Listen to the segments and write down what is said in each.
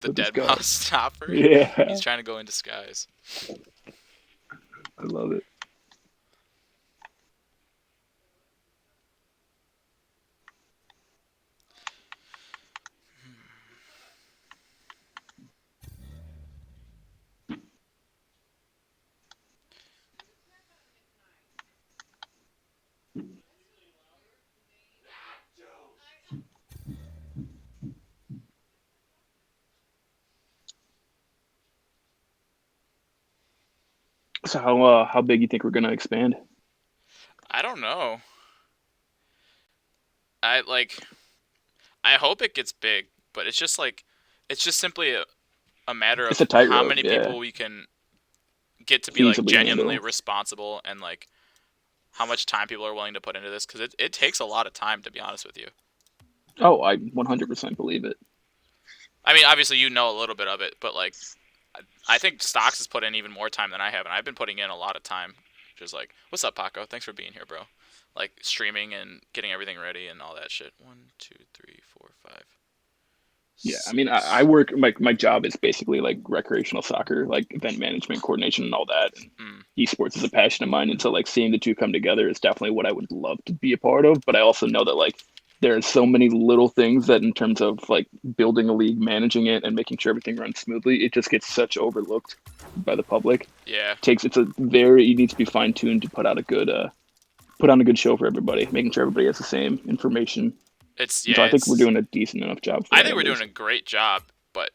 the with his dead gun. mouse stopper. Yeah, He's trying to go in disguise. I love it. So how big you think we're gonna expand? I don't know. I like. I hope it gets big, but it's just like, it's just simply a matter It's of a how tightrope, many yeah. people we can get to be like Feasibly genuinely handle. responsible and like how much time people are willing to put into this because it takes a lot of time to be honest with you. Oh, I 100% believe it. I mean, obviously you know a little bit of it, but like I think Stocks has put in even more time than I have, and I've been putting in a lot of time. Just like, what's up, Paco? Thanks for being here, bro. Like streaming and getting everything ready and all that shit. 1, 2, 3, 4, 5, Yeah, I mean, I 6. work my job is basically like recreational soccer, like event management, coordination, and all that. And Mm, esports is a passion of mine, and so like seeing the two come together is definitely what I would love to be a part of. But I also know that like there are so many little things that in terms of like building a league, managing it, and making sure everything runs smoothly, it just gets such overlooked by the public. yeah, Takes it's a very you need to be fine tuned to put on a good show for everybody, making sure everybody has the same information. it's And so yeah, I think we're it's. doing a decent enough job for I that think at we're doing least. a great job, but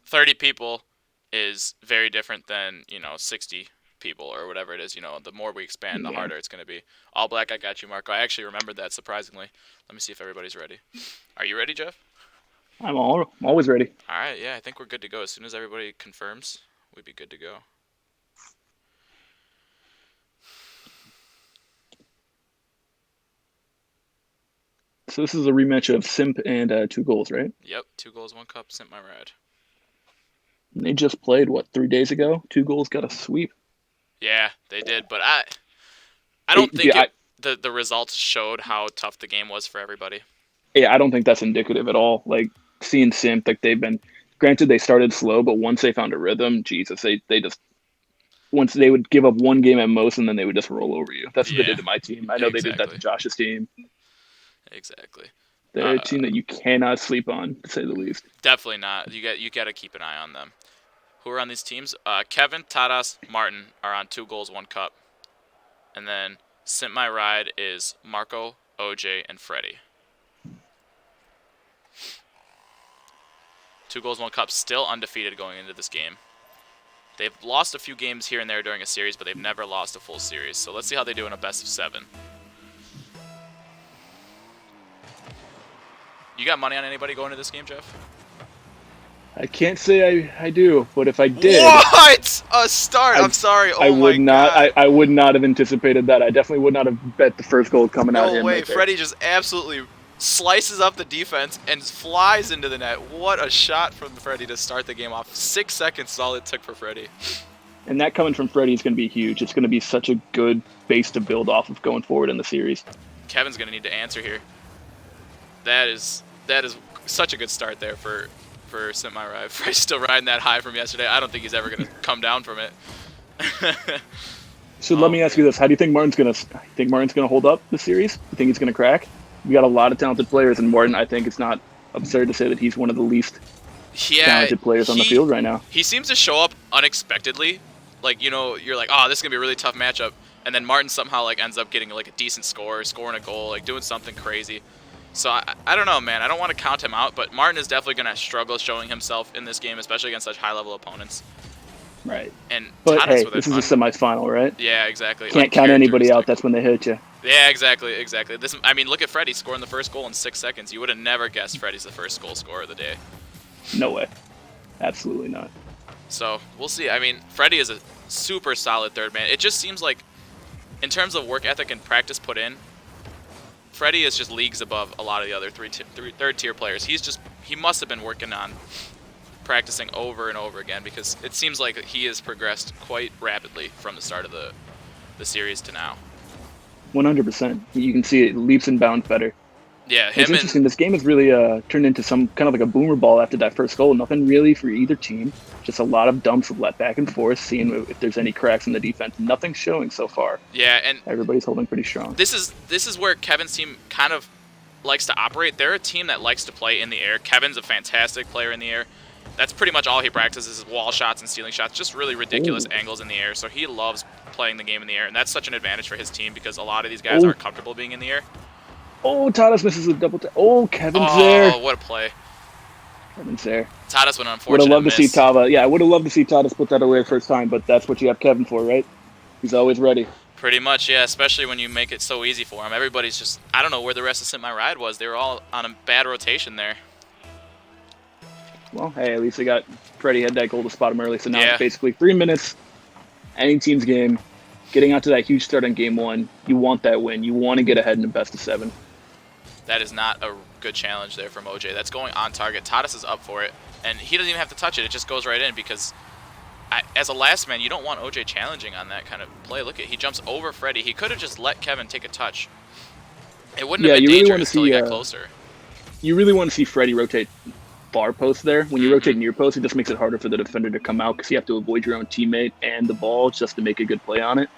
30 people is very different than 60 people or whatever it is. The more we expand, the Yeah. harder it's going to be. All black, I got you, Marco. I actually remembered that surprisingly. Let me see if everybody's ready. Are you ready, Jeff? I'm always ready. All right, yeah, I think we're good to go. As soon as everybody confirms, we'd be good to go. So this is a rematch of Simp and Two Goals, right? Yep, 2 goals, 1 cup, sent my ride. And they just played what 3 days ago. Two Goals got a sweep. Yeah, they did, but I I, don't think I, the results showed how tough the game was for everybody. I don't think that's indicative at all. Like seeing Simp, like they've been. Granted, they started slow, but once they found a rhythm, Jesus, they just once they would give up one game at most, and then they would just roll over you. That's what they did Yeah, to my team. I know they did that to exactly, Josh's team. exactly. They're a Uh, team that you cannot sleep on, to say the least. Definitely not. You got to keep an eye on them. Who are on these teams? Kevin, Tadas, Martin are on 2 goals, 1 cup, and then Sent My Ride is Marco, OJ, and Freddie. 2 goals, 1 cup, still undefeated going into this game. They've lost a few games here and there during a series, but they've never lost a full series. So let's see how they do in a best of 7. You got money on anybody going to this game, Jeff? I can't say I do, but if I did, What? A start. I I'm sorry. I Oh my would not god. I would not have anticipated that. I definitely would not have bet the first goal coming out No him way. right there. Freddie just absolutely slices up the defense and flies into the net. What a shot from Freddie to start the game off. 6 seconds is all it took for Freddie. And that coming from Freddie is going to be huge. It's going to be such a good base to build off of going forward in the series. Kevin's going to need to answer here. That is such a good start there for Sent My Ride. Freddie's still riding that high from yesterday. I don't think he's ever going to come down from it. So let Oh me ask you man. this: how do you think Martin's going to hold up the series? You think he's going to crack? We got a lot of talented players, and Martin, I think it's not absurd to say that he's one of the least Yeah, talented players on the he field right now. he seems to show up unexpectedly. Like, you're like, oh, this is gonna be a really tough matchup, and then Martin somehow like ends up getting like a decent score, scoring a goal, like doing something crazy. So I don't know, man. I don't want to count him out, but Martin is definitely gonna struggle showing himself in this game, especially against such high level opponents. Right. And But Tadas hey, with this an is a semifinal, right? yeah, exactly, Can't count anybody out. uncharacteristic. That's when they hit you. Yeah, exactly. I mean, look at Freddie scoring the first goal in 6 seconds. You would have never guessed Freddie's the first goal scorer of the day. No way. Absolutely not. So we'll see. I mean, Freddie is a super solid third man. It just seems like, in terms of work ethic and practice put in, Freddie is just leagues above a lot of the other third tier players. He must have been working on practicing over and over again because it seems like he has progressed quite rapidly from the start of the series to now. 100%. You can see it leaps and bounds better. Yeah, It's him interesting. and This game has really turned into some kind of like a boomer ball after that first goal. Nothing really for either team. Just a lot of dumps let back and forth, seeing if there's any cracks in the defense. Nothing's showing so far. yeah, and Everybody's holding pretty strong. this is where Kevin's team kind of likes to operate. They're a team that likes to play in the air. Kevin's a fantastic player in the air. That's pretty much all he practices is wall shots and stealing shots, just really ridiculous angles in the air. So he loves playing the game in the air, and that's such an advantage for his team because a lot of these guys aren't comfortable being in the air. Oh, Tadas misses a double. Kevin's Oh, there. what a play. Kevin's there. Tadas with an Would unfortunate have loved miss. to see Tava. Yeah, I would have loved to see Tadas put that away the first time, but that's what you have Kevin for, right? He's always ready. Pretty much, yeah, especially when you make it so easy for him. Everybody's just, I don't know where the rest of Sit My Ride was. They were all on a bad rotation there. Well, hey, at least they got Freddie had that goal to spot him early, so now Yeah. it's basically 3 minutes, any team's game, getting out to that huge start on game one. You want that win. You want to get ahead in the best of 7. That is not a good challenge there from OJ. That's going on target. Tadas is up for it, and he doesn't even have to touch it. It just goes right in because as a last man, you don't want OJ challenging on that kind of play. Look at, he jumps over Freddie. He could have just let Kevin take a touch. It wouldn't have been dangerous until he got closer. You really want to see Freddie rotate far post there. When you rotate near post, it just makes it harder for the defender to come out because you have to avoid your own teammate and the ball just to make a good play on it.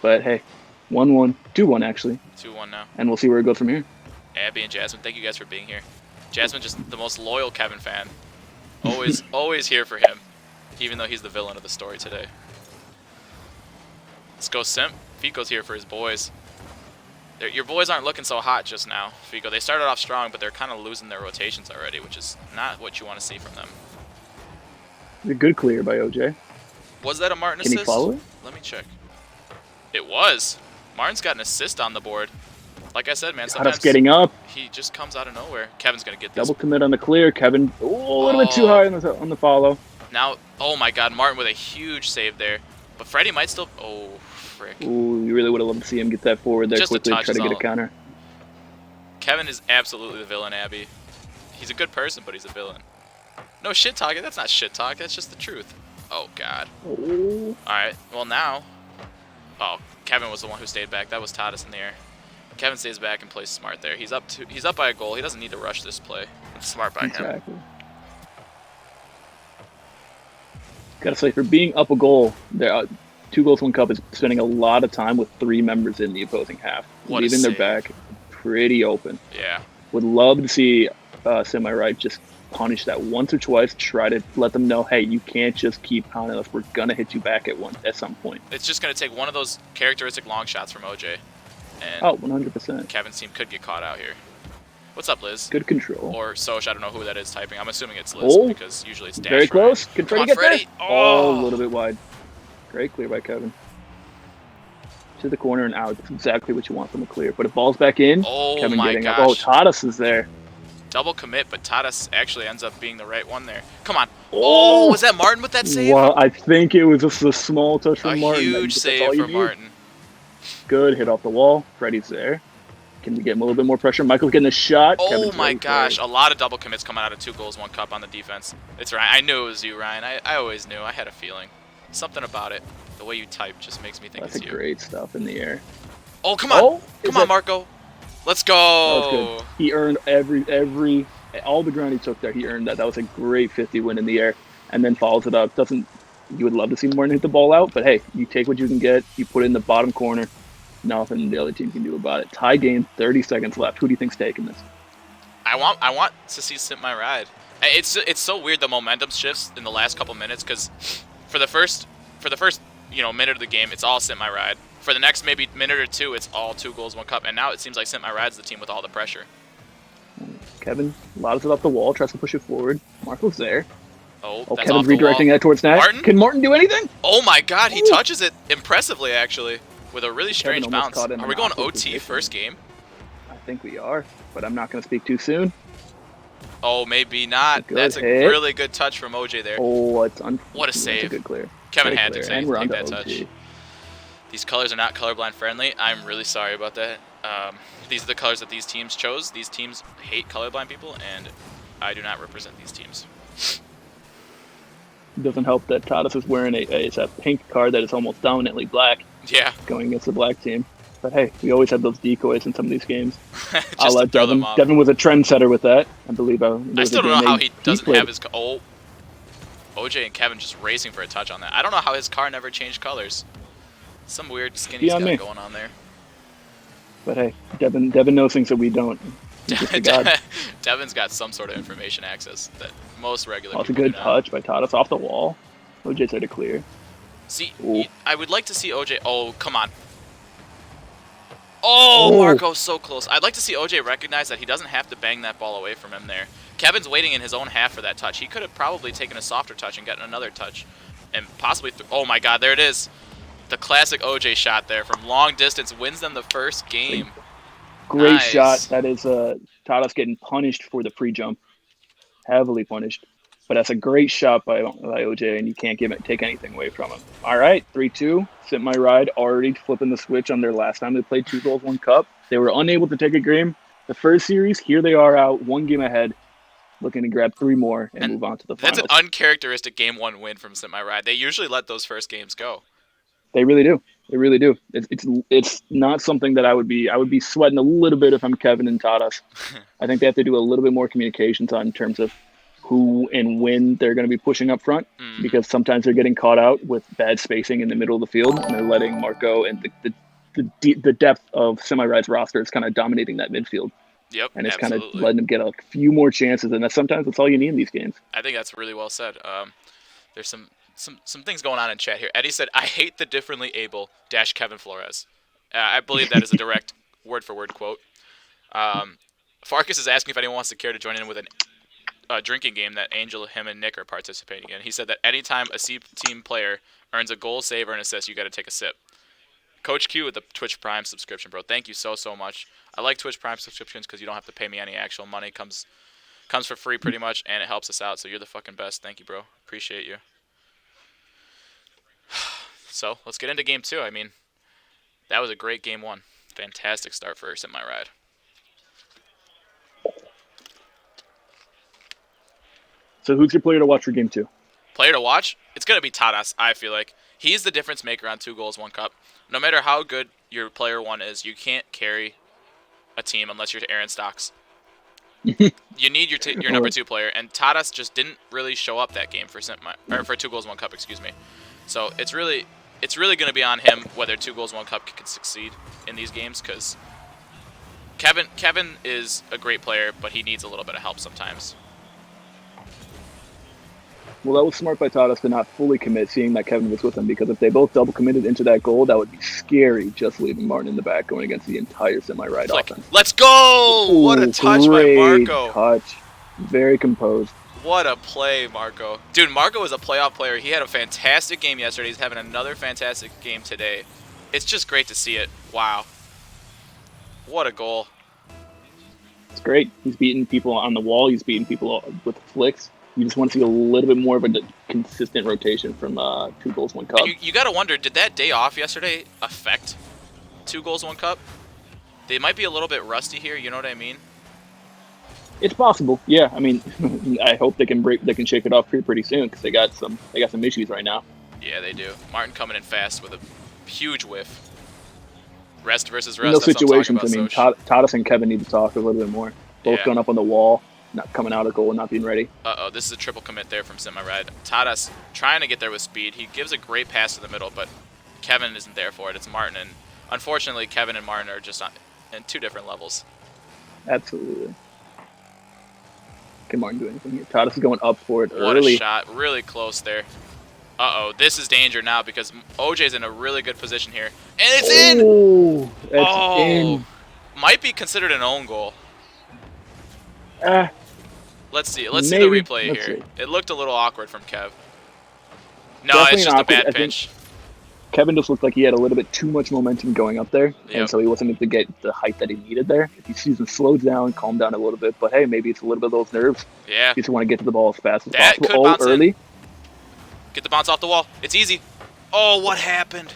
But hey, 1-1, 2-1 actually. 2-1 now. And we'll see where it goes from here. Abby and Jasmine, thank you guys for being here. Jasmine, just the most loyal Kevin fan. Always, always here for him, even though he's the villain of the story today. Let's go Simp. Fico's here for his boys. Your boys aren't looking so hot just now, Fico. They started off strong, but they're kind of losing their rotations already, which is not what you want to see from them. A good clear by OJ. Was that a Martin Can assist? he follow it? Let me check. It was. Martin's got an assist on the board. Like I said, man, sometimes getting up. he just comes out of nowhere. Kevin's going to get this. Double commit on the clear. Kevin, a little bit too high on the follow. Now, oh my god, Martin with a huge save there. But Freddie might still... Oh, frick. Ooh, you really would have loved to see him get that forward there Just a quickly, touch try to is get a all. counter. Kevin is absolutely the villain, Abby. He's a good person, but he's a villain. No shit talking. That's not shit talk. That's just the truth. Oh, God. Oh. Alright, well now... Oh, Kevin was the one who stayed back. That was Tadas in the air. Kevin stays back and plays smart there. He's up by a goal. He doesn't need to rush this play. It's smart by him. Exactly. Gotta say, for being up a goal, there 2 goals, 1 cup is spending a lot of time with 3 members in the opposing half, What a leaving their save. back pretty open. Yeah. Would love to see Semi-Right just punish that once or twice, try to let them know, hey, you can't just keep pounding us. We're gonna hit you back at some point. It's just going to take one of those characteristic long shots from OJ. And Oh, 100%. Kevin's team could get caught out here. What's up, Liz? Good control. Or Soch, I don't know who that is typing. I'm assuming it's Liz because usually it's Dash. Very close. Ryan. Can Come Freddie on, get Freddie. there? Oh, a little bit wide. Great clear by Kevin. To the corner and out. That's exactly what you want from a clear. But if ball's back in, Oh Kevin my getting gosh. up. Oh, Tadas is there. Double commit, but Tadas actually ends up being the right one there. Come on. Oh, was that Martin with that save? Well, I think it was just a small touch from A Martin. huge That's save all you from need. Martin. Good hit off the wall. Freddie's there. Can we get him a little bit more pressure? Michael's getting a shot. Oh Kevin's my ready for gosh, it. a lot of double commits coming out of 2 goals, 1 cup on the defense. It's Ryan. I knew it was you, Ryan. I always knew. I had a feeling. Something about it. The way you type just makes me think That's it's you. great stuff in the air. Oh, come on. Oh, Come on, Marco. Let's go. That was good. He earned all the ground he took there. He earned that. That was a great 50 win in the air, and then follows it up. You would love to see Martin hit the ball out, but hey, you take what you can get. You put it in the bottom corner. Nothing the other team can do about it. Tie game. 30 seconds left. Who do you think's taking this? I want to see Simp My Ride. It's so weird the momentum shifts in the last couple minutes because for the first minute of the game it's all Simp My Ride. For the next maybe minute or 2 it's all 2 goals, 1 cup, and now it seems like Simp My Ride's the team with all the pressure. Kevin lobs it off the wall, tries to push it forward. Marco's there. Oh, Oh, that's Kevin's off the redirecting wall. that towards net. Martin? Can Martin do anything? Oh my God, he Ooh. touches it impressively actually with a really strange almost bounce. caught in Are an we going awkward OT position. first game? I think we are, but I'm not going to speak too soon. Oh, maybe not. Good That's a hit. really good touch from OJ there. Oh, it's What a That's save. a good clear. Kevin Great had clear. to And we're on take to that OT. touch. These colors are not colorblind friendly. I'm really sorry about that. These are the colors that these teams chose. These teams hate colorblind people, and I do not represent these teams. It doesn't help that Tadas is wearing it's a pink card that is almost dominantly black Yeah. going against the black team. But hey, we always have those decoys in some of these games. I'll Just to let throw them Devin. off. Devin was a trendsetter with that. I believe there I was a still don't game know how he doesn't played. have his... Oh, OJ and Kevin just racing for a touch on that. I don't know how his car never changed colors. Some weird skin he's Beyond got me. going on there. But hey, Devin knows things that we don't. He's just a god. Devin's got some sort of information access that most regular Oh, it's a people do good not. touch by Tadas off the wall. OJ said to clear. See, Ooh. I would like to see OJ... Oh, come on. Oh, Oh. Marco's so close. I'd like to see OJ recognize that he doesn't have to bang that ball away from him there. Kevin's waiting in his own half for that touch. He could have probably taken a softer touch and gotten another touch. And possibly... Oh, my God, there it is. The classic OJ shot there from long distance wins them the first game. Great Nice. shot. That is Tadas getting punished for the free jump. Heavily punished. But that's a great shot by OJ, and you can't take anything away from him. All right, 3-2. Sent my ride, already flipping the switch on their last time they played 2 goals, 1 cup. They were unable to take a game. The first series, here they are out 1 game ahead, looking to grab 3 more and move on to the finals. That's an uncharacteristic Game 1 win from Sent My Ride. They usually let those first games go. They really do. They really do. It's not something that I would be sweating a little bit if I'm Kevin and Tadas. I think they have to do a little bit more communications on in terms of who and when they're going to be pushing up front, because sometimes they're getting caught out with bad spacing in the middle of the field, and they're letting Marco and the depth of Semi-Ride's roster is kind of dominating that midfield. Yep, and it's absolutely. kind of letting them get a few more chances, and sometimes that's all you need in these games. I think that's really well said. There's some things going on in chat here. Eddie said, "I hate the differently able - Kevin Flores." I believe that is a direct word-for-word quote. Farkas is asking if anyone wants to care to join in with a drinking game that Angel, him, and Nick are participating in. He said that anytime a C-team player earns a goal, save, or an assist, you got to take a sip. Coach Q with the Twitch Prime subscription, bro. Thank you so much. I like Twitch Prime subscriptions because you don't have to pay me any actual money. Comes for free pretty much, and it helps us out. So you're the fucking best. Thank you, bro. Appreciate you. So let's get into game 2. I mean, that was a great game 1. Fantastic start for Sent My Ride. So who's your player to watch for game 2? Player to watch? It's going to be Tadas, I feel like. He's the difference maker on 2 goals, 1 cup. No matter how good your player 1 is, you can't carry a team unless you're Aaron Stocks. You need your number 2 player, and Tadas just didn't really show up that game for 2 goals, 1 cup, excuse me. So it's really going to be on him whether 2 goals, 1 cup can succeed in these games, because Kevin is a great player, but he needs a little bit of help sometimes. Well, that was smart by Tadas to not fully commit, seeing that Kevin was with him, because if they both double committed into that goal, that would be scary, just leaving Martin in the back going against the entire Semi-Ride offense. Let's go! Ooh, what a touch by Marco. Touch. Very composed. What a play, Marco. Dude, Marco is a playoff player. He had a fantastic game yesterday. He's having another fantastic game today. It's just great to see it. Wow. What a goal. It's great. He's beating people on the wall. He's beating people with flicks. You just want to see a little bit more of a consistent rotation from 2 goals, 1 cup. You got to wonder, did that day off yesterday affect 2 goals, 1 cup? They might be a little bit rusty here, you know what I mean? It's possible, yeah. I mean, I hope they can shake it off pretty soon, because they got some issues right now. Yeah, they do. Martin coming in fast with a huge whiff. Rest versus rest. In those situations, about, I mean, Tadas and Kevin need to talk a little bit more. Both going up on the wall, not coming out of goal, and not being ready. Uh-oh, this is a triple commit there from Semi-Ride. Tadas trying to get there with speed. He gives a great pass to the middle, but Kevin isn't there for it. It's Martin, and unfortunately, Kevin and Martin are just in 2 different levels. Absolutely. Can Martin do anything here? Tadas is going up for it early. What a shot. Really close there. Uh-oh, this is danger now because OJ's in a really good position here. And it's in! It's in. Might be considered an own goal. Let's see. Let's see the replay here. It looked a little awkward from Kev. No, Definitely it's just a bad pinch. Kevin just looked like he had a little bit too much momentum going up there, and so he wasn't able to get the height that he needed there. If he sees him slow down, calm down a little bit, but hey, maybe it's a little bit of those nerves. Yeah. You just want to get to the ball as fast as that possible. Could bounce early. In. Get the bounce off the wall. It's easy. Oh, what happened?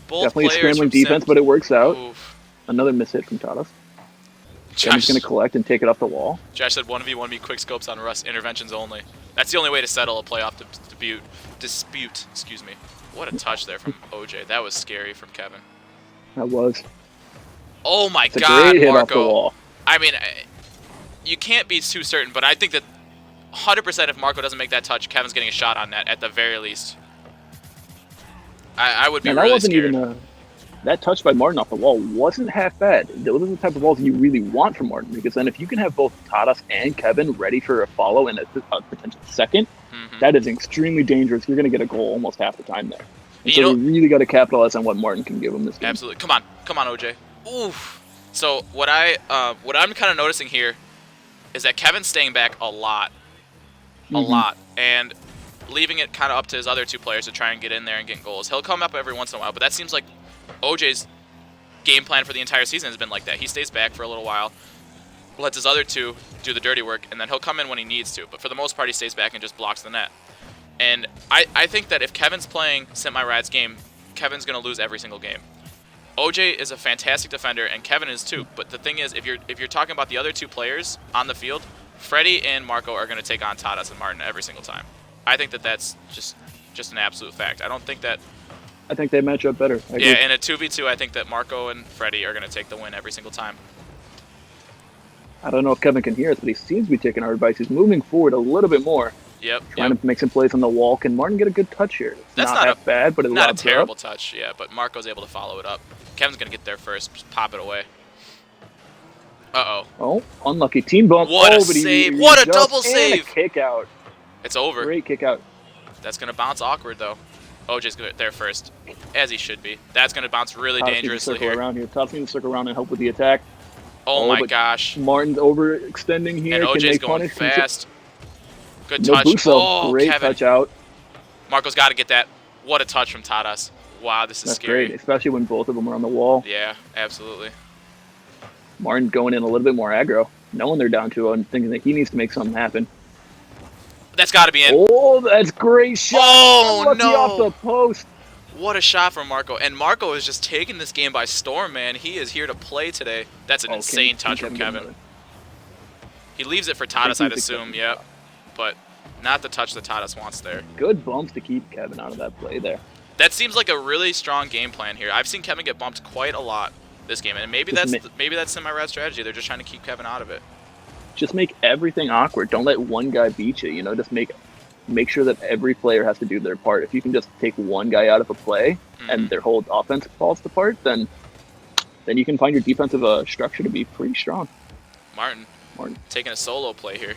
Both Definitely a players scrambling defense, but it works out. Oof. Another miss hit from Tadas. Kevin's going to collect and take it off the wall. Josh said 1v1 quick scopes on Russ, interventions only. That's the only way to settle a playoff dispute. Excuse me. What a touch there from OJ. That was scary from Kevin. That was. Oh my It's a God, great hit off the Marco. wall. I mean, you can't be too certain, but I think that 100% if Marco doesn't make that touch, Kevin's getting a shot on net at the very least. I would be Man, that really wasn't even scared. that touch by Martin off the wall wasn't half bad. Those are the type of balls you really want from Martin, because then if you can have both Tadas and Kevin ready for a follow and a potential second, that is extremely dangerous. You're going to get a goal almost half the time there. And You so know, we really got to capitalize on what Martin can give him this game. absolutely. Come on, OJ. Oof. So what I'm kind of noticing here is that Kevin's staying back a Mm-hmm. lot, and leaving it kind of up to his other two players to try and get in there and get goals. He'll come up every once in a while, but that seems like OJ's game plan for the entire season has been like that. He stays back for a little while, lets his other two do the dirty work, and then he'll come in when he needs to. But for the most part, he stays back and just blocks the net. And I think that if Kevin's playing Simp My Ride's game, Kevin's going to lose every single game. OJ is a fantastic defender, and Kevin is too. But the thing is, if you're talking about the other two players on the field, Freddie and Marco are going to take on Tadas and Martin every single time. I think that that's just an absolute fact. I don't think that. I think they match up better. Yeah, in a 2v2, I think that Marco and Freddie are going to take the win every single time. I don't know if Kevin can hear us, but he seems to be taking our advice. He's moving forward a little bit more. Yep. Trying to make some plays on the wall. Can Martin get a good touch here? It's That's not half bad, but it's not a terrible touch. Yeah, but Marco's able to follow it up. Kevin's going to get there first. Just pop it away. Uh-oh. Oh, unlucky team bump. What a but save. What a double and save. A kick out. It's over. Great kick out. That's going to bounce awkward, though. OJ's there first, as he should be. That's going to bounce really dangerously here. Around here. Todd's going to circle around and help with the attack. Oh my gosh. Martin's overextending here. And OJ's going fast. Good touch. Oh, great Kevin. touch out. Marco's got to get that. What a touch from Tadas. Wow, this is scary. Great, especially when both of them are on the wall. Yeah, absolutely. Martin going in a little bit more aggro, knowing they're down 2-0 and thinking that he needs to make something happen. That's got to be in. Oh, that's great shot. Oh, no. Off the post. What a shot from Marco. And Marco is just taking this game by storm, man. He is here to play today. That's an insane touch from Kevin. He leaves it for Tadas, I'd assume, yeah. But not the touch that Tadas wants there. Good bumps to keep Kevin out of that play there. That seems like a really strong game plan here. I've seen Kevin get bumped quite a lot this game, and maybe that's semi-rad strategy. They're just trying to keep Kevin out of it. Just make everything awkward. Don't let one guy beat you. You know, just make sure that every player has to do their part. If you can just take one guy out of a play and their whole offense falls apart, then you can find your defensive structure to be pretty strong. Martin taking a solo play here.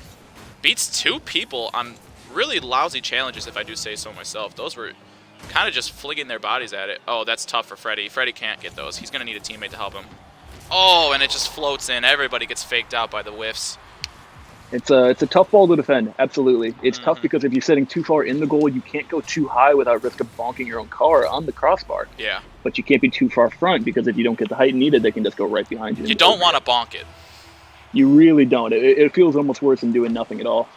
Beats two people on really lousy challenges, if I do say so myself. Those were kind of just flinging their bodies at it. Oh, that's tough for Freddie. Freddie can't get those. He's going to need a teammate to help him. Oh, and it just floats in. Everybody gets faked out by the whiffs. It's a tough ball to defend, absolutely. It's tough because if you're sitting too far in the goal, you can't go too high without risk of bonking your own car on the crossbar. Yeah. But you can't be too far front because if you don't get the height needed, they can just go right behind you. You don't want to bonk it. You really don't. It feels almost worse than doing nothing at all.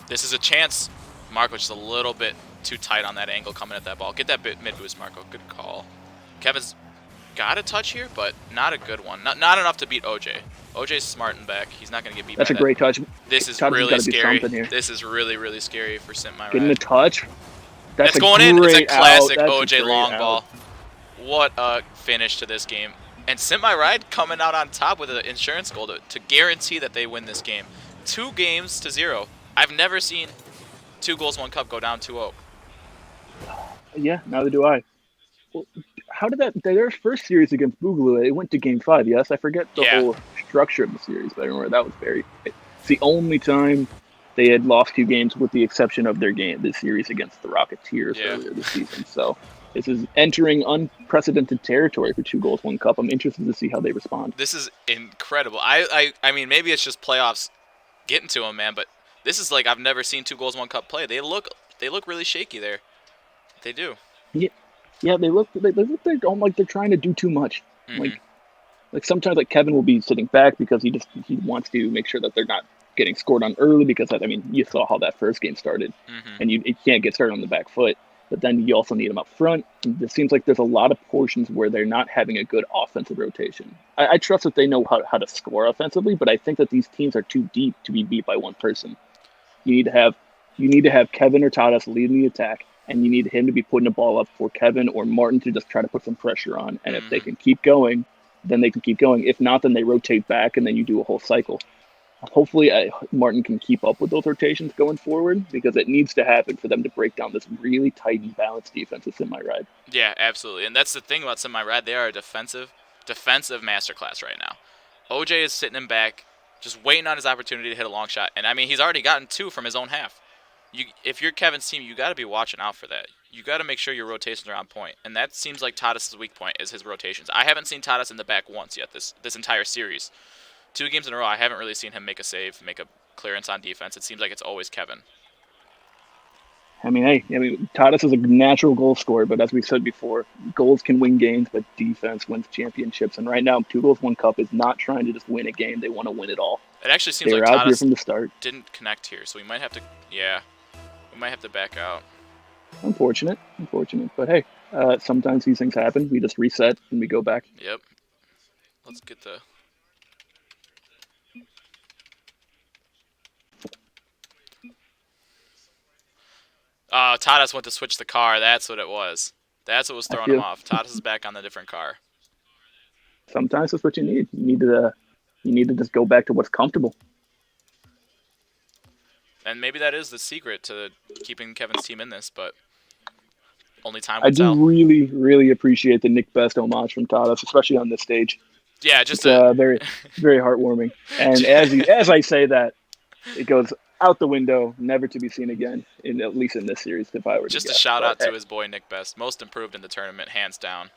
This is a chance. Marco's just a little bit too tight on that angle coming at that ball. Get that mid boost, Marco. Good call. Kevin's got a touch here, but not a good one. Not enough to beat OJ. OJ's smart and back. He's not going to get beat by that. That's a great touch. This is really scary. This is really, really scary for Simp My Ride. Getting a touch. That's going in. It's a classic out. OJ long ball. What a finish to this game. And Simp My Ride coming out on top with an insurance goal to guarantee that they win this game. 2 games to 0. I've never seen 2 goals, 1 cup go down 2-0. Yeah, neither do I. Well, how did their first series against Boogaloo, it went to game 5, yes? I forget the whole structure of the series, but I remember that was it's the only time they had lost 2 games with the exception of this series against the Rocketeers earlier this season. So this is entering unprecedented territory for 2 goals, 1 cup. I'm interested to see how they respond. This is incredible. I mean, maybe it's just playoffs getting to them, man, but this is like I've never seen 2 goals, 1 cup play. They look really shaky there. They do. Yeah, they look like they're trying to do too much. Like sometimes like Kevin will be sitting back because he wants to make sure that they're not getting scored on early because you saw how that first game started, and you can't get started on the back foot. But then you also need them up front. And it seems like there's a lot of portions where they're not having a good offensive rotation. I trust that they know how to score offensively, but I think that these teams are too deep to be beat by one person. You need to have Kevin or Tadas leading the attack, and you need him to be putting a ball up for Kevin or Martin to just try to put some pressure on. And if they can keep going, then they can keep going. If not, then they rotate back, and then you do a whole cycle. Hopefully, Martin can keep up with those rotations going forward because it needs to happen for them to break down this really tight and balanced defense with semi-ride. Yeah, absolutely. And that's the thing about semi-ride. They are a defensive masterclass right now. OJ is sitting in back, just waiting on his opportunity to hit a long shot. And, I mean, he's already gotten 2 from his own half. If you're Kevin's team, you got to be watching out for that. You got to make sure your rotations are on point. And that seems like Tadas' weak point is his rotations. I haven't seen Tadas in the back once yet this entire series. 2 games in a row, I haven't really seen him make a save, make a clearance on defense. It seems like it's always Kevin. I mean, hey, Tadas is a natural goal scorer, but as we said before, goals can win games, but defense wins championships. And right now, 2 goals, 1 cup is not trying to just win a game; they want to win it all. It actually seems They're like out here Tadas from the start. didn't connect here, so we might have to, we might have to back out. Unfortunate, but hey, sometimes these things happen. We just reset and we go back. Yep. Let's get the. Tadas went to switch the car. That's what it was. That's what was throwing him off. Tadas is back on the different car. Sometimes that's what you need. You need to just go back to what's comfortable. And maybe that is the secret to keeping Kevin's team in this, but only time will I do tell. really, really appreciate the Nick Best homage from Tadas, especially on this stage. Yeah, just very, very heartwarming. And as I say that, it goes out the window, never to be seen again, at least in this series, if I were just to a shout out to his boy Nick Best, most improved in the tournament, hands down.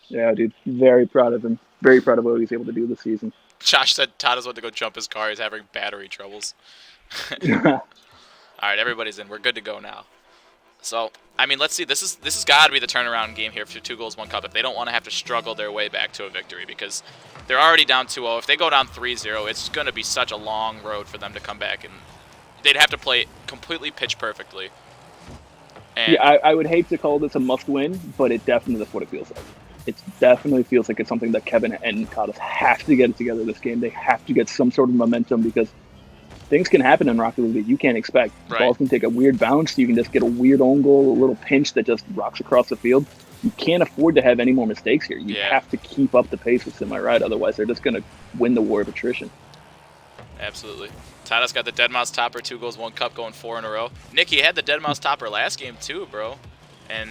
Yeah, dude, very proud of him. Very proud of what he's able to do this season. Josh said Tadas went to go jump his car. He's having battery troubles. All right, everybody's in. We're good to go now. So, I mean, let's see. This has got to be the turnaround game here for 2 goals, 1 cup if they don't want to have to struggle their way back to a victory because they're already down 2-0. If they go down 3-0, it's going to be such a long road for them to come back, and they'd have to play completely pitch perfectly. And yeah, I would hate to call this a must-win, but it definitely is what it feels like. It definitely feels like it's something that Kevin and Tadas have to get it together this game. They have to get some sort of momentum because things can happen in Rocket League that you can't expect. Right. Balls can take a weird bounce. You can just get a weird own goal, a little pinch that just rocks across the field. You can't afford to have any more mistakes here. You have to keep up the pace with semi-ride. Otherwise, they're just going to win the war of attrition. Absolutely. Tadas got the dead mouse topper, 2 goals, 1 cup, going 4 in a row. Nick, he had the dead mouse topper last game too, bro. And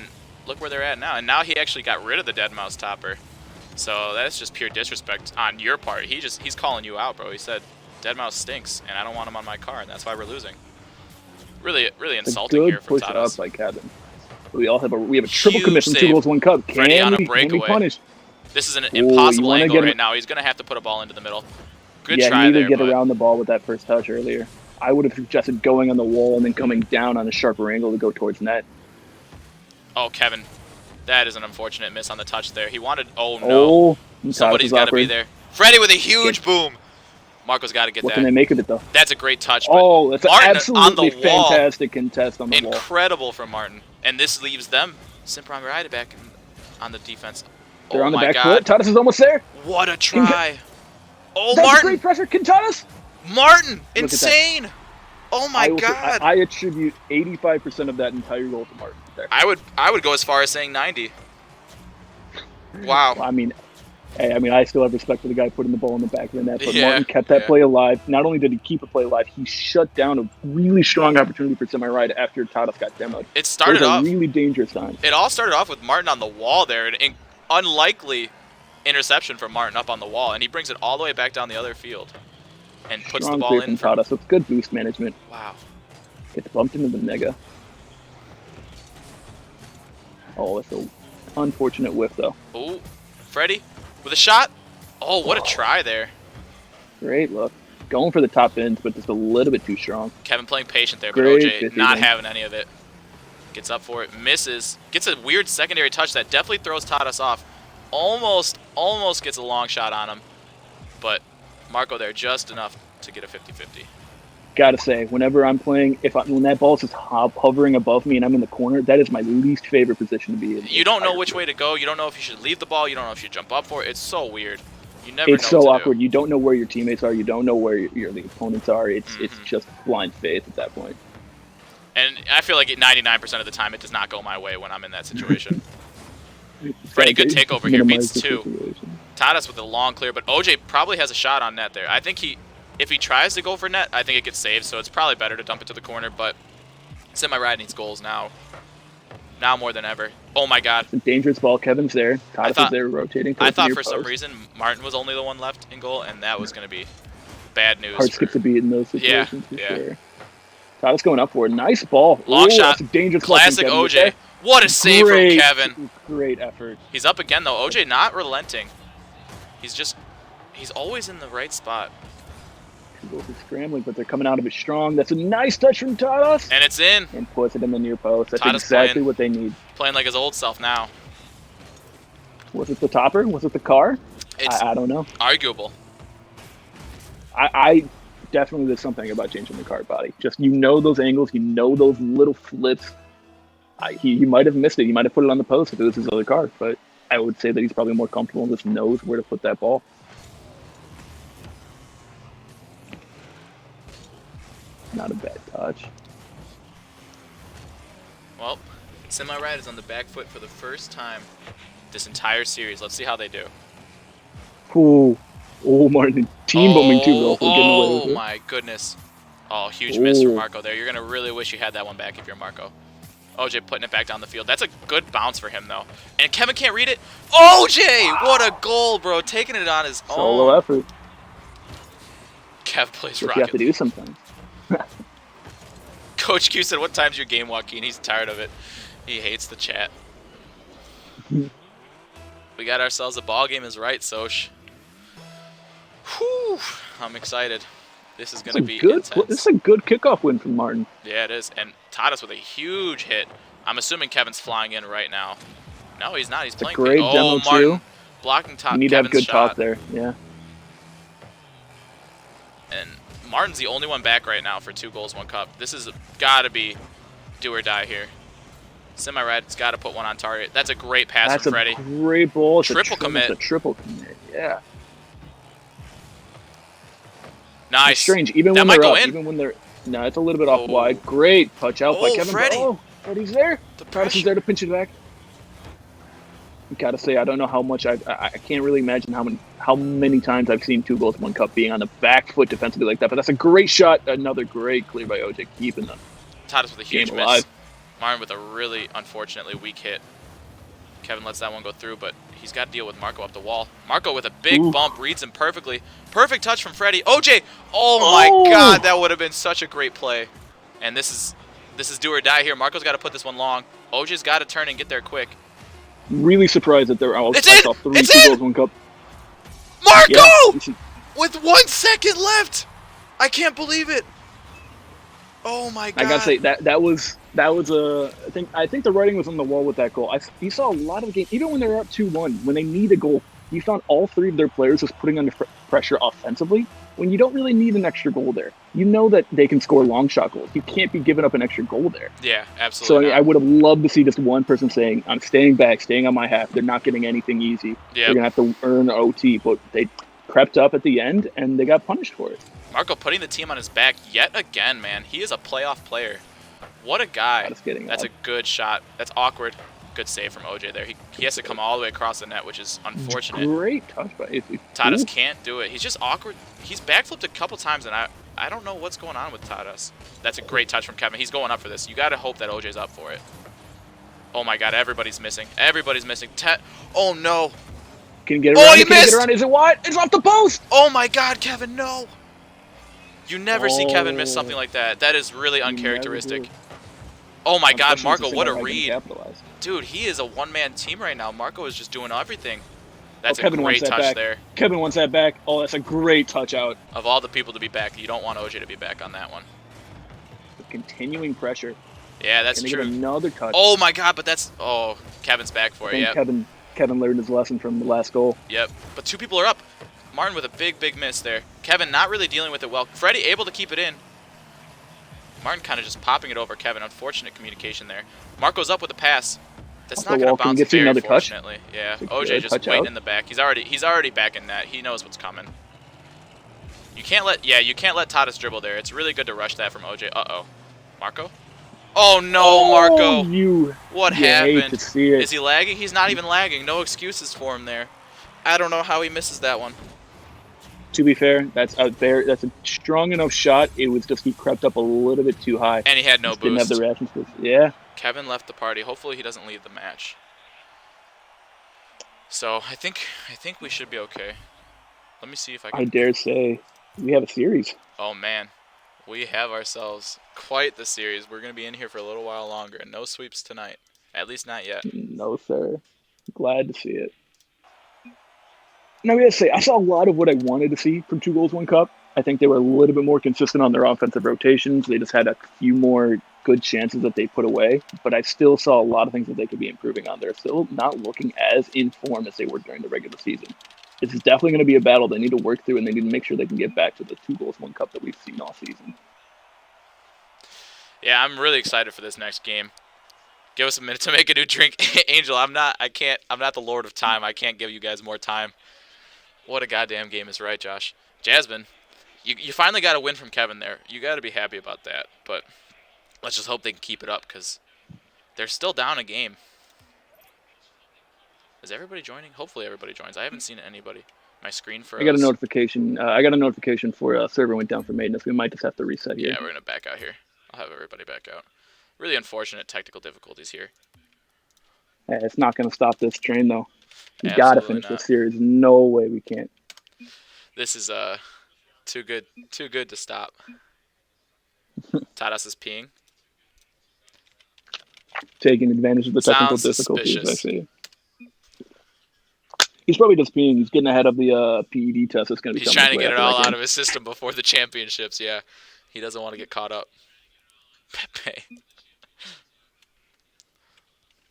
look where they're at now. And now he actually got rid of the dead mouse topper. So that's just pure disrespect on your part. He's calling you out, bro. He said, dead mouse stinks, and I don't want him on my car, and that's why we're losing. Really, really insulting here from Tadas. Good push up by Kevin. We have a triple commission, save. 2 goals, 1 cup. Freddie on a Can breakaway. we punish? This is an impossible angle right now. He's going to have to put a ball into the middle. Good try there. Yeah, he needed to get around the ball with that first touch earlier. I would have suggested going on the wall and then coming down on a sharper angle to go towards net. Oh, Kevin. That is an unfortunate miss on the touch there. He wanted... Oh, no. Somebody's got to be there. Freddie with a huge boom. Marco's got to get that. What can they make of it, though? That's a great touch. Oh, that's Martin an absolutely on the wall. Fantastic contest on the wall. Incredible from Martin. And this leaves them Simprong right back on the defense. They're on the back foot. Tadas is almost there. What a try. Oh, that's Martin. Great pressure. Can Tadas? Martin. Insane. Oh, my God. I attribute 85% of that entire goal to Martin there. I would go as far as saying 90. Wow. Well, I still have respect for the guy putting the ball in the back of the net, but Martin kept that play alive. Not only did he keep a play alive, he shut down a really strong opportunity for semi-ride after Tadas got demoed. It started off a really dangerous time. It all started off with Martin on the wall there, an unlikely interception from Martin up on the wall, and he brings it all the way back down the other field and puts the ball in. From Tadas. So it's good boost management. Wow. Gets bumped into the mega. Oh, that's an unfortunate whiff, though. Oh, Freddie with a shot. Oh, what a try there. Great look. Going for the top ends, but just a little bit too strong. Kevin playing patient there, but OJ not having any of it. Gets up for it, misses. Gets a weird secondary touch that definitely throws Tadas off. Almost gets a long shot on him. But Marco there just enough to get a 50-50. Gotta say, whenever I'm playing, when that ball's just hovering above me and I'm in the corner, that is my least favorite position to be in. You don't know which way to go. You don't know if you should leave the ball. You don't know if you should jump up for it. It's so weird. You never know It's so what to awkward. do. You don't know where your teammates are. You don't know where the opponents are. It's just blind faith at that point. And I feel like 99% of the time it does not go my way when I'm in that situation. Freddie, good takeover here. Beats 2. Tadas with a long clear, but OJ probably has a shot on net there. I think if he tries to go for net, I think it gets saved, so it's probably better to dump it to the corner, but Semi-Ride needs goals now. Now more than ever. Oh my god. It's a dangerous ball. Kevin's there. Tadas is there rotating. I thought for some reason Martin was only the one left in goal, and that was going to be bad news. Hard skips a beat in those situations for yeah. sure. Tadas going up for it. Nice ball. Long shot. That's a dangerous classic OJ. What a save from Kevin. Great effort. He's up again, though. OJ not relenting. He's always in the right spot. Two goals are scrambling, but they're coming out of it strong. That's a nice touch from Tadas. And it's in. And puts it in the near post. That's Tadas exactly what they need. Playing like his old self now. Was it the topper? Was it the car? I don't know. Arguable. I definitely there's something about changing the card body. Just those angles, those little flips. He might have missed it. He might have put it on the post if it was his other card, but I would say that he's probably more comfortable and just knows where to put that ball. Not a bad touch. Well, Semi-Ride is on the back foot for the first time this entire series. Let's see how they do. Oh, Martin. Team bombing too, though. Oh, my goodness. Oh, huge miss from Marco there. You're going to really wish you had that one back if you're Marco. OJ putting it back down the field. That's a good bounce for him, though. And Kevin can't read it. OJ! What a goal, bro. Taking it on his own. Solo effort. Kev plays What Rocket. you have to do sometimes. Coach Q said, what time's your game, Joaquin? He's tired of it. He hates the chat. We got ourselves a ball game is right, Soch. Whew. I'm excited. This is going to be intense. This is a good kickoff win from Martin. Yeah, it is. And Tadas with a huge hit. I'm assuming Kevin's flying in right now. No, he's not. He's playing. Great demo Martin too. Blocking top. You need Kevin's to have good shot. top there. Yeah. And Martin's the only one back right now for 2 goals, 1 cup. This has got to be do or die here. Semi-Ride's got to put one on target. That's a great pass from Freddie. That's a great ball. Triple commit. It's a triple commit. Yeah. Nice. It's strange. Even that when might they're go up, in. even when they're it's a little bit off wide. Great touch out by Kevin. Freddie. Freddie's there. Tadas is there to pinch it back. I gotta say, I don't know how much I can't really imagine how many times I've seen 2 goals, 1 cup being on the back foot defensively like that. But that's a great shot. Another great clear by OJ, keeping them. Tadas with a huge miss. Alive. Martin with a really unfortunately weak hit. Kevin lets that one go through, but he's got to deal with Marco up the wall. Marco with a big bump, reads him perfectly. Perfect touch from Freddie. OJ! Oh my god, that would have been such a great play. And this is do or die here. Marco's got to put this one long. OJ's got to turn and get there quick. Really surprised that they're out. It's in! It's 2 in! goals, 1 cup. Marco! Yeah, with 1 second left! I can't believe it. Oh my god. I gotta say that was I think the writing was on the wall with that goal. You saw a lot of the game, even when they were up 2-1, when they need a goal, you found all 3 of their players just putting under pressure offensively when you don't really need an extra goal there. You know that they can score long shot goals. You can't be giving up an extra goal there. Yeah, absolutely. So I would have loved to see just one person saying, I'm staying back, staying on my half. They're not getting anything easy. Yep. They're going to have to earn OT. But they crept up at the end, and they got punished for it. Marco putting the team on his back yet again, man. He is a playoff player. What a guy. That's a good shot. That's awkward. Good save from OJ there. He has to come all the way across the net, which is unfortunate. Great touch by Tadas can't do it. He's just awkward. He's backflipped a couple times, and I don't know what's going on with Tadas. That's a great touch from Kevin. He's going up for this. You got to hope that OJ's up for it. Oh, my God. Everybody's missing. Everybody's missing. Oh, no. Can you get it around? Oh, he missed! Is it wide? It's off the post! Oh, my God, Kevin, no. You never see Kevin miss something like that. That is really uncharacteristic. Oh, my God, Marco, what a read. Dude, he is a one-man team right now. Marco is just doing everything. That's a great touch there. Kevin wants that back. Oh, that's a great touch out. Of all the people to be back, you don't want OJ to be back on that one. The continuing pressure. Yeah, that's true. Get another touch. Oh, my God, but that's... Oh, Kevin's back for it, yeah. Kevin learned his lesson from the last goal. Yep, but 2 people are up. Martin with a big, big miss there. Kevin not really dealing with it well. Freddie able to keep it in. Martin kind of just popping it over Kevin. Unfortunate communication there. Marco's up with a pass. That's not going to bounce very fortunately. Yeah, OJ just waiting in the back. He's already back in net. He knows what's coming. You can't let Tadas dribble there. It's really good to rush that from OJ. Uh-oh. Marco? Oh, no, Marco. What happened? Hate to see it. Is he lagging? He's not even lagging. No excuses for him there. I don't know how he misses that one. To be fair, that's out there. That's a strong enough shot. It was just he crept up a little bit too high. And he had no Just boost. didn't have the reaction to it. Yeah. Kevin left the party. Hopefully he doesn't leave the match. So I think we should be okay. Let me see if I can. I dare say we have a series. Oh man, we have ourselves quite the series. We're gonna be in here for a little while longer, and no sweeps tonight. At least not yet. No, sir. Glad to see it. Now, I gotta say, I saw a lot of what I wanted to see from 2 Goals, 1 Cup. I think they were a little bit more consistent on their offensive rotations. They just had a few more good chances that they put away. But I still saw a lot of things that they could be improving on. They're still not looking as in form as they were during the regular season. This is definitely going to be a battle they need to work through, and they need to make sure they can get back to the 2 Goals, 1 Cup that we've seen all season. Yeah, I'm really excited for this next game. Give us a minute to make a new drink. Angel, I'm not the Lord of Time. I can't give you guys more time. What a goddamn game is right, Josh. Jasmine, you finally got a win from Kevin there. You got to be happy about that. But let's just hope they can keep it up because they're still down a game. Is everybody joining? Hopefully everybody joins. I haven't seen anybody. My screen froze. I got a notification. I got a notification for server went down for maintenance. We might just have to reset here. Yeah, we're gonna back out here. I'll have everybody back out. Really unfortunate technical difficulties here. Yeah, it's not going to stop this train though. We Absolutely got to finish not. this series. No way we can't. This is too good to stop. Tadas is peeing. Taking advantage of the technical Sounds difficulties, I suspicious. see. He's probably just peeing. He's getting ahead of the PED test that's going to be He's coming. trying to get it all out of his system before the championships. Yeah, he doesn't want to get caught up. Pepe.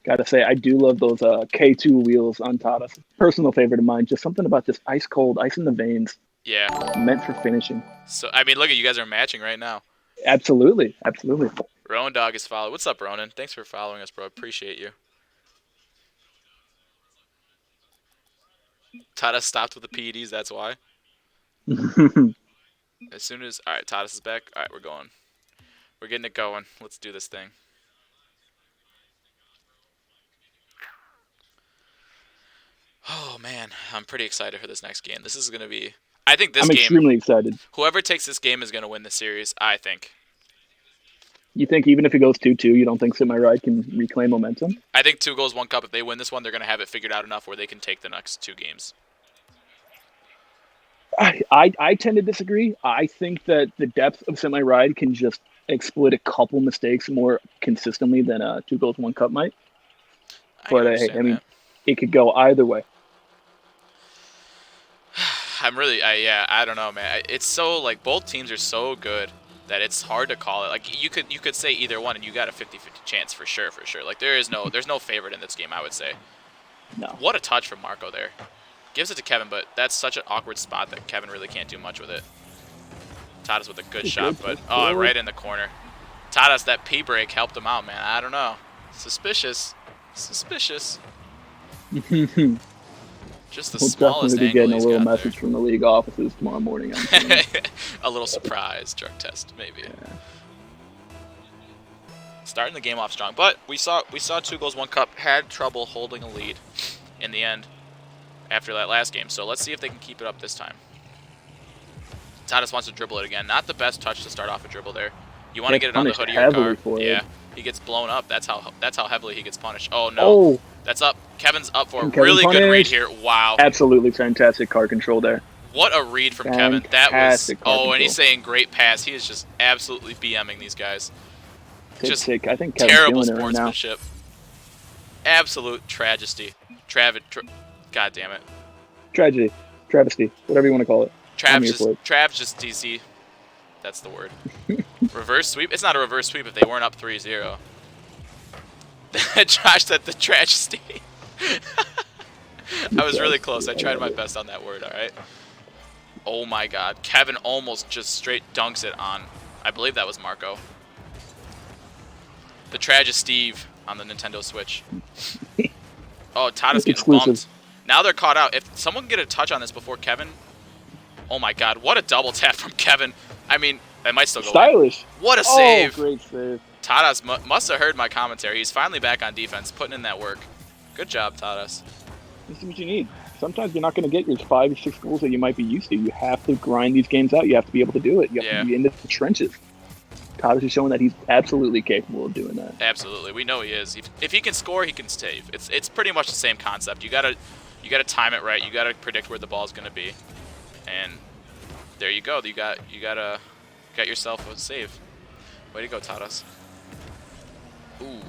Gotta say, I do love those K2 wheels on Tadas. Personal favorite of mine. Just something about this ice cold, ice in the veins. Yeah. Meant for finishing. So I mean, look at you guys are matching right now. Absolutely, absolutely. Rowan Dog is followed. What's up, Ronan? Thanks for following us, bro. Appreciate you. Tadas stopped with the PEDs. That's why. As soon as all right, Tadas is back. All right, we're going. We're getting it going. Let's do this thing. Oh man, I'm pretty excited for this next game. This is gonna be. I think this I'm game. extremely excited. Whoever takes this game is gonna win the series. I think. You think even if it goes 2-2, you don't think Semi-Ride can reclaim momentum? I think 2 Goals, 1 Cup. If they win this one, they're gonna have it figured out enough where they can take the next 2 games. I tend to disagree. I think that the depth of Semi-Ride can just exploit a couple mistakes more consistently than 2 Goals, 1 Cup might. But I mean, it could go either way. I'm really, I don't know, man. It's so like both teams are so good that it's hard to call it. Like you could say either one, and you got a 50-50 chance for sure. Like there's no favorite in this game, I would say. No. What a touch from Marco there. Gives it to Kevin, but that's such an awkward spot that Kevin really can't do much with it. Tadas with a good shot, but right in the corner. Tadas, that P break helped him out, man. I don't know. Suspicious. Just the smallest We'll definitely be getting a little message there. from the league offices tomorrow morning. A little surprise drug test, maybe. Yeah. Starting the game off strong, but we saw 2 Goals, 1 Cup had trouble holding a lead in the end after that last game. So let's see if they can keep it up this time. Tadas wants to dribble it again. Not the best touch to start off a dribble there. You want to get it on the hood of your car. Yeah, he gets blown up. That's how heavily he gets punished. Oh no. Oh. That's up. Kevin's up for a really good read here. Wow. Absolutely fantastic car control there. What a read from Kevin. That was. Oh, and he's saying great pass. He is just absolutely BMing these guys. Just I think terrible sportsmanship. Absolute tragedy. God damn it. Tragedy. Travesty. Whatever you want to call it. Trav's just DC. That's the word. Reverse sweep? It's not a reverse sweep if they weren't up 3-0. Josh said the tragedy. I was really close. I tried my best on that word, alright? Oh my god. Kevin almost just straight dunks it on. I believe that was Marco. The Tragesteve on the Nintendo Switch. Oh, Tadas getting bumped. Now they're caught out. If someone can get a touch on this before Kevin... Oh my god, what a double tap from Kevin. I mean, it might still go stylish. In. What a save. Oh, great save. Tadas must have heard my commentary. He's finally back on defense, putting in that work. Good job, Tadas. This is what you need. sometimes you're not going to get your 5 or 6 goals that you might be used to. You have to grind these games out. You have to be able to do it. You have Yeah. to be in the trenches. Todd is showing that he's absolutely capable of doing that. Absolutely, we know he is. If he can score, he can save. It's pretty much the same concept. You gotta time it right. You gotta predict where the ball's gonna be, and there you go. You got yourself a save. Way to go, Tadas. Ooh,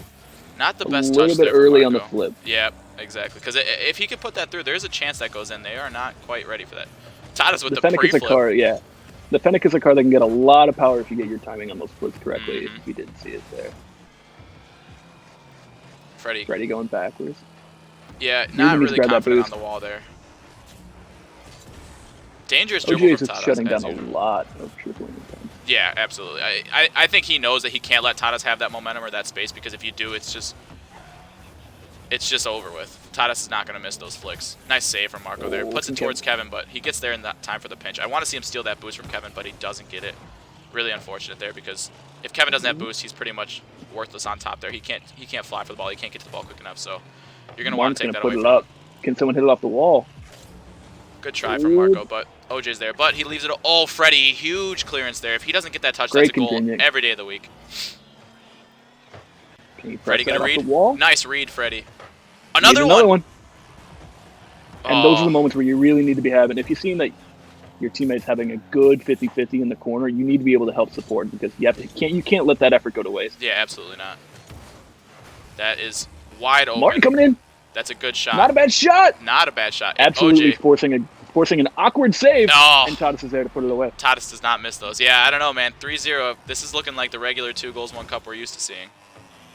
not the best touch there. A little bit early on the flip. Yeah, exactly. Because if he could put that through, there's a chance that goes in. They are not quite ready for that. Tadas with the Fennec is a pre-flip. car, yeah. The Fennec is a car that can get a lot of power if you get your timing on those flips correctly. If you didn't see it there. Freddie going backwards. Yeah, not really confident on the wall there. Dangerous dribble OJ is from just Tadas, shutting down a lot of tripling attempts. Yeah, absolutely. I think he knows that he can't let Tadas have that momentum or that space, because if you do, it's just over with. Tadas is not going to miss those flicks. Nice save from Marco there. Puts it towards Kevin, but he gets there in that time for the pinch. I want to see him steal that boost from Kevin, but he doesn't get it. Really unfortunate there, because if Kevin doesn't have boost, he's pretty much worthless on top there. He can't fly for the ball. He can't get to the ball quick enough, so you're going to want to take that away from him. Can someone hit it off the wall? Good try from Marco, but OJ's there. But he leaves it. Oh, Freddie, huge clearance there. If he doesn't get that touch, that's a goal every day of the week. Freddie gonna read. Nice read, Freddie. Another one. And those are the moments where you really need to be having. If you've seen that your teammate's having a good 50-50 in the corner, you need to be able to help support, because you can't let that effort go to waste. Yeah, absolutely not. That is wide open. Martin coming in. That's a good shot. Not a bad shot. Not a bad shot. Absolutely OJ. forcing an awkward save, oh. And Tadas is there to put it away. Tadas does not miss those. Yeah, I don't know, man. 3-0. This is looking like the regular 2 goals, 1 cup we're used to seeing.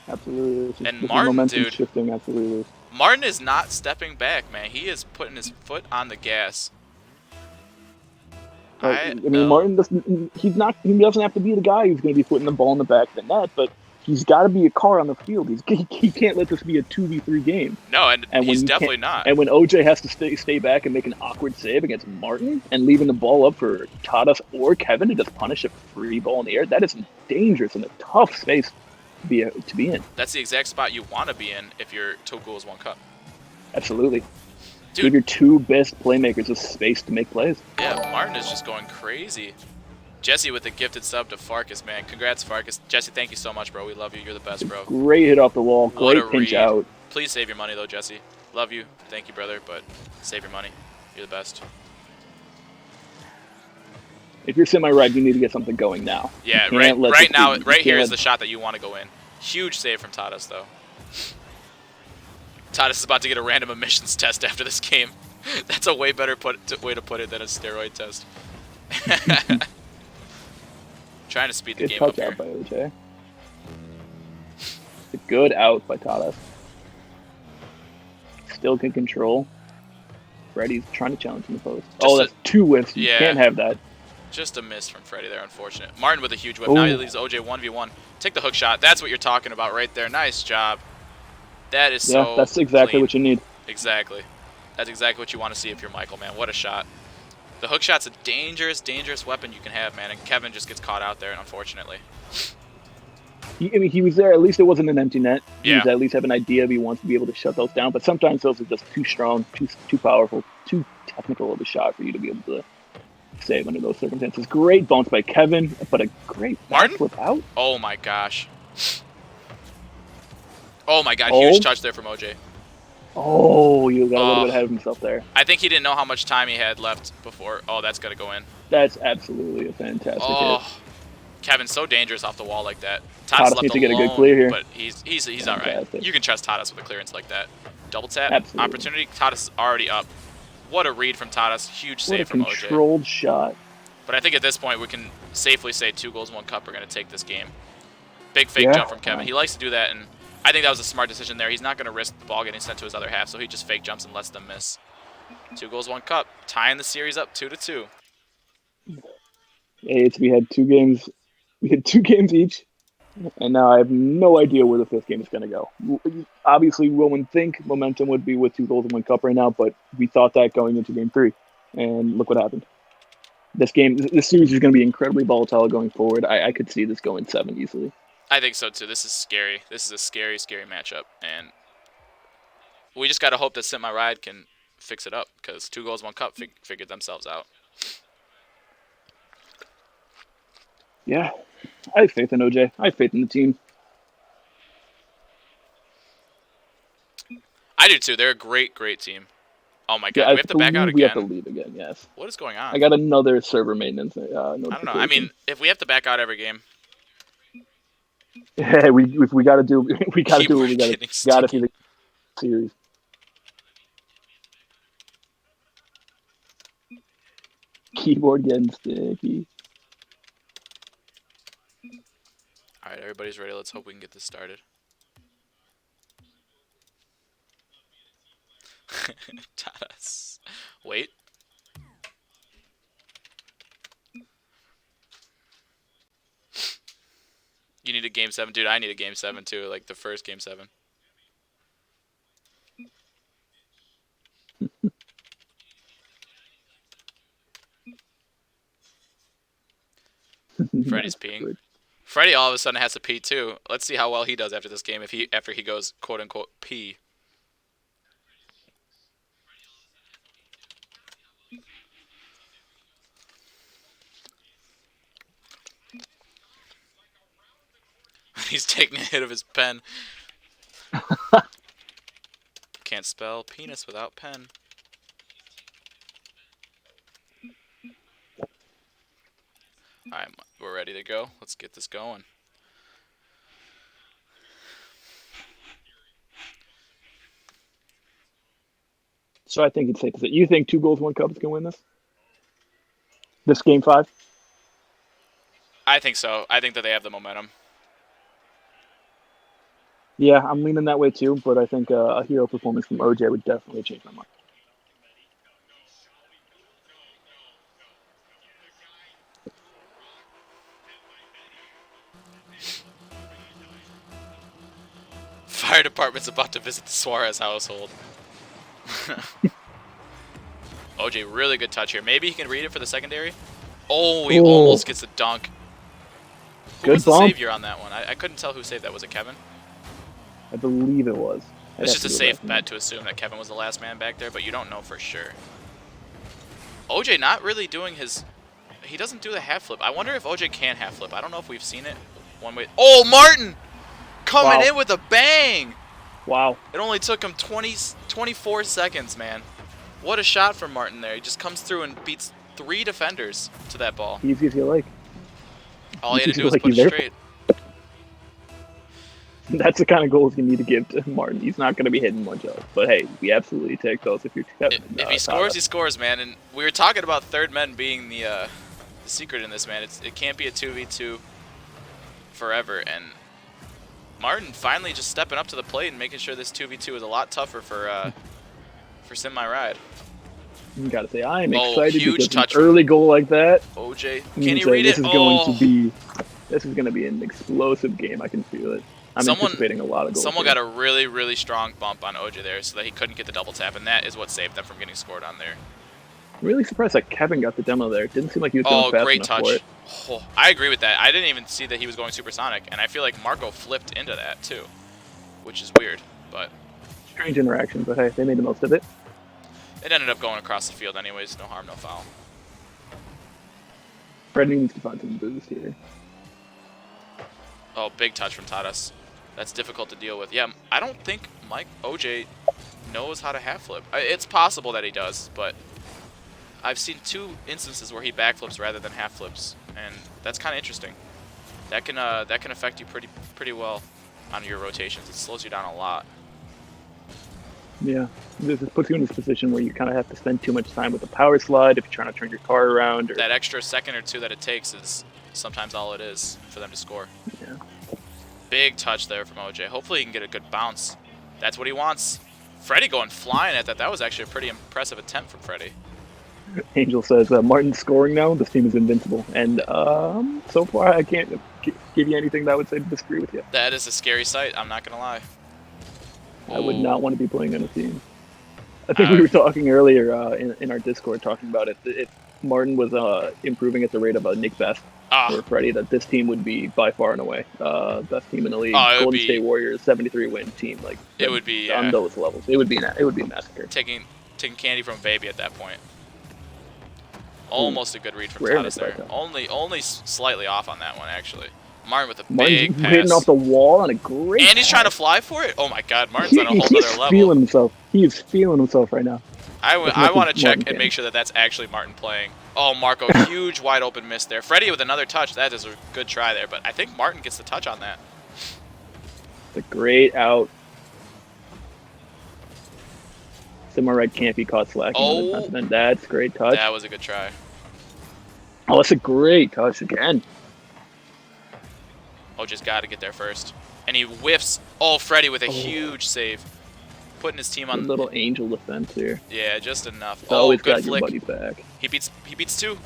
Absolutely. And Martin, dude. Shifting, absolutely. Martin is not stepping back, man. He is putting his foot on the gas. I mean, Martin doesn't. He doesn't have to be the guy who's going to be putting the ball in the back of the net, but he's got to be a car on the field. He can't let this be a 2v3 game. No, and he's definitely not. And when OJ has to stay back and make an awkward save against Martin and leaving the ball up for Tadas or Kevin to just punish a free ball in the air, that is dangerous and a tough space to be in. That's the exact spot you want to be in if you're 2 goals, 1 cup. Absolutely. Dude. Give your 2 best playmakers a space to make plays. Yeah, Martin is just going crazy. Jesse with the gifted sub to Farkas, man. Congrats, Farkas. Jesse, thank you so much, bro. We love you. You're the best, bro. Great hit off the wall. Great pinch out. Please save your money, though, Jesse. Love you. Thank you, brother, but save your money. You're the best. If you're semi-right, you need to get something going now. Yeah, right now, right here is the shot that you want to go in. Huge save from Tadas, though. Tadas is about to get a random emissions test after this game. That's a way better way to put it than a steroid test. Trying to speed the game up here. Good touch out by OJ. A good out by Tadas. Still can control. Freddie's trying to challenge in the post. That's 2 whiffs. You can't have that. Just a miss from Freddie there, unfortunate. Martin with a huge whip. Now he leaves OJ 1v1. Take the hook shot. That's what you're talking about right there. Nice job. That is so that's exactly clean. What you need. Exactly. That's exactly what you want to see if you're Michael, man. What a shot. The hook shot's a dangerous, dangerous weapon you can have, man. And Kevin just gets caught out there, unfortunately. He was there. At least it wasn't an empty net. Yeah. He at least have an idea if he wants to be able to shut those down. But sometimes those are just too strong, too powerful, too technical of a shot for you to be able to save under those circumstances. Great bounce by Kevin, but a great flip out. Oh my gosh. Oh my god, huge touch there from OJ. Oh, you got a little bit ahead of himself there. I think he didn't know how much time he had left before. Oh, that's got to go in. That's absolutely a fantastic hit. Kevin's so dangerous off the wall like that. Tadas needs to get a good clear here. But he's all right. You can trust Tadas with a clearance like that. Double tap, opportunity. Tadas is already up. What a read from Tadas. Huge save from OJ. What a controlled shot. But I think at this point we can safely say 2 goals, 1 cup are going to take this game. Big fake jump from Kevin. He likes to do that, and I think that was a smart decision there. He's not going to risk the ball getting sent to his other half, so he just fake jumps and lets them miss. 2 goals, 1 cup. Tying the series up 2-2. We had 2 games. We had 2 games each, and now I have no idea where the 5th game is going to go. Obviously, one would think momentum would be with 2 goals and 1 cup right now, but we thought that going into game 3, and look what happened. This series is going to be incredibly volatile going forward. I could see this going 7 easily. I think so too. This is scary. This is a scary, scary matchup, and we just got to hope that Sent My Ride can fix it up because 2 goals, 1 cup figured themselves out. Yeah, I have faith in OJ. I have faith in the team. I do too. They're a great, great team. Oh my Yeah, god, do I we have to back out believe we have to again? leave again. Yes, What is going I on? got another server maintenance I don't know. I mean, notification. if we have to back out every game, Yeah, we got to do we got to do what we keyboard got to getting got to see sticky. the series. Keyboard getting sticky. All right, everybody's ready. Let's hope we can get this started. Tadas. Wait. You need a game 7, dude. I need a game 7 too, like the first game 7. Freddy's Nice. peeing. Good. Freddy all of a sudden has to pee too. Let's see how well he does after this game. If after he goes quote unquote pee. He's taking a hit of his pen. Can't spell penis without pen. Alright, we're ready to go. Let's get this going. So I think it's safe to say you think 2 goals, 1 cup is gonna win this. This game 5. I think so. I think that they have the momentum. Yeah, I'm leaning that way too, but I think a hero performance from OJ would definitely change my mind. Fire department's about to visit the Suarez household. OJ, really good touch here. Maybe he can read it for the secondary. Oh, he almost gets a dunk. Who Good was the bump. savior on that one? I couldn't tell who saved that. Was it Kevin? I believe it was. It's just a safe bet to assume that Kevin was the last man back there, but you don't know for sure. OJ not really doing his... He doesn't do the half flip. I wonder if OJ can half flip. I don't know if we've seen it one way. Oh, Martin! Coming in with a bang! Wow. It only took him 24 seconds, man. What a shot from Martin there. He just comes through and beats 3 defenders to that ball. Easy as you like. All he had to do was Like put he's it there. straight. That's the kind of goals you need to give to Martin. He's not going to be hitting much of. But hey, we absolutely take those if you're If he scores, he scores, man. And we were talking about third men being the secret in this, man. It can't be a 2v2 forever. And Martin finally just stepping up to the plate and making sure this 2v2 is a lot tougher for Sim My Ride. You got to say, I am excited huge because touch an early goal like that. OJ, means can you that read it? This is going to be an explosive game. I can feel it. I'm Someone- anticipating a lot of goals. Someone here. got a really, really strong bump on OJ there so that he couldn't get the double tap, and that is what saved them from getting scored on there. I'm really surprised that Kevin got the demo there. It didn't seem like he was going fast great enough touch. for it. Oh, I agree with that. I didn't even see that he was going supersonic, and I feel like Marco flipped into that too, which is weird, but Strange interaction, but hey, they made the most of it. it ended up going across the field anyways. No harm, no foul. Freddie needs to find some boost here. Oh, big touch from Tadas. That's difficult to deal with. Yeah, I don't think OJ knows how to half flip. It's possible that he does, but I've seen 2 instances where he backflips rather than half flips, and that's kind of interesting. That can affect you pretty well on your rotations. It slows you down a lot. Yeah, this puts you in this position where you kind of have to spend too much time with the power slide if you're trying to turn your car around. Or That extra second or 2 that it takes is sometimes all it is for them to score. yeah. Big touch there from OJ. Hopefully he can get a good bounce. That's what he wants. Freddie going flying at that. That was actually a pretty impressive attempt from Freddie. Angel says Martin's scoring now. This team is invincible, and so far I can't give you anything that would say to disagree with you. That is a scary sight. I'm not gonna lie. I would not want to be playing on a team. I think we were talking earlier in our Discord talking about it. If Martin was improving at the rate of Nick Best or Freddie, that this team would be by far and away best team in the league. Golden State Warriors 73 win team, like it would be on those levels. It would be a massacre. taking taking candy from a baby at that point. Almost a good read from Rare Tadas there. miss by Only slightly off on that one, actually. Martin with a Martin's big hitting pass. off the wall on a great And he's trying to pass. fly for it? Oh my god, Martin's on a whole He's other level. feeling himself. He is feeling himself right now. I want to check Martin and make sure that that's actually Martin playing. Oh, Marco, huge wide open miss there. Freddie with another touch. That is a good try there, but I think Martin gets the touch on that. It's a great out. Semi-right can't be caught slacking. Oh. That's a great touch. That was a good try. Oh, that's a great touch again. Oh, just got to get there first. And he whiffs. Oh, Freddie with a huge save. Putting his team on. A little angel defense here. Yeah, just enough. It's always good got flick. your buddy back. He beats two.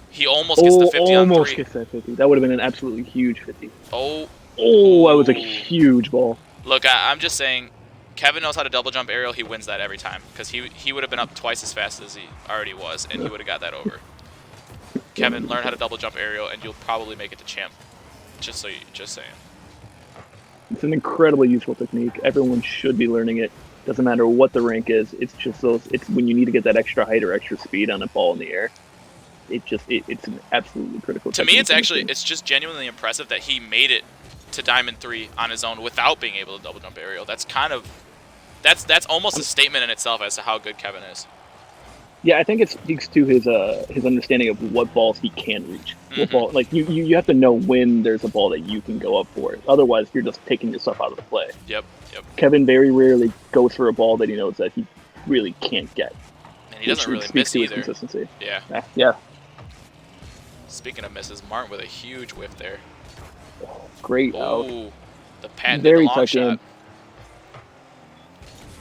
He almost gets the 50 on almost 3. gets that 50. That would have been an absolutely huge 50. Oh. Oh, that was a huge ball. Look, I'm just saying, Kevin knows how to double jump aerial. He wins that every time because he would have been up twice as fast as he already was, and he would have got that over. Kevin, learn how to double jump aerial, and you'll probably make it to champ. Just saying. It's an incredibly useful technique. Everyone should be learning it. Doesn't matter what the rank is. It's just those. It's when you need to get that extra height or extra speed on a ball in the air. It's an absolutely critical. To me, it's just genuinely impressive that he made it to Diamond 3 on his own without being able to double jump aerial. That's that's almost a statement in itself as to how good Kevin is. Yeah, I think it speaks to his understanding of what balls he can reach. What ball, like you have to know when there's a ball that you can go up for. Otherwise, you're just taking yourself out of the play. Yep. Kevin very rarely goes for a ball that he knows that he really can't get. And he doesn't really miss either. Consistency. Yeah. Speaking of misses, Martin with a huge whiff there. Great out. The patented Very long tough shot.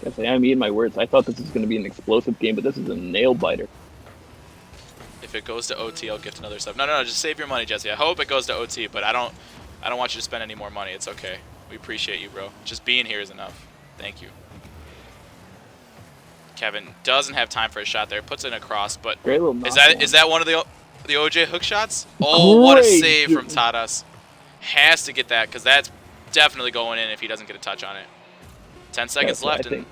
Game. I'm eating my words. I thought this was going to be an explosive game, but this is a nail biter. If it goes to OT, I'll gift another sub. No, just save your money, Jesse. I hope it goes to OT, but I don't want you to spend any more money. It's okay. We appreciate you, bro. Just being here is enough. Thank you. Kevin doesn't have time for a shot there. Puts it in a cross, but is that one of the OJ hook shots? Oh, what a save from Tadas. Has to get that because that's definitely going in if he doesn't get a touch on it. 10 seconds left. And,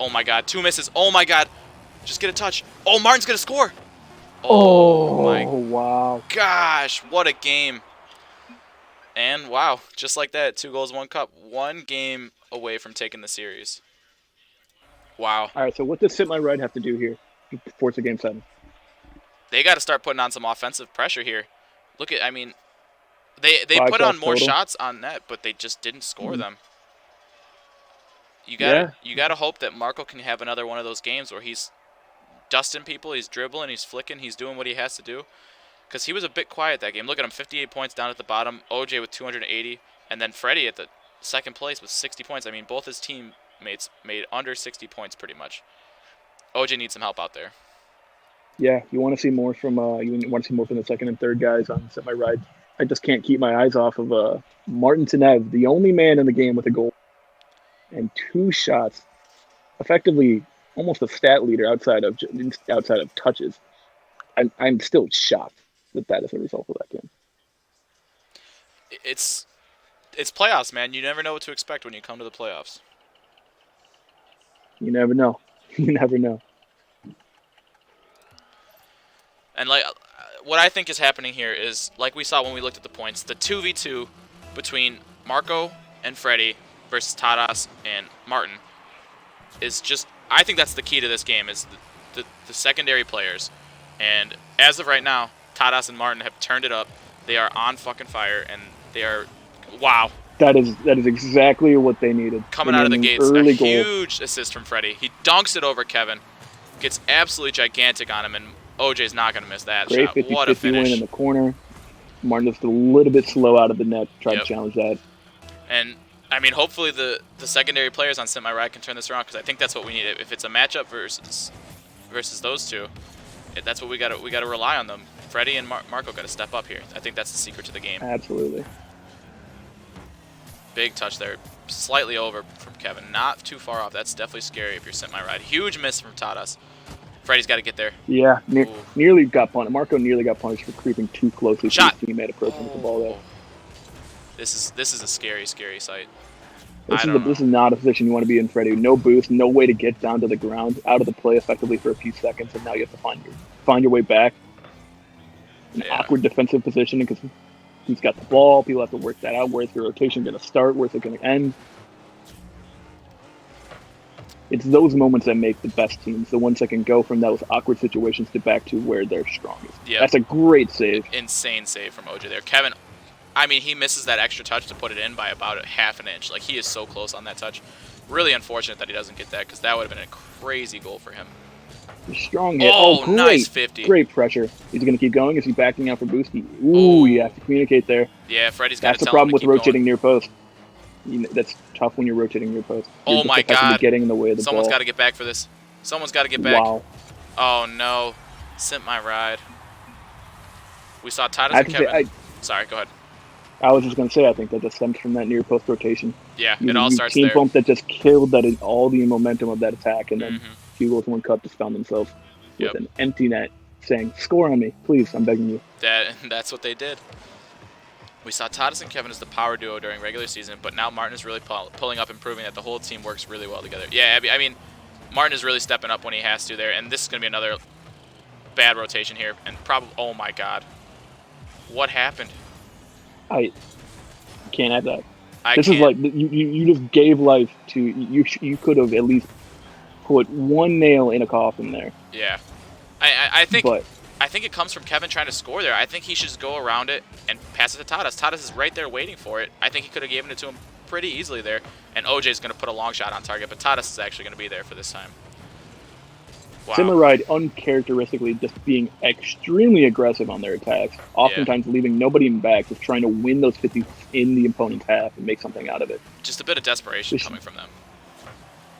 oh, my God. 2 misses. Oh, my God. Just get a touch. Oh, Martin's going to score. Oh, my wow. gosh. What a game. And, wow, just like that, 2 goals, 1 cup. 1 game away from taking the series. Wow. All right, so what does Sit My Ride have to do here to force a Game 7? They got to start putting on some offensive pressure here. Look at, I mean, they put on more shots on net, but they just didn't score them. You gotta hope that Marco can have another one of those games where he's dusting people, he's dribbling, he's flicking, he's doing what he has to do. Because he was a bit quiet that game. Look at him, 58 points down at the bottom. OJ with 280, and then Freddie at the second place with 60 points. I mean, both his teammates made under 60 points pretty much. OJ needs some help out there. Yeah, you want to see more from the second and third guys on Set My Ride. I just can't keep my eyes off of Martin Tanev, the only man in the game with a goal and 2 shots, effectively almost a stat leader outside of touches. I'm still shocked that is a result of that game. It's playoffs, man. You never know what to expect when you come to the playoffs. You never know. You never know. And like what I think is happening here is, like we saw when we looked at the points, the 2v2 between Marco and Freddie versus Tadas and Martin is just, I think that's the key to this game, is the secondary players. And as of right now, Tadas and Martin have turned it up. They are on fucking fire, and they are, wow. That is exactly what they needed. Coming out of the gates, a huge assist from Freddie. He dunks it over Kevin, gets absolutely gigantic on him, and OJ's not going to miss that shot. What a finish. Win in the corner. Martin just a little bit slow out of the net, tried to challenge that. And, I mean, hopefully the secondary players on Semi-Ride can turn this around, because I think that's what we need. If it's a matchup versus those two, that's what we got to rely on them. Freddie and Marco got to step up here. I think that's the secret to the game. Absolutely. Big touch there. Slightly over from Kevin. Not too far off. That's definitely scary if you're Semi-Ride. Huge miss from Tadas. Freddie's got to get there. Yeah, nearly got punished. Marco nearly got punished for creeping too closely to his teammate approaching the ball there. This is a scary, scary sight. I don't know. This is not a position you want to be in, Freddie. No boost, no way to get down to the ground, out of the play effectively for a few seconds, and now you have to find your way back. An Yeah. awkward defensive position because he's got the ball. People have to work that out. Where's the rotation going to start? Where's it going to end? It's those moments that make the best teams, the ones that can go from those awkward situations to back to where they're strongest. Yep. That's a great save. Insane save from OJ there. Kevin, I mean, he misses that extra touch to put it in by about a half an inch. Like, he is so close on that touch. Really unfortunate that he doesn't get that because that would have been a crazy goal for him. Strong hit. Oh, great. nice 50. Great pressure. Is he going to keep going? Is he backing out for Boosty? Ooh, you have to communicate there. Yeah, Freddie's got to That's the tell problem him with to keep rotating going. near post. You know, that's tough when you're rotating near post. You're Oh just my effectively God. Getting in the way of the Someone's ball. got to get back for this. Someone's got to get back. Wow. Oh, no. Sent my ride. We saw Titus and Kevin. Sorry, go ahead. I was just going to say, I think that just stems from that near post rotation. Yeah, it all starts team there. bump that just killed all the momentum of that attack, and then few goals in one cup just found themselves with an empty net saying, "Score on me, please, I'm begging you." That's what they did. We saw Titus and Kevin as the power duo during regular season, but now Martin is really pulling up and proving that the whole team works really well together. Yeah, I mean, Martin is really stepping up when he has to there, and this is going to be another bad rotation here, and probably, oh my God. What happened? I can't have that. This is like, you just gave life to, you could have at least put one nail in a coffin there. Yeah. I think it comes from Kevin trying to score there. I think he should just go around it and pass it to Tadas. Tadas is right there waiting for it. I think he could have given it to him pretty easily there. And OJ's going to put a long shot on target, but Tadas is actually going to be there for this time. Wow. Simmeride uncharacteristically just being extremely aggressive on their attacks, oftentimes leaving nobody in back, just trying to win those 50s in the opponent's half and make something out of it. Just a bit of desperation coming from them.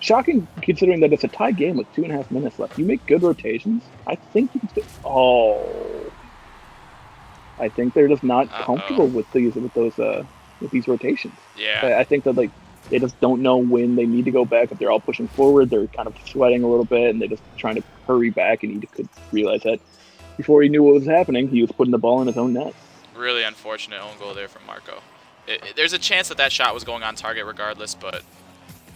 Shocking considering that it's a tie game with 2.5 minutes left. You make good rotations. I think you can I think they're just not comfortable with these rotations. Yeah. I think that they just don't know when they need to go back. If they're all pushing forward, they're kind of sweating a little bit, and they're just trying to hurry back. And he could realize that before he knew what was happening, he was putting the ball in his own net. Really unfortunate own goal there from Marco. There's a chance that shot was going on target regardless, but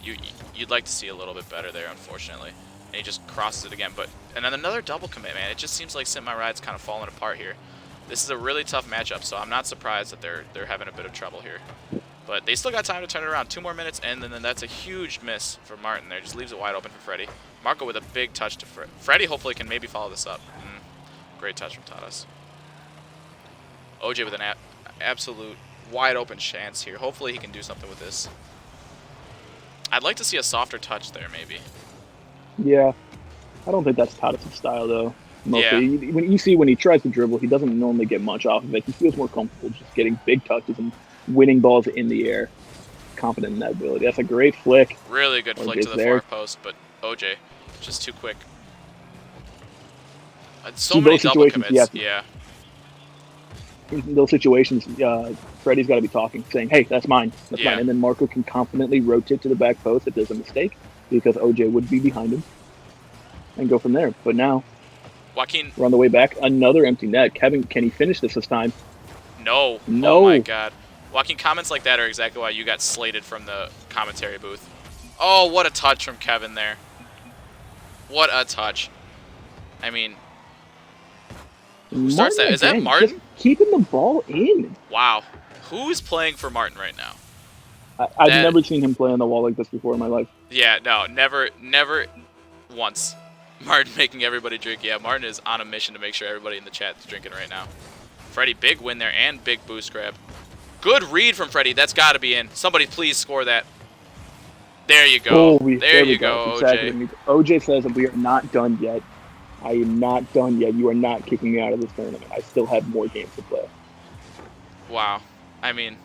you'd like to see a little bit better there, unfortunately. And he just crosses it again. And then another double commit, man. It just seems like Sent My Ride's kind of falling apart here. This is a really tough matchup, so I'm not surprised that they're having a bit of trouble here. But they still got time to turn it around. 2 more minutes, and then that's a huge miss for Martin there. Just leaves it wide open for Freddie. Marco with a big touch to Freddie. Hopefully can maybe follow this up. Great touch from Tadas. OJ with an absolute wide open chance here. Hopefully he can do something with this. I'd like to see a softer touch there, maybe. Yeah. I don't think that's Tadas' style, though. Mostly. Yeah. When he tries to dribble, he doesn't normally get much off of it. He feels more comfortable just getting big touches and winning balls in the air. Confident in that ability. That's a great flick. Really good flick to the far post, but OJ just too quick. So many double commits. Yeah. In those situations, Freddie's got to be talking, saying, "Hey, that's mine. That's mine." And then Marco can confidently rotate to the back post if there's a mistake, because OJ would be behind him, and go from there. But now, Joaquin, we're on the way back. Another empty net. Kevin, can he finish this time? No. Oh my God. Joaquin, comments like that are exactly why you got slated from the commentary booth. Oh, what a touch from Kevin there. What a touch. I mean, who starts that? Is that Martin? Just keeping the ball in. Wow. Who's playing for Martin right now? I've never seen him play on the wall like this before in my life. Yeah, no, never once. Martin making everybody drink. Yeah, Martin is on a mission to make sure everybody in the chat is drinking right now. Freddie, big win there and big boost grab. Good read from Freddie. That's got to be in. Somebody please score that. There you go. There you go, exactly. OJ. OJ says that we are not done yet. I am not done yet. You are not kicking me out of this tournament. I still have more games to play. Wow. I mean,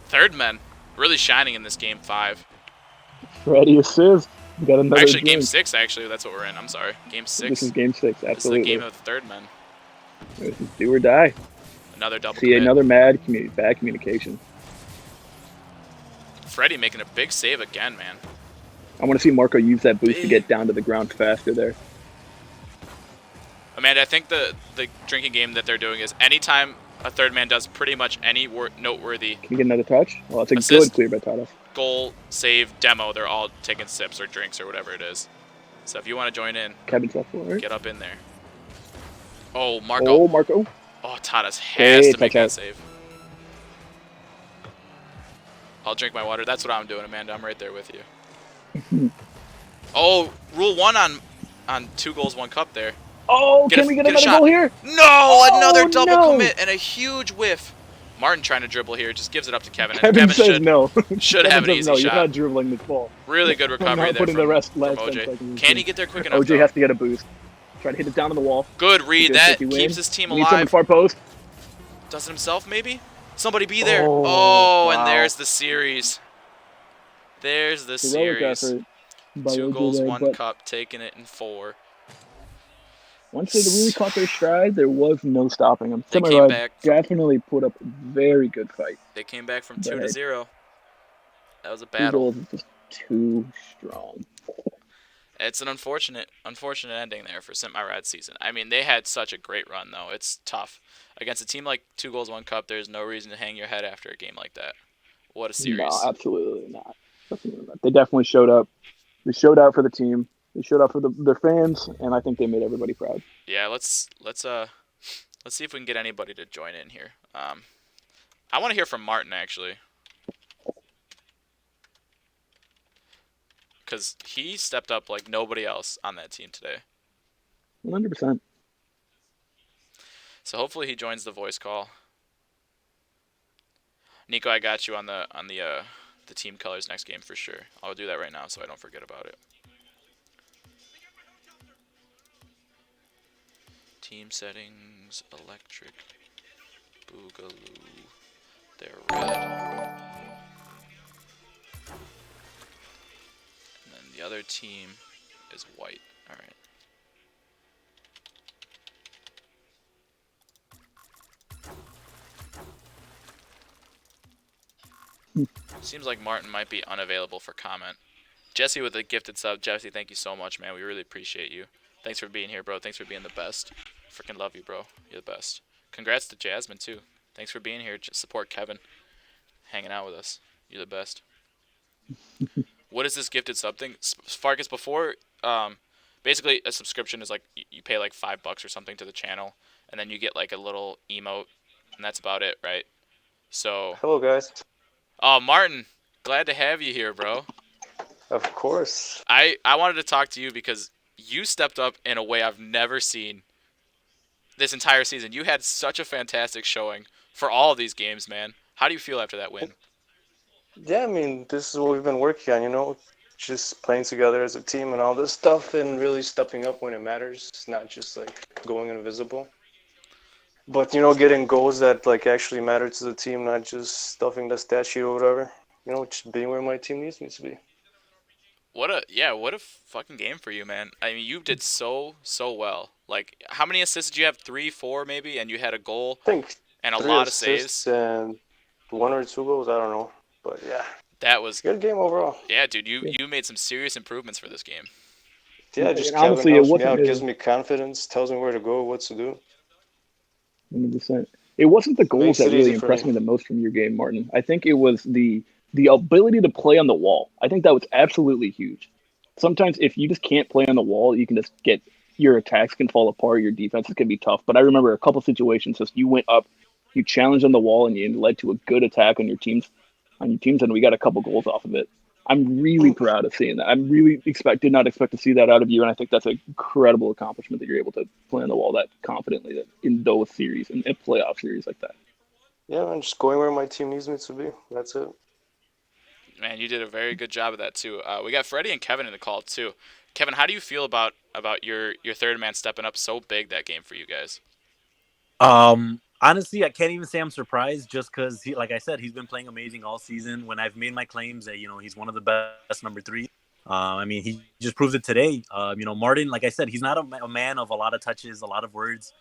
third men really shining in this game 5. Freddie assist. We got another actually, game 6, actually. That's what we're in. I'm sorry. Game 6. This is game 6, absolutely. This is the game of the third men. This is do or die. Another double commit. Another bad communication. Freddie making a big save again, man. I want to see Marco use that boost to get down to the ground faster there. Amanda, I think the drinking game that they're doing is anytime a third man does pretty much any noteworthy. Can you get another touch? Well, it's a good clear by Tadas. goal, save, demo, they're all taking sips or drinks or whatever it is. So if you want to join in, Kevin's up for it. get up in there. Oh, Marco. Oh, Marco. Oh, Tadas has Okay, to make touch out. that save. I'll drink my water. That's what I'm doing, Amanda. I'm right there with you. Oh, rule 1 on 2 goals, 1 cup there. Oh, can we get another shot. goal here? No, another double no. commit and a huge whiff. Martin trying to dribble here, just gives it up to Kevin. Kevin and Kevin says no. should Kevin have an says easy no, shot. You're not dribbling this ball. Really good recovery there putting from, the rest from last OJ. Can he get there quick enough, OJ though? has to get a boost. Try to hit it down on the wall. Good read. That keeps his team Needs someone alive. far post. Does it himself, maybe? Somebody be there. Oh, wow. And there's the series. There's the series. 2 goals, 1 cup, taking it in 4. Once they really caught their stride, there was no stopping them. They came back. Definitely put up a very good fight. They came back from 2-0. That was a battle. 2 goals is just too strong. It's an unfortunate ending there for St. Myride's season. I mean, they had such a great run, though. It's tough. Against a team like 2 goals, 1 cup, there's no reason to hang your head after a game like that. What a series. No, absolutely not. They definitely showed up. They showed out for the team. They showed out for their fans, and I think they made everybody proud. Yeah, let's see if we can get anybody to join in here. I want to hear from Martin, actually. Because he stepped up like nobody else on that team today. 100%. So hopefully he joins the voice call. Nico, I got you on the team colors next game for sure. I'll do that right now so I don't forget about it. Team settings, electric, boogaloo. They're red. And then the other team is white. All right. Seems like Martin might be unavailable for comment. Jesse with a gifted sub. Jesse, thank you so much, man. We really appreciate you. Thanks for being here, bro. Thanks for being the best. Freaking love you, bro. You're the best. Congrats to Jasmine, too. Thanks for being here. Just support Kevin. Hanging out with us. You're the best. What is this gifted sub thing? Farkas, before, basically a subscription is like, you pay like $5 or something to the channel, and then you get like a little emote, and that's about it, right? So. Hello, guys. Oh, Martin. Glad to have you here, bro. Of course. I wanted to talk to you because you stepped up in a way I've never seen this entire season. You had such a fantastic showing for all of these games, man. How do you feel after that win? Yeah, I mean, this is what we've been working on, you know, just playing together as a team and all this stuff and really stepping up when it matters. It's not just like going invisible. But, you know, getting goals that like actually matter to the team, not just stuffing the stat sheet or whatever. You know, just being where my team needs me to be. What a fucking game for you, man. I mean, you did so well. Like, how many assists did you have? 3, 4 maybe, and you had a goal I think and a 3 lot of assists saves. and 1 or 2 goals, I don't know. But yeah. That was good game overall. Yeah, dude, you made some serious improvements for this game. Yeah, just Kevin honestly, helps me out, gives me confidence, tells me where to go, what to do. 100%. It wasn't the goals that really impressed me the most from your game, Martin. I think it was the ability to play on the wall. I think that was absolutely huge. Sometimes if you just can't play on the wall, you can just get your attacks can fall apart, your defenses can be tough. But I remember a couple situations just you went up, you challenged on the wall, and you led to a good attack on your teams, and we got a couple goals off of it. I'm really proud of seeing that. I'm really did not expect to see that out of you, and I think that's an incredible accomplishment that you're able to play on the wall that confidently in those series and playoff series like that. Yeah, I'm just going where my team needs me to be. That's it. Man, you did a very good job of that too. We got Freddie and Kevin in the call too. Kevin, how do you feel about your third man stepping up so big that game for you guys? Honestly, I can't even say I'm surprised just because, like I said, he's been playing amazing all season. When I've made my claims that, you know, he's one of the best number 3. I mean, he just proves it today. You know, Martin, like I said, he's not a man of a lot of touches, a lot of words.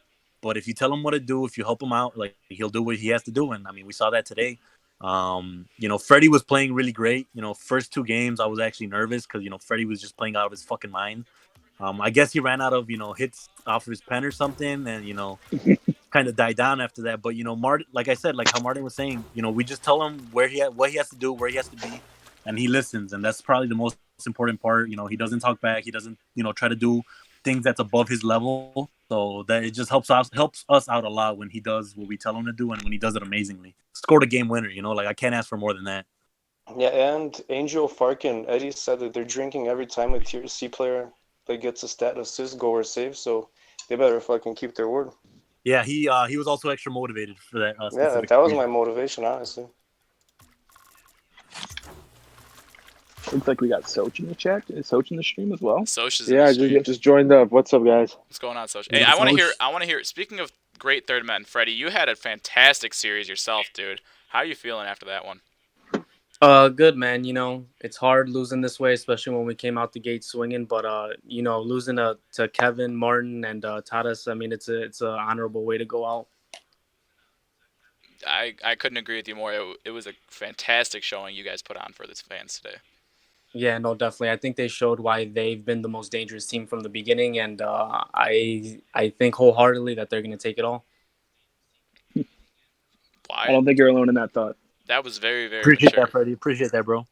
But if you tell him what to do, if you help him out, like he'll do what he has to do. And I mean, we saw that today. You know, Freddie was playing really great. You know, first 2 games, I was actually nervous because, you know, Freddie was just playing out of his fucking mind. I guess he ran out of, you know, hits off of his pen or something. And, you know, kind of died down after that. But, you know, Martin, like I said, like how Martin was saying, you know, we just tell him what he has to do, where he has to be. and he listens, and that's probably the most important part. You know, he doesn't talk back. He doesn't, try to do things that's above his level. So that it just helps us out a lot when he does what we tell him to do, and when he does it amazingly. Scored a game winner. Like I can't ask for more than that. Yeah, and Angel, Fark, and Eddie said that they're drinking every time a tier C player like gets a stat assist, goal, or save. So they better fucking keep their word. Yeah, he was also extra motivated for that Yeah, specific that was reason. my motivation, honestly. Looks like we got Soch in the chat. Is Soch in the stream as well? Soch is in Yeah, the I stream. just joined up. What's up, guys? What's going on, Soch? Yeah, Hey, I want to Soch. hear. Speaking of great third men, Freddie, you had a fantastic series yourself, dude. How are you feeling after that one? Good man. It's hard losing this way, especially when we came out the gate swinging. But losing to Kevin, Martin, and Tadas, I mean, it's a honorable way to go out. I couldn't agree with you more. It was a fantastic showing you guys put on for the fans today. Yeah, no, definitely. I think they showed why they've been the most dangerous team from the beginning, and I think wholeheartedly that they're going to take it all. I don't think you're alone in that thought. That was very, very Appreciate mature. that, Freddie. Appreciate that, bro.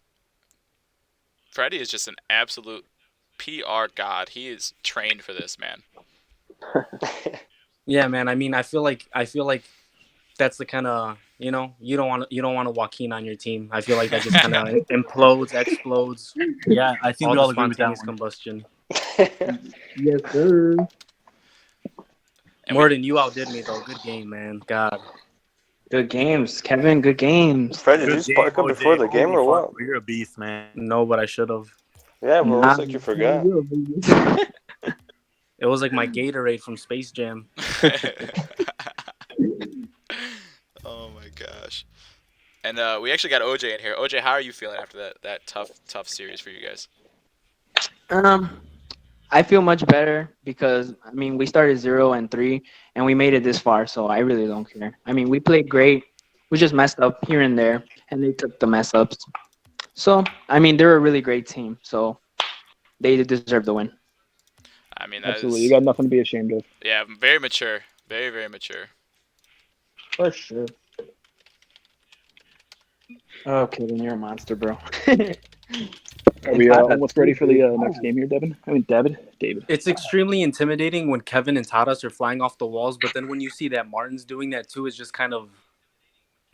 Freddie is just an absolute PR god. He is trained for this, man. Yeah, man. I mean, I feel like that's the kind of you don't want a Joaquin on your team. I feel like that just kind of implodes, explodes. Yeah, I think we all the agree with that spontaneous one. combustion. Yes, sir. Morton, you outdid me though. Good game, man. God. Good games, Kevin. Good games. Fred, did Good you spark up OJ. before the game Holy or fuck, what? bro, you're a beast, man. No, but I should have. Yeah, bro, Nah. it's like you forgot. It was like my Gatorade from Space Jam. Oh my gosh. And we actually got OJ in here. OJ, how are you feeling after that tough series for you guys? I feel much better because we started 0-3 and we made it this far, so I really don't care. We played great. We just messed up here and there, and they took the mess ups. So they're a really great team, so they deserve the win. I mean, Absolutely, you got nothing to be ashamed of. Yeah, very mature, very, very mature. For sure. Okay, then you're a monster, bro. Are we almost ready for the next game here, Devin? David. It's extremely intimidating when Kevin and Tadas are flying off the walls, but then when you see that Martin's doing that too, it's just kind of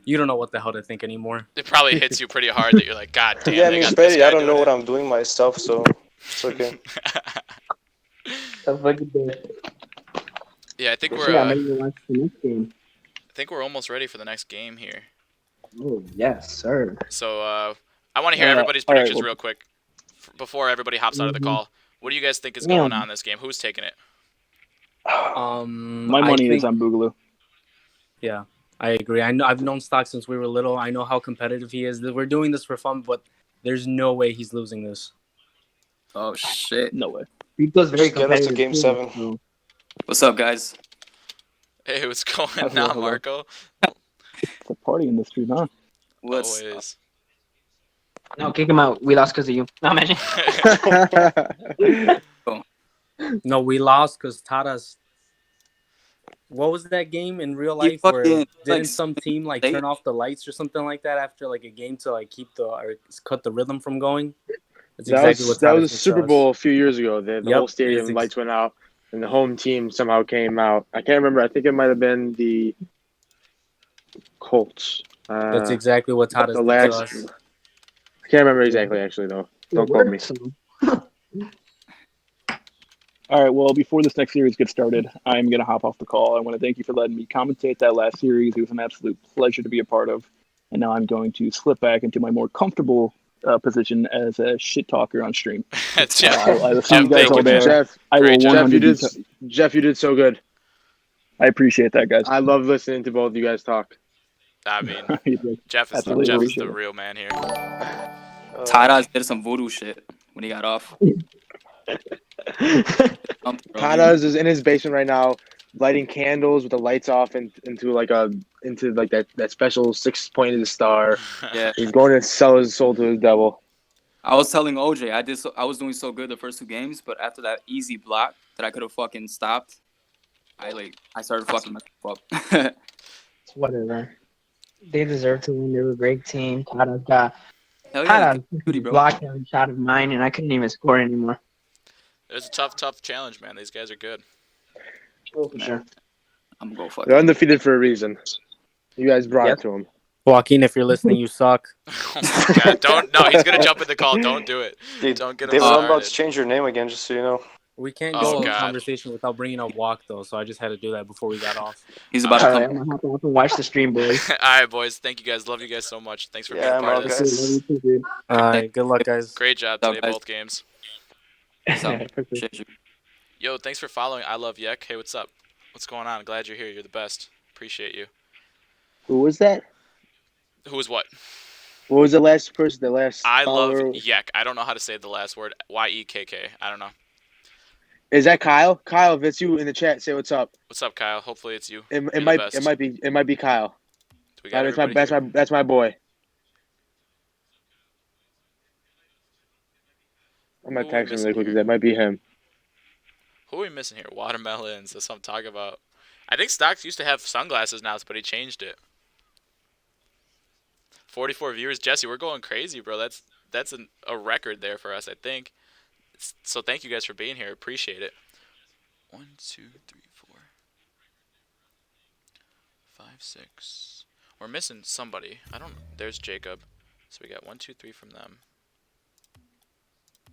you don't know what the hell to think anymore. It probably hits you pretty hard that you're like, God damn. Yeah, I they mean, got this Freddy, guy I don't know doing what it. I'm doing myself, so it's okay. Yeah, I think I'm ready to watch the next game. I think we're almost ready for the next game here. Oh yes, sir. So I want to hear everybody's all right, predictions well- real quick before everybody hops out of the call. What do you guys think is Yeah. going on in this game? Who's taking it? My money is on Boogaloo. Yeah, I agree. I've known Stock since we were little. I know how competitive he is. We're doing this for fun, but there's no way he's losing this. Oh shit! No way. Because very Just get us to competitive. game too, 7. so- What's up, guys? Hey, what's going Hello, on, hello. Marco? It's a party in the street, huh? What's Always. No, kick him out. We lost because of you. No, imagine. No, we lost because Tadas. What was that game in real You life where fucking, didn't like, some team like they- turn off the lights or something like that after like a game to like keep or cut the rhythm from going? That's That exactly what was Tadas a did to Super us. Bowl a few years ago. The Yep, whole stadium it's lights went out, and the home team somehow came out. I can't remember. I think it might have been the Colts. That's exactly what Tadas the did last. to us. I can't remember exactly, actually, though. Don't quote me. All right, well, before this next series gets started, I'm going to hop off the call. I want to thank you for letting me commentate that last series. It was an absolute pleasure to be a part of. And now I'm going to slip back into my more comfortable position as a shit talker on stream. Jeff, I will see you Jeff, guys thank all you, there. Jeff, I will Great job. 100 Jeff, you did so good. I appreciate that, guys. I love listening to both of you guys talk. I mean, You did. Jeff is Absolutely the appreciate it. real man here. Tadas did some voodoo shit when he got off. Tadas is in his basement right now, lighting candles with the lights off into that special 6-pointed star. Yeah, He's going to sell his soul to the devil. I was telling OJ I was doing so good the first 2 games, but after that easy block that I could have fucking stopped, I started fucking myself up. Whatever. They deserve to win. They're a great team. Tadas got Hell I yeah, had good a duty, bro. block every shot of mine, and I couldn't even score anymore. It was a tough challenge, man. These guys are good. Oh, for sure. I'm gonna go They're fucking. undefeated for a reason. You guys brought Yep. it to them. Joaquin, if you're listening, you suck. Oh my god! Don't no. He's gonna jump in the call. Don't do it. Dude, Don't get him David, I'm about to started. change your name again, just so you know. We can't Oh, go a God. conversation without bringing up walk though, so I just had to do that before we got off. He's about All to All come. right, I'm gonna hop off and watch the stream, boys. All right, boys. Thank you guys. Love you guys so much. Thanks for being Yeah, a I'm part out, of this. guys. Love you too, dude. All right, good luck, guys. Great job What's today, up, guys? both games. Peace out. For sure. Appreciate you. Yo, thanks for following. I love Yek. Hey, what's up? What's going on? Glad you're here. You're the best. Appreciate you. Who was that? Who is what? What was the last person? The last I love follower? Yek. I don't know how to say the last word. Yekk. I don't know. Is that Kyle? Kyle, if it's you in the chat, say what's up. What's up, Kyle? Hopefully it's you. It You're the might best. it might be Kyle. Do we got That's my everybody here? that's my boy. I'm Who gonna are we text him missing really quick here? because that might be him. Who are we missing here? Watermelons. That's what I'm talking about. I think Stocks used to have sunglasses now, but he changed it. 44 viewers. Jesse, we're going crazy, bro. That's a record there for us, I think. So thank you guys for being here. Appreciate it. 1, 2, 3, 4, 5, 6. We're missing somebody. I don't know. There's Jacob. So we got 1, 2, 3 from them.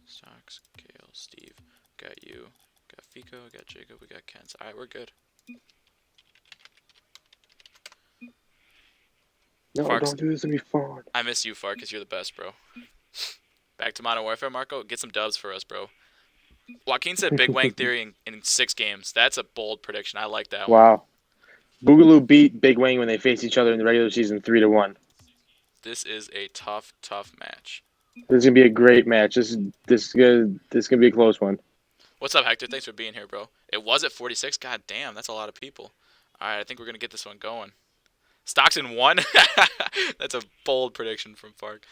Stocks, Kale, Steve. Got you. Got Fico. Got Jacob. We got Kent. All right, we're good. No, Farks. don't do this to me, fun. I miss you, Farkas. You're the best, bro. Back to Modern Warfare, Marco. Get some dubs for us, bro. Joaquin said Big Wang Theory in 6 games. That's a bold prediction. I like that one. Wow. Boogaloo beat Big Wang when they faced each other in the regular season 3-1. This is a tough match. This is gonna be a great match. This is gonna be a close one. What's up, Hector? Thanks for being here, bro. It was at 46. God damn, that's a lot of people. All right, I think we're gonna get this one going. Stocks in 1. That's a bold prediction from Fark.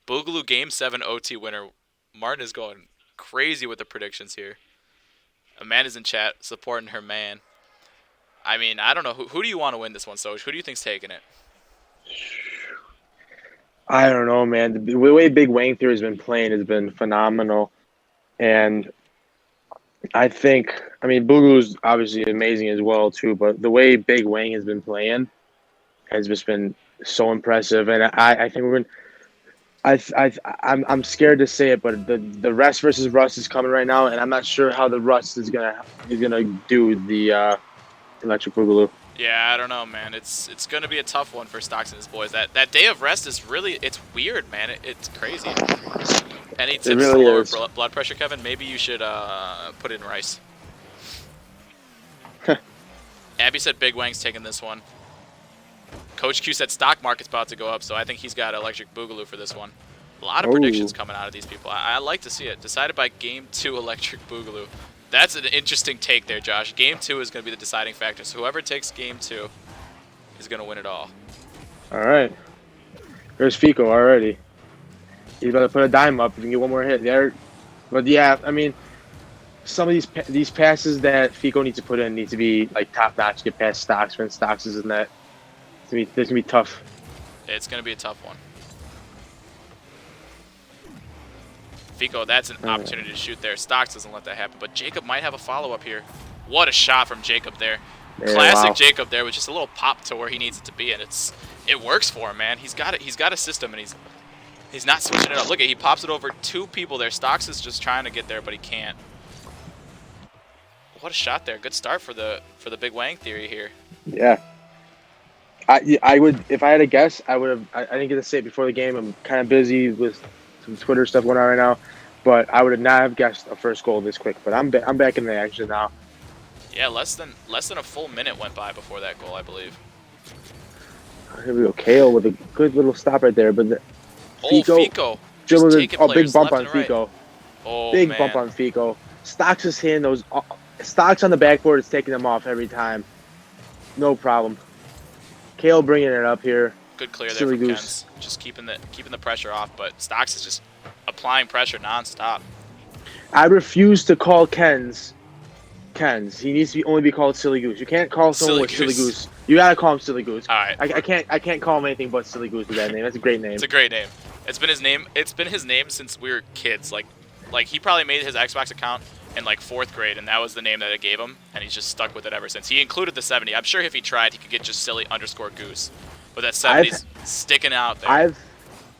Boogaloo Game 7 OT winner. Martin is going crazy with the predictions here. Amanda's in chat supporting her man. I mean, I don't know. Who do you want to win this one, Soj? Who do you think's taking it? I don't know, man. The way Big Wang Theory has been playing has been phenomenal, and I mean, Boogaloo's obviously amazing as well too. But the way Big Wang has been playing has just been so impressive, and I think we're gonna. I'm scared to say it, but the Rest versus Rust is coming right now, and I'm not sure how the Rust is gonna do the Electric Boogaloo. Yeah, I don't know, man. It's gonna be a tough one for Stocks and his boys. That day of rest is it's weird, man. It's crazy. Any tips really to lower is. blood pressure, Kevin? Maybe you should put it in rice. Abby said Big Wang's taking this one. Coach Q said stock market's about to go up, so I think he's got Electric Boogaloo for this one. A lot of predictions coming out of these people. I like to see it. Decided by Game 2 Electric Boogaloo. That's an interesting take there, Josh. Game 2 is going to be the deciding factor. So whoever takes Game 2 is going to win it all. All right. There's Fico already. He's about to put a dime up. If you can get one more hit there. But yeah, I mean, some of these passes that Fico needs to put in need to be like top notch. Get past Stocks when Stocks is in that. This gonna be tough. It's going to be a tough one. Fico, that's an opportunity to shoot there. Stocks doesn't let that happen, but Jacob might have a follow-up here. What a shot from Jacob there. Yeah, Classic wow. Jacob there with just a little pop to where he needs it to be, and it works for him, man. He's got it. He's got a system, and he's not switching it up. Look at, he pops it over 2 people there. Stocks is just trying to get there, but he can't. What a shot there. Good start for the Big Wang Theory here. Yeah. I would, if I had to guess, I would have. I didn't get to say it before the game. I'm kind of busy with some Twitter stuff going on right now, but I would not have guessed a first goal this quick. But I'm back in the action now. Yeah, less than a full minute went by before that goal, I believe. Here we go. Kale with a good little stop right there, but Fico. Just taking big players bump left on and right. Fico. Oh, Big man. bump on Fico. Stocks is hitting those. Stocks on the backboard is taking them off every time. No problem. Kale bringing it up here. Good clear there Silly from goose. Kens. Just keeping the pressure off, but Stocks is just applying pressure nonstop. I refuse to call Kens. He needs to only be called Silly Goose. You can't call someone with Silly Goose. You gotta call him Silly Goose. All right. I can't call him anything but Silly Goose with that name. That's a great name. It's a great name. It's been his name. It's been his name since we were kids. Like he probably made his Xbox account in like 4th grade, and that was the name that it gave him, and he's just stuck with it ever since. He included the 70. I'm sure if he tried, he could get just silly_goose, but that 70's sticking out there.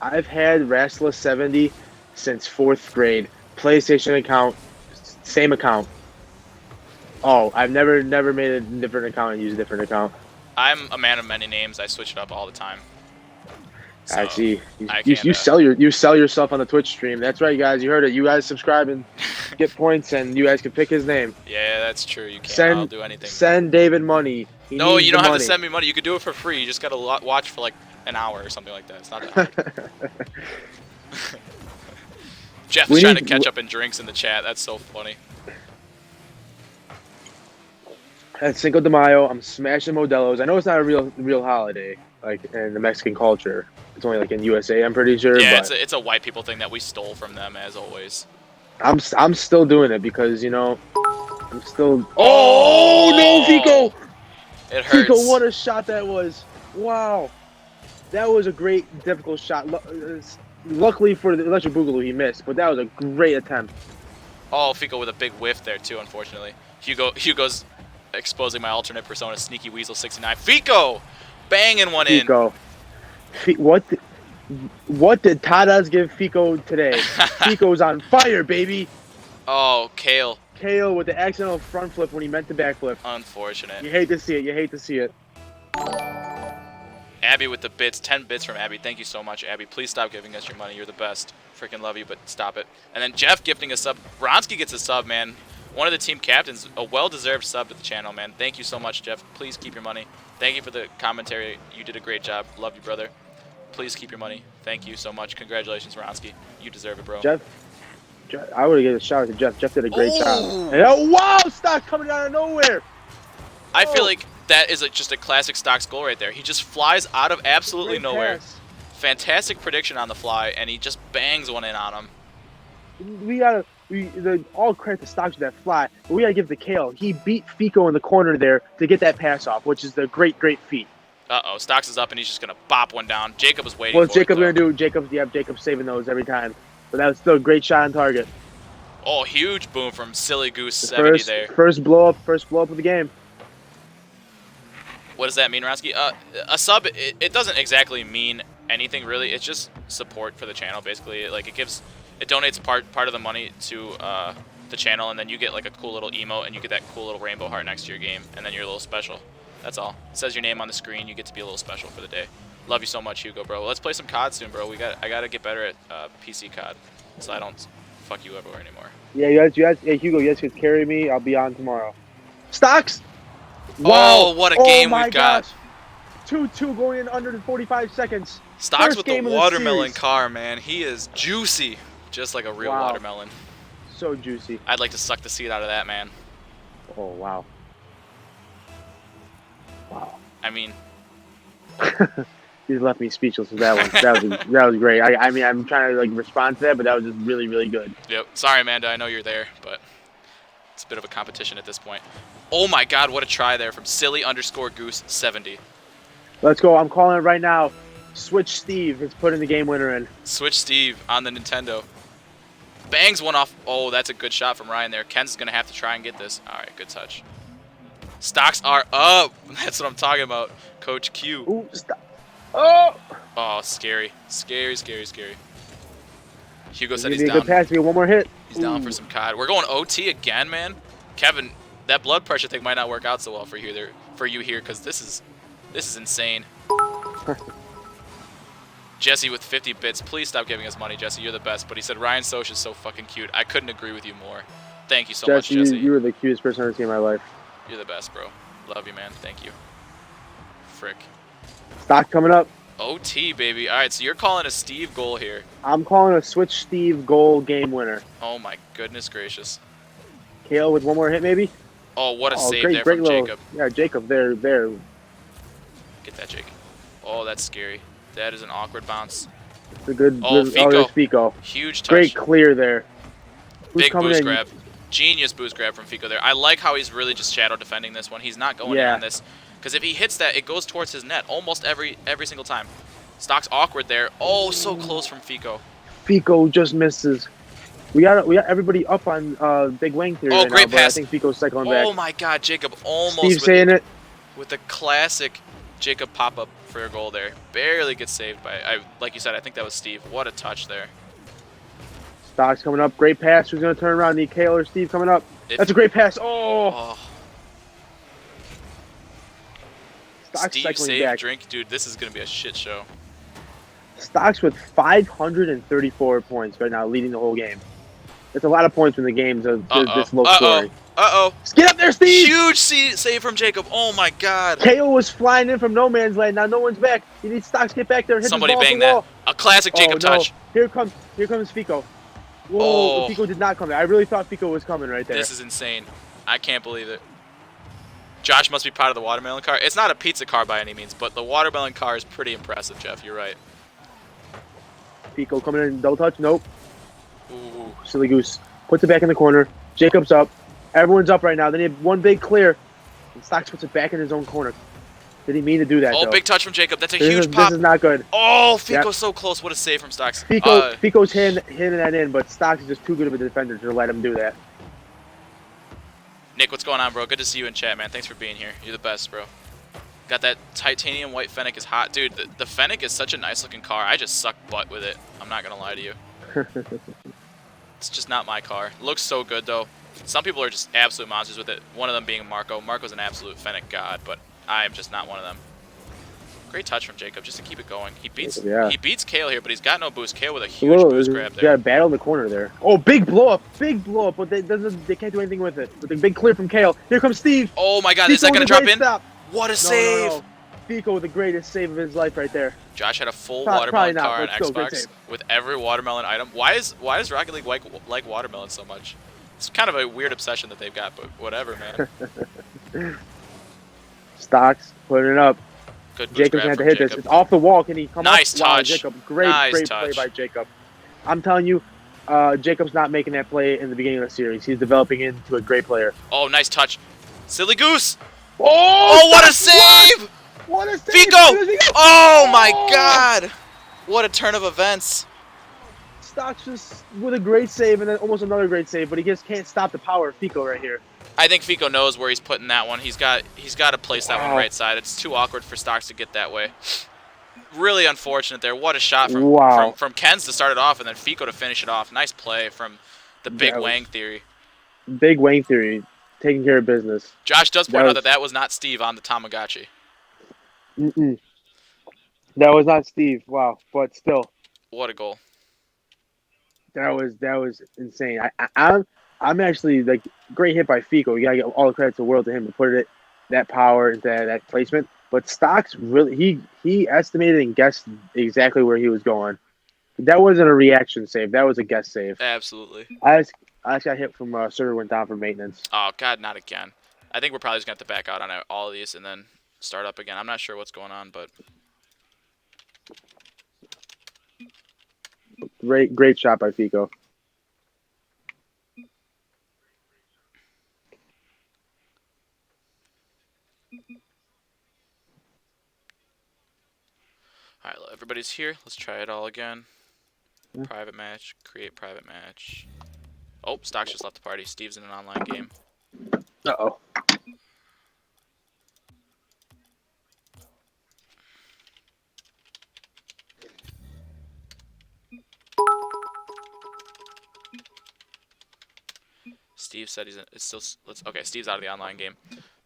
I've had Rassless 70 since 4th grade. PlayStation account, same account. Oh, I've never made a different account and used a different account. I'm a man of many names. I switch it up all the time. So I see. I You can't, sell yourself on the Twitch stream. That's right, guys. You heard it. You guys subscribe and get points, and you guys can pick his name. Yeah, that's true. You can't. I'll do anything. Send David money. No, you don't have to send me money. You could do it for free. You just gotta watch for like an hour or something like that. It's not that hard. Jeff's trying to catch up in drinks in the chat. That's so funny. At Cinco de Mayo, I'm smashing Modelo's. I know it's not a real holiday, like in the Mexican culture. It's only like in USA, I'm pretty sure. Yeah, but it's a white people thing that we stole from them, as always. I'm still doing it because, you know, I'm still... Oh, no, Fico! It hurts. Fico, what a shot that was. Wow. That was a great, difficult shot. Luckily for the Electric Boogaloo, he missed, but that was a great attempt. Oh, Fico with a big whiff there, too, unfortunately. Hugo's exposing my alternate persona, Sneaky Weasel 69. Fico! Banging one Fico. What did Tadas give Fico today? Fico's on fire, baby. Oh, Kale. Kale with the accidental front flip when he meant the back flip. Unfortunate. You hate to see it. You hate to see it. Abby with the bits. 10 bits from Abby. Thank you so much, Abby. Please stop giving us your money. You're the best. Freaking love you, but stop it. And then Jeff gifting a sub. Ronsky gets a sub, man. One of the team captains. A well-deserved sub to the channel, man. Thank you so much, Jeff. Please keep your money. Thank you for the commentary. You did a great job. Love you, brother. Please keep your money. Thank you so much. Congratulations, Ronsky. You deserve it, bro. Jeff, I would have given a shout out to Jeff. Jeff did a great job. And, oh, wow, Stock coming out of nowhere. I feel like that is just a classic Stocks goal right there. He just flies out of absolutely nowhere. Pass. Fantastic prediction on the fly, and he just bangs one in on him. All credit to Stocks with that fly, but we gotta give it to Kale. He beat Fico in the corner there to get that pass off, which is the great feat. Uh-oh, Stocks is up, and he's just going to bop one down. Jacob was waiting What's for Jacob it, going to do? Jacob's saving those every time. But that was still a great shot on target. Oh, huge boom from Silly Goose 70 there. First blow up of the game. What does that mean, Ronsky? A sub, it doesn't exactly mean anything, really. It's just support for the channel, basically. Like, it donates part of the money to the channel, and then you get, like, a cool little emote, and you get that cool little rainbow heart next to your game, and then you're a little special. That's all. It says your name on the screen. You get to be a little special for the day. Love you so much, Hugo, bro. Let's play some COD soon, bro. I gotta get better at PC COD, so I don't fuck you everywhere anymore. Yeah, you guys, hey, Hugo, you guys can carry me. I'll be on tomorrow. Stocks! Wow. Oh, what a game we've got. 2-2 going in under 45 seconds. Stocks with the watermelon car, man. He is juicy, just like a real watermelon. So juicy. I'd like to suck the seed out of that, man. Oh, wow. Wow. I mean, you left me speechless with that one. That was great. I mean, I'm trying to like respond to that, but that was just really, really good. Yep. Sorry, Amanda. I know you're there, but it's a bit of a competition at this point. Oh my God, what a try there from Silly_Goose 70. Let's go. I'm calling it right now. Switch Steve is putting the game winner in. Switch Steve on the Nintendo. Bangs one off. Oh, that's a good shot from Ryan there. Ken's gonna have to try and get this. All right, good touch. Stocks are up. That's what I'm talking about. Coach Q. Ooh, stop. Oh! Oh, scary. Scary. Hugo said he's a down. good pass. One more hit. He's down for some COD. We're going OT again, man. Kevin, that blood pressure thing might not work out so well for you here, because this is insane. Jesse with 50 bits. Please stop giving us money, Jesse. You're the best. But he said Ryan Soch is so fucking cute. I couldn't agree with you more. Thank you so much, Jesse. You were the cutest person I've ever seen in my life. You're the best, bro. Love you, man. Thank you. Frick. Stock coming up. OT, baby. All right, so you're calling a Steve goal here. I'm calling a Switch Steve goal game winner. Oh, my goodness gracious. Kale with one more hit, maybe? Oh, what a save there from Jacob. Yeah, Jacob, there. Get that, Jake. Oh, that's scary. That is an awkward bounce. It's a good. Fico. Fico. Huge touch. Great clear there. Big boost grab. Genius boost grab from Fico there. I like how he's really just shadow defending this one. He's not going in on this. Because if he hits that, it goes towards his net almost every single time. Stock's awkward there. Oh, so close from Fico. Fico just misses. We got everybody up on Big Wang Theory Oh, right great now, but I pass. think Fico's cycling back. Oh my God, Jacob almost Steve saying it. with the classic Jacob pop-up for a goal there. Barely gets saved by, like you said, I think that was Steve. What a touch there. Stock's coming up. Great pass. Who's going to turn around? Need Kale or Steve coming up. That's a great pass. Oh. Stock's Steve cycling save back. drink. Dude, this is going to be a shit show. Stock's with 534 points right now, leading the whole game. It's a lot of points when the game's this low scoring. Uh-oh. Get up there, Steve! Huge save from Jacob. Oh, my God. KO was flying in from no man's land. Now no one's back. He needs Stocks to get back there and hit Somebody the ball bang off the wall. that. A classic Jacob touch. Here comes Fico. Whoa, Oh. Fico did not come there. I really thought Fico was coming right there. This is insane. I can't believe it. Josh must be proud of the watermelon car. It's not a pizza car by any means, but the watermelon car is pretty impressive, Jeff. You're right. Fico coming in, double touch. Nope. Ooh. Silly goose. Puts it back in the corner. Jacob's up. Everyone's up right now. They need one big clear. And Stocks puts it back in his own corner. Did he mean to do that, Oh, though? big touch from Jacob. That's a huge pop. This is not good. Oh, Fico's so close. What a save from Stocks. Fico's hitting that in, but Stocks is just too good of a defender to let him do that. Nick, what's going on, bro? Good to see you in chat, man. Thanks for being here. You're the best, bro. Got that titanium white Fennec is hot. Dude, the Fennec is such a nice looking car. I just suck butt with it. I'm not going to lie to you. It's just not my car. Looks so good, though. Some people are just absolute monsters with it. One of them being Marco. Marco's an absolute Fennec god, but I am just not one of them. Great touch from Jacob just to keep it going. He beats Kale here, but he's got no boost. Kale with a huge boost grab there. Yeah, battle in the corner there. Oh, big blow up, but they can't do anything with it. With a big clear from Kale. Here comes Steve. Oh my God, is that gonna drop in? Stop. What a save! No. Fico with the greatest save of his life right there. Josh had a full watermelon car on Let's go, Xbox with every watermelon item. Why is Rocket League like watermelon so much? It's kind of a weird obsession that they've got, but whatever, man. Stocks putting it up. Good boost Jacob's grab gonna from hit Jacob. this. It's off the wall. Can he come up? Nice touch. Wow, Jacob. Great play by Jacob. I'm telling you, Jacob's not making that play in the beginning of the series. He's developing into a great player. Oh, nice touch. Silly goose. Oh, what a save! What a save! Fico! Oh my God! What a turn of events. Stocks just with a great save and then almost another great save, but he just can't stop the power of Fico right here. I think Fico knows where he's putting that one. He's got to place that one right side. It's too awkward for Stocks to get that way. Really unfortunate there. What a shot from Ken's to start it off, and then Fico to finish it off. Nice play from the Big Wang Theory. Big Wang Theory, taking care of business. Josh does point out that was not Steve on the Tamagotchi. That was not Steve. Wow, but still. What a goal. That was insane. I'm actually like great hit by Fico. You gotta give all the credit to the world to him to put that power into that placement. But Stocks really he estimated and guessed exactly where he was going. That wasn't a reaction save. That was a guess save. Absolutely. I just got hit from server went down for maintenance. Oh God, not again. I think we're probably just gonna have to back out on all of these and then start up again. I'm not sure what's going on, but Great shot by Fico. all right, everybody's here. Let's try it all again. Private match, create private match. Oh, Stocks just left the party. Steve's in an online game. Uh-oh. Steve said okay, Steve's out of the online game.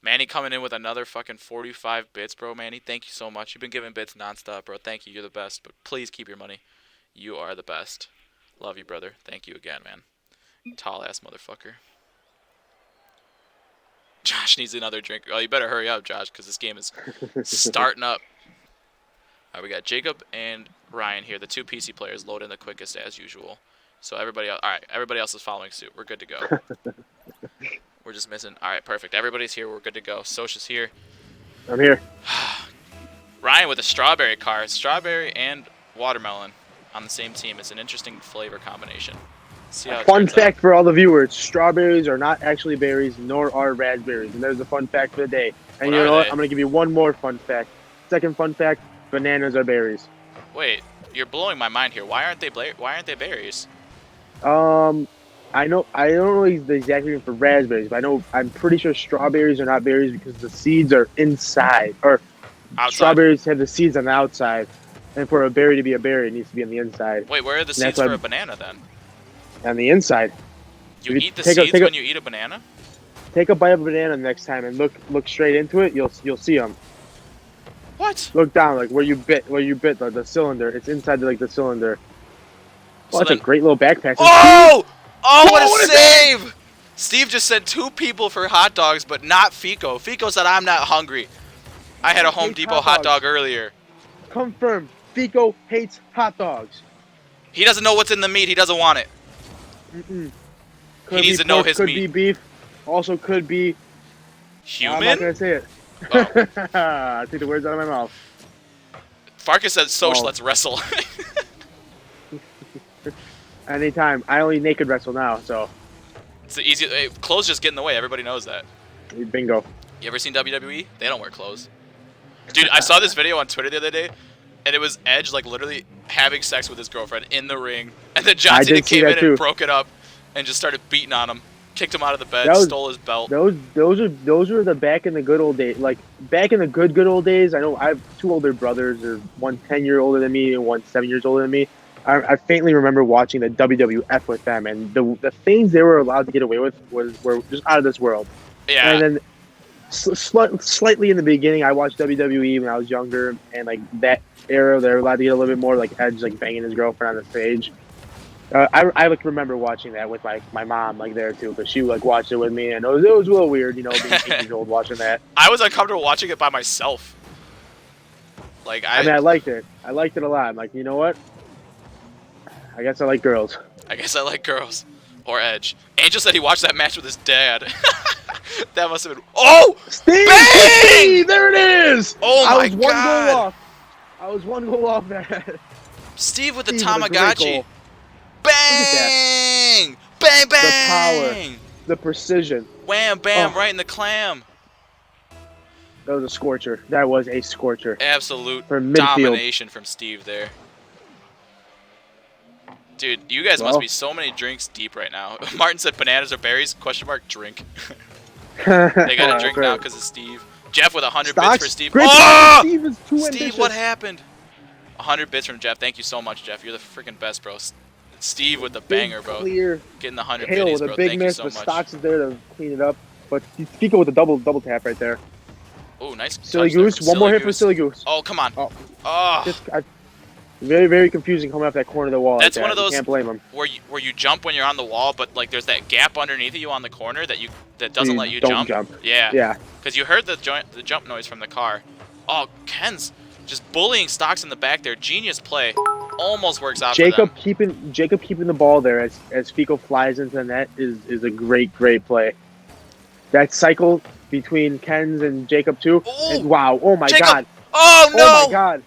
Manny coming in with another fucking 45 bits, bro. Manny, thank you so much. You've been giving bits nonstop, bro. Thank you. You're the best. But please keep your money. You are the best. Love you, brother. Thank you again, man. Tall ass motherfucker. Josh needs another drink. Oh, you better hurry up, Josh, because this game is starting up. All right, we got Jacob and Ryan here, the two PC players, load in the quickest as usual. So everybody else is following suit. We're good to go. We're just missing. All right, perfect. Everybody's here. We're good to go. Sosha's here. I'm here. Ryan with a strawberry car. Strawberry and watermelon on the same team. It's an interesting flavor combination. See how it Fun turns fact out. for all the viewers, strawberries are not actually berries, nor are raspberries. And there's a fun fact for the day. And What you are know what? they? I'm going to give you one more fun fact. Second fun fact, bananas are berries. Wait, you're blowing my mind here. Why aren't they berries? I know I don't know the exact reason for raspberries, but I'm pretty sure strawberries are not berries because the seeds are inside, or Outside? strawberries have the seeds on the outside, and for a berry to be a berry, it needs to be on the inside. Wait, where are the And seeds that's why for a banana then? on the inside. You If eat the take a- seeds take a- when you eat a banana? Take a bite of a banana next time and look straight into it. You'll see them. What? Look down, like where you bit the cylinder. It's inside the cylinder. So Oh, that's then- a great little backpack. Oh! Oh, what Whoa, a what is that? save! Steve just said 2 people for hot dogs, but not Fico. Fico said, I'm not hungry. I had a Home Hates Depot hot hot dogs. dog earlier. Confirmed. Fico hates hot dogs. He doesn't know what's in the meat. He doesn't want it. Mm-mm. He needs to know pork, his could meat. be beef. Also could be. I'm not Human? gonna say it. Oh. I take the words out of my mouth. Farkas said, Soch, Oh. let's wrestle. Anytime. I only naked wrestle now, so It's the easiest. Clothes just get in the way. Everybody knows that. bingo. You ever seen WWE? They don't wear clothes. Dude, I saw this video on Twitter the other day, and it was Edge, like, literally having sex with his girlfriend in the ring. And then John I Cena did see came that in and too. broke it up and just started beating on him. Kicked him out of the bed, That was- stole his belt. Those were the back in the good old days. Like back in the good old days. I know I have 2 older brothers. There's one 10 years older than me and one 7 years older than me. I faintly remember watching the WWF with them, and the things they were allowed to get away with were just out of this world. Yeah. And then slightly in the beginning, I watched WWE when I was younger, and like that era, they were allowed to get a little bit more like Edge, like banging his girlfriend on the stage. I like remember watching that with my mom like there too, because she like watched it with me, and it was a little weird, you know, being 8 years old watching that. I was uncomfortable watching it by myself. Like, I mean, I liked it. I liked it a lot. I'm like, you know what? I guess I like girls. I guess I like girls. Or Edge. Angel said he watched that match with his dad. That must have been... Oh! Steve! Bang! There it is! Oh I my was one God! goal off. I was 1 goal off that. Steve with the Steve with a great Tamagotchi. goal. Bang! Bang, bang! power. The precision. Wham, bam, Oh. right in the clam. That was a scorcher. That was a scorcher. Absolute For midfield. domination from Steve there. Dude, you guys must Well. be so many drinks deep right now. Martin said bananas or berries? Question mark, drink. They got a drink now because of Steve. Jeff with 100 bits for Steve. Great Oh! Steve is too Steve, ambitious. what happened? 100 bits from Jeff. Thank you so much, Jeff. You're the freaking best, bro. Steve with the Big, banger, bro. Clear. Getting the 100 Hale biddies, with bro. a big Thank you miss, so but much. Stocks is there to clean it up. But Fico with a double tap right there. Oh, nice. Silly touch there Goose. from One more hit for Goose. Silly Goose. Oh, come on. Oh. Oh. Very, very confusing coming off that corner of the wall. That's like one that. of those- You can't blame him. Where you jump when you're on the wall, but like there's that gap underneath you on the corner that doesn't You let you don't jump. jump. Yeah. Yeah. Because you heard the jump noise from the car. Oh, Ken's just bullying Stocks in the back there. Genius play. Almost works out for them. Jacob keeping the ball there as Fico flies into the net is a great play. That cycle between Ken's and Jacob too. Ooh. And wow! Oh my Jacob! God! Oh no! Oh my God!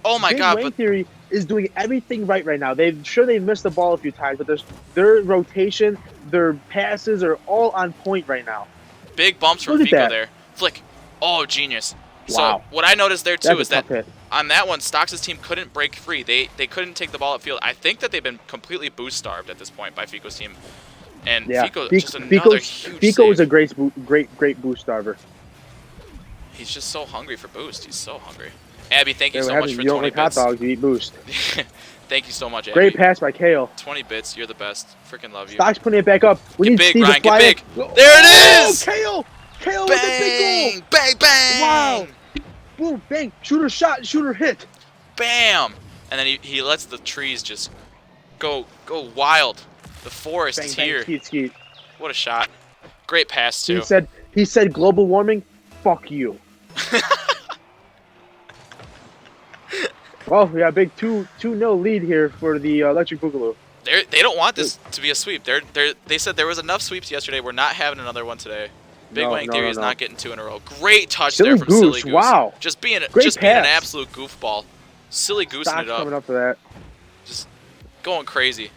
Oh my Big God! Wang But Theory is doing everything right now. They've missed the ball a few times, but their rotation, their passes are all on point right now. big bumps from Look at Fico that. there. Flick. Oh, genius. Wow. So what I noticed there too That's is a tough that hit. on that one, Stocks' team couldn't break free. They couldn't take the ball up field. I think that they've been completely boost starved at this point by Fico's team. And Yeah, Fico just another huge Fico save. is a great boost starver. He's just so hungry for boost. He's so hungry. Abby, thank you Yeah, so what much happens for if you don't 20 like hot bits. dogs, you eat boost. Thank you so much, Abby. Great pass by Kale. 20 bits. You're the best. Freaking love you. Stocks putting it back up. We Get need big, Steve Ryan, to get fly big. in. There it is! Kale! Kale with the big goal! Bang! Bang! Bang! Wow! Boom! Bang! Shooter shot! Shooter hit! Bam! And then he lets the trees just go wild. The forest Bang! is Bang! here. Skeet! Skeet! What a shot. Great pass too. He said global warming. Fuck you. Well, we got a big 2-0 lead here for the Electric Boogaloo. They don't want this to be a sweep. They said there was enough sweeps yesterday. We're not having another one today. Big No, Wang no, Theory no, is no. not getting 2 in a row. Great touch Silly there from Goose, Silly Goose. wow. Just being an Great absolute pass. goofball. Silly Goosing Stocks it up. coming up for that. Just going crazy.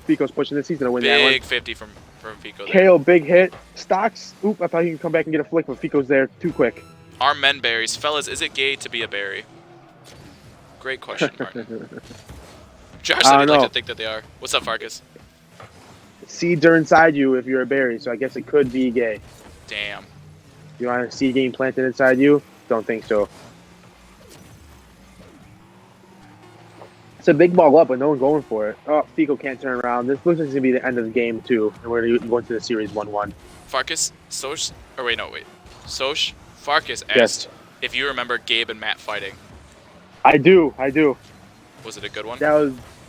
Fico's pushing this. He's gonna win that Big one. 50 from Fico there. Kale, big hit. Stocks. Oop! I thought he could come back and get a flick, but Fico's there too quick. Are men berries? Fellas, is it gay to be a berry? Great question, Mark. Josh I said don't he'd like know. to think that they are. What's up, Farkas? Seeds are inside you if you're a berry, so I guess it could be gay. Damn. You want a seed getting planted inside you? Don't think so. It's a big ball up, but no one's going for it. Oh, Fico can't turn around. This looks like it's going to be the end of the game, too. And we're going to go into the series 1-1. Farkas, Soch, or wait, no, wait. Soch, Farkas asked Yes. if you remember Gabe and Matt fighting. I do. Was it a good one? That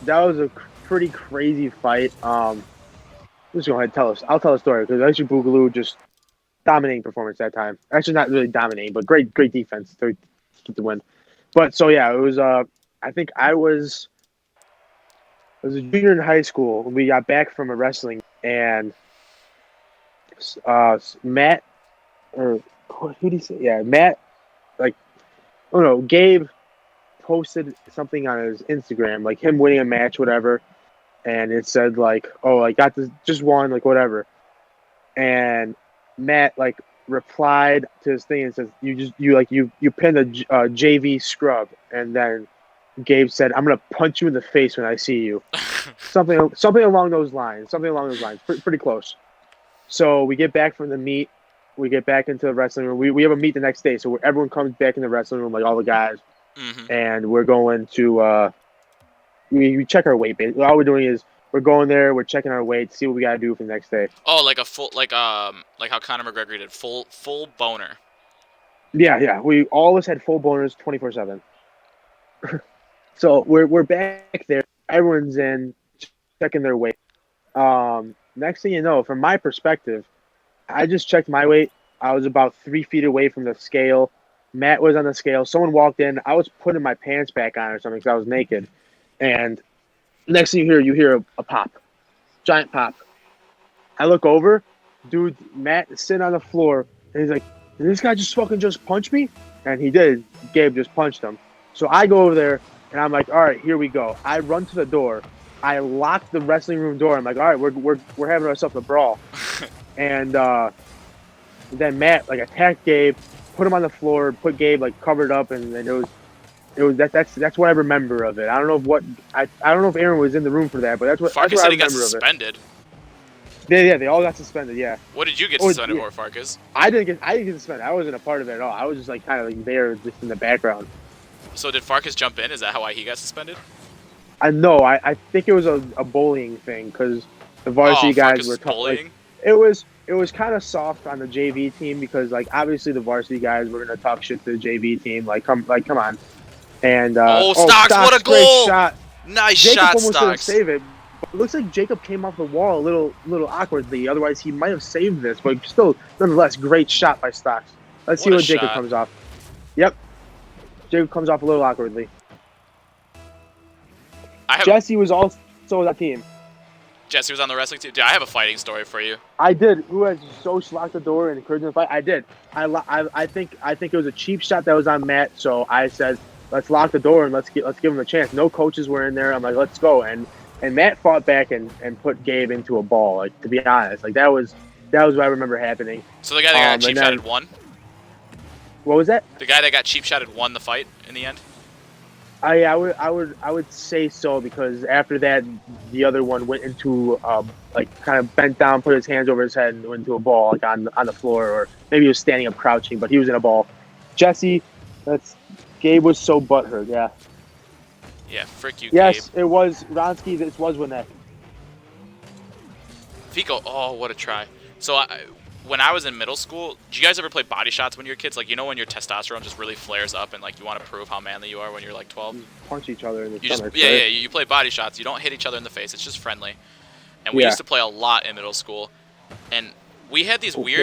was a pretty crazy fight. I'm just go ahead and I'll tell a story because actually Boogaloo just dominating performance that time. Actually, not really dominating, but great defense to get the win. But so yeah, it was. I think I was a junior in high school when we got back from a wrestling, and Matt or who did he say? Yeah, Matt. Like, oh no, Gabe posted something on his Instagram, like him winning a match, whatever, and it said like, "Oh, I got this, just won, like whatever." And Matt like replied to his thing and says, "You pinned a JV scrub," and then Gabe said, "I'm gonna punch you in the face when I see you." something along those lines. Pretty close. So we get back from the meet. We get back into the wrestling room. We have a meet the next day, so everyone comes back in the wrestling room, like all the guys, and we're going to we check our weight. Basically. All we're doing is we're going there, we're checking our weight, see what we gotta do for the next day. Oh, like a full, like how Conor McGregor did, full boner. Yeah. We all of us had full boners 24/7. So we're back there. Everyone's in checking their weight. Next thing you know, from my perspective, I just checked my weight. I was about 3 feet away from the scale. Matt was on the scale. Someone walked in. I was putting my pants back on or something because I was naked. And next thing you hear a pop, giant pop. I look over, dude. Matt is sitting on the floor, and he's like, "Did this guy just punch me?" And he did. Gabe just punched him. So I go over there, and I'm like, "All right, here we go." I run to the door. I lock the wrestling room door. I'm like, "All right, we're having ourselves a brawl." And then Matt like attacked Gabe, put him on the floor, put Gabe like covered up, and then that's what I remember of it. I don't know if Aaron was in the room for that, but that's what Farkas I said he got remember of it. suspended. They all got suspended. Yeah. What did you get suspended for, Farkas? I didn't get suspended. I wasn't a part of it at all. I was just like kind of like there, just in the background. So did Farkas jump in? Is that why he got suspended? I think it was a bullying thing because the varsity guys Farkas were is bullying? Like, it was kind of soft on the JV team because like obviously the varsity guys were gonna talk shit to the JV team. Come on. And Stocks, what a goal! Great shot. Nice Jacob shot, almost didn't Stocks. save it. It looks like Jacob came off the wall a little awkwardly. Otherwise, he might have saved this. But still, nonetheless, great shot by Stocks. Let's see what Jacob comes off. Yep. Jacob comes off a little awkwardly. Jesse was also on that team. Jesse was on the wrestling team. Dude, I have a fighting story for you. I did. Who has locked the door and encouraged him to fight? I did. I think it was a cheap shot that was on Matt. So I said, let's lock the door and let's give him a chance. No coaches were in there. I'm like, let's go. And Matt fought back and put Gabe into a ball. Like, to be honest, like that was what I remember happening. So the guy that got cheap shotted won? What was that? The guy that got cheap shotted won the fight in the end? I would say so because after that the other one went into like kind of bent down, put his hands over his head and went into a ball like on the floor, or maybe he was standing up crouching, but he was in a ball. Jesse, Gabe was so butthurt, yeah. Yeah, frick you, yes, Gabe. It was Ronsky. This was Winneck. Fico, oh, what a try. So when I was in middle school, did you guys ever play body shots when you were kids? Like, you know when your testosterone just really flares up and like you want to prove how manly you are when you're like 12? You punch each other in the stomach. Yeah, you play body shots. You don't hit each other in the face. It's just friendly. And we used to play a lot in middle school. And we had these we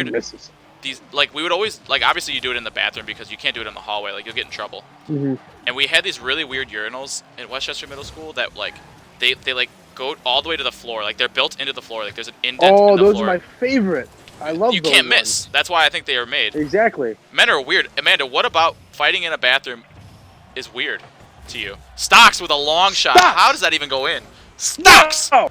would always, like, obviously you do it in the bathroom because you can't do it in the hallway. Like, you'll get in trouble. Mm-hmm. And we had these really weird urinals in Westchester Middle School that, like, they like go all the way to the floor. Like, they're built into the floor. Like, there's an indent in the floor. Oh, those are my favorite. I love those. You can't miss. That's why I think they are made. Exactly. Men are weird. Amanda, what about fighting in a bathroom is weird to you? Stocks with a long shot. How does that even go in? Stocks! No!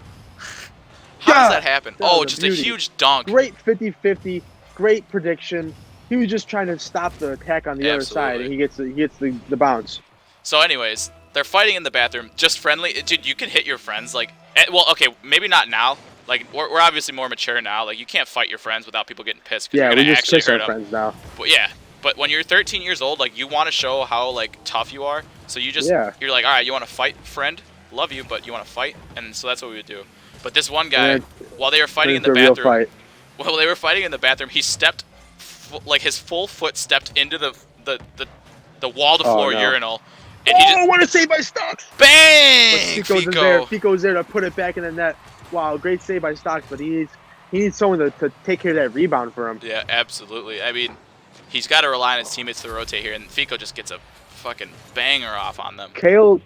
How does that happen? That just a beauty. huge dunk. Great 50-50. Great prediction. He was just trying to stop the attack on the other side, and Absolutely. he gets the bounce. So, anyways, they're fighting in the bathroom, just friendly. Dude, you can hit your friends. Like, well, okay, maybe not now. Like, we're obviously more mature now. Like, you can't fight your friends without people getting pissed because Yeah, you're we gonna just actually kiss hurt our them. friends now. But yeah, but when you're 13 years old, like, you want to show how like tough you are. So you just Yeah. you're like, all right, you want to fight, friend? Love you, but you want to fight, and so that's what we would do. But this one guy, And while they were fighting in into the a real bathroom, fight. while they were fighting in the bathroom, he stepped, like his full foot stepped into the wall-to-floor no. urinal, and he just What a save by Stocks! But bang! Fico's is there. Fico's there to put it back in the net. Wow, great save by Stocks, but he needs someone to take care of that rebound for him. Yeah, absolutely. I mean, he's got to rely on his teammates to rotate here, and Fico just gets a fucking banger off on them. Kale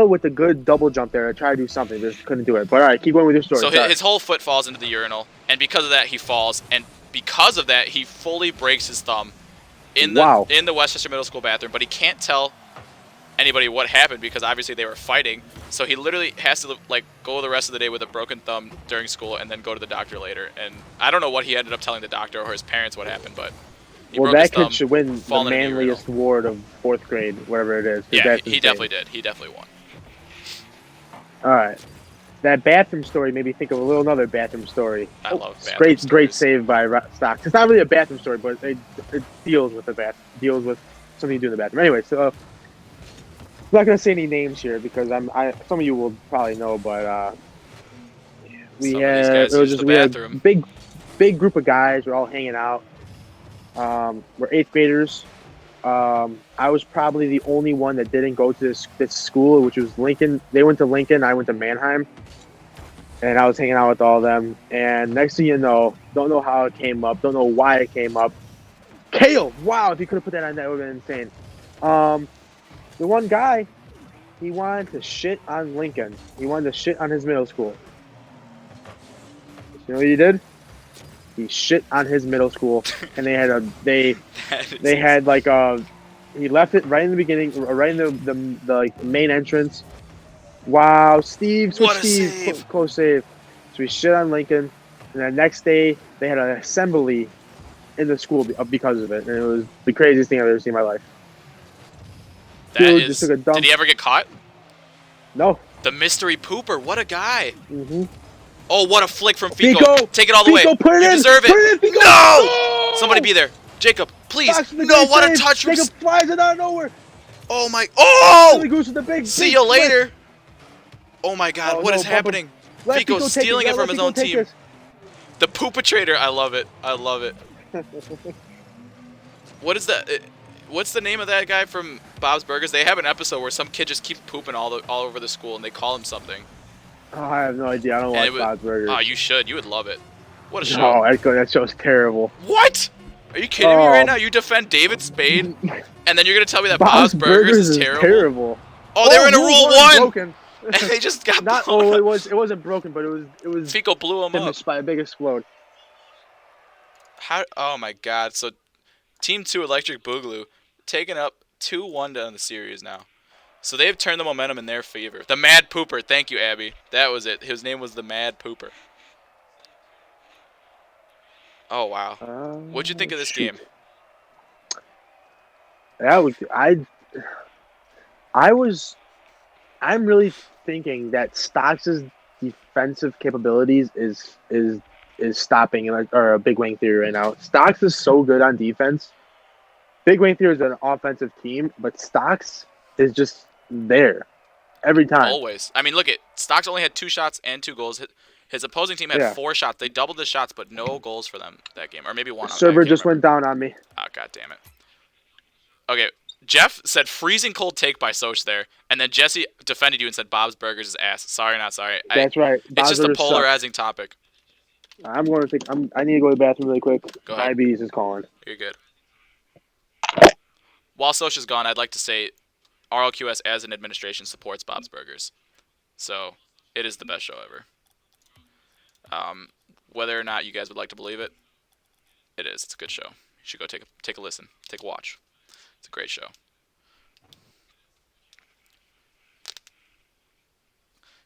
with a good double jump there. Try to do something, just couldn't do it. But all right, keep going with your story. So Sorry. his whole foot falls into the urinal, and because of that, he falls, and because of that, he fully breaks his thumb in the Westchester Middle School bathroom. But he can't tell anybody what happened because obviously they were fighting. So he literally has to like go the rest of the day with a broken thumb during school, and then go to the doctor later. And I don't know what he ended up telling the doctor or his parents what happened, but he broke his that kid thumb should win the falling into the manliest award of 4th grade, whatever it is. Yeah, he definitely did. He definitely won. All right. That bathroom story made me think of another bathroom story. I love bathroom Great stories. save by Stocks. It's not really a bathroom story, but it deals with deals with something you do in the bathroom. Anyway, so I'm not gonna say any names here because some of you will probably know, but we had a big group of guys. We're all hanging out. We're 8th graders. I was probably the only one that didn't go to this school, which was Lincoln. They went to Lincoln. I went to Mannheim. And I was hanging out with all of them. And next thing you know, don't know how it came up. Don't know why it came up. Kale! Wow, if you could have put that on, that would have been insane. The one guy, he wanted to shit on Lincoln. He wanted to shit on his middle school. You know what he did? He shit on his middle school. And he left it right in the beginning, right in the like main entrance. Wow, Steve, close save. So we shit on Lincoln, and the next day they had an assembly in the school because of it, and it was the craziest thing I've ever seen in my life. Just took a dump. Did he ever get caught? No. The mystery pooper, what a guy! Mm-hmm. Oh, what a flick from Fico! Take it all the way. Put it you in. Deserve it. Put it in, Fico. No! Oh! Somebody be there, Jacob, please. No, what a touch from Jacob flies it out of nowhere. Oh my! Oh! Goose with the big. See you later. Oh my God! What is happening? Fico's stealing it from his own team. The poopatrator. I love it. I love it. What is that? What's the name of that guy from Bob's Burgers? They have an episode where some kid just keeps pooping all over the school, and they call him something. Oh, I have no idea. I don't watch Bob's Burgers. Oh, you should. You would love it. What a show. Oh, that show's terrible. What? Are you kidding me right now? You defend David Spade, and then you're gonna tell me that Bob's Burgers is terrible? Oh, they were in a Rule 1. Broken. And they just got blown up. It wasn't broken, but it was. Fico blew him up by a big explode. How? Oh my God! So, Team 2 Electric Boogaloo taking up 2-1 on the series now. So they've turned the momentum in their favor. The Mad Pooper. Thank you, Abby. That was it. His name was the Mad Pooper. Oh wow! What'd you think of this game? I'm really thinking that Stocks' defensive capabilities is stopping or Big Wang Theory right now. Stocks is so good on defense. Big Wang Theory is an offensive team, but Stocks is just there every time. Always. I mean, look at Stocks only had 2 shots and 2 goals. His opposing team had 4 shots. They doubled the shots, but no goals for them that game, or maybe 1. Server just went down on me. Oh God damn it! Okay. Jeff said freezing cold take by Soch there, and then Jesse defended you and said Bob's Burgers is ass. Sorry, not sorry. That's right. It's just a polarizing topic. I need to go to the bathroom really quick. Go ahead. Diabetes is calling. You're good. While Soch is gone, I'd like to say RLQS as an administration supports Bob's Burgers. So it is the best show ever. Whether or not you guys would like to believe it, it is. It's a good show. You should go take a listen, take a watch. It's a great show.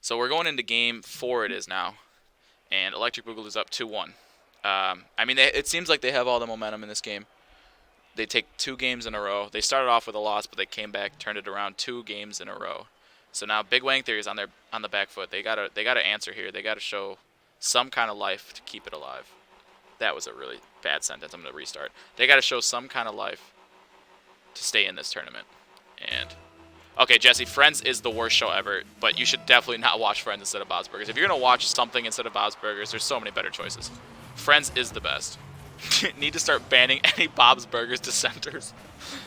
So we're going into game 4 it is now. And Electric Boogaloo's up 2-1. I mean, it seems like they have all the momentum in this game. they take 2 games in a row. They started off with a loss, but they came back, turned it around 2 games in a row. So now Big Wang Theory is on the back foot. They gotta answer here. They gotta show some kind of life to keep it alive. That was a really bad sentence. I'm gonna restart. They gotta show some kind of life to stay in this tournament. And okay, Jesse, Friends is the worst show ever, but you should definitely not watch Friends instead of Bob's Burgers. If you're gonna watch something instead of Bob's Burgers, there's so many better choices. Friends is the best. Need to start banning any Bob's Burgers dissenters.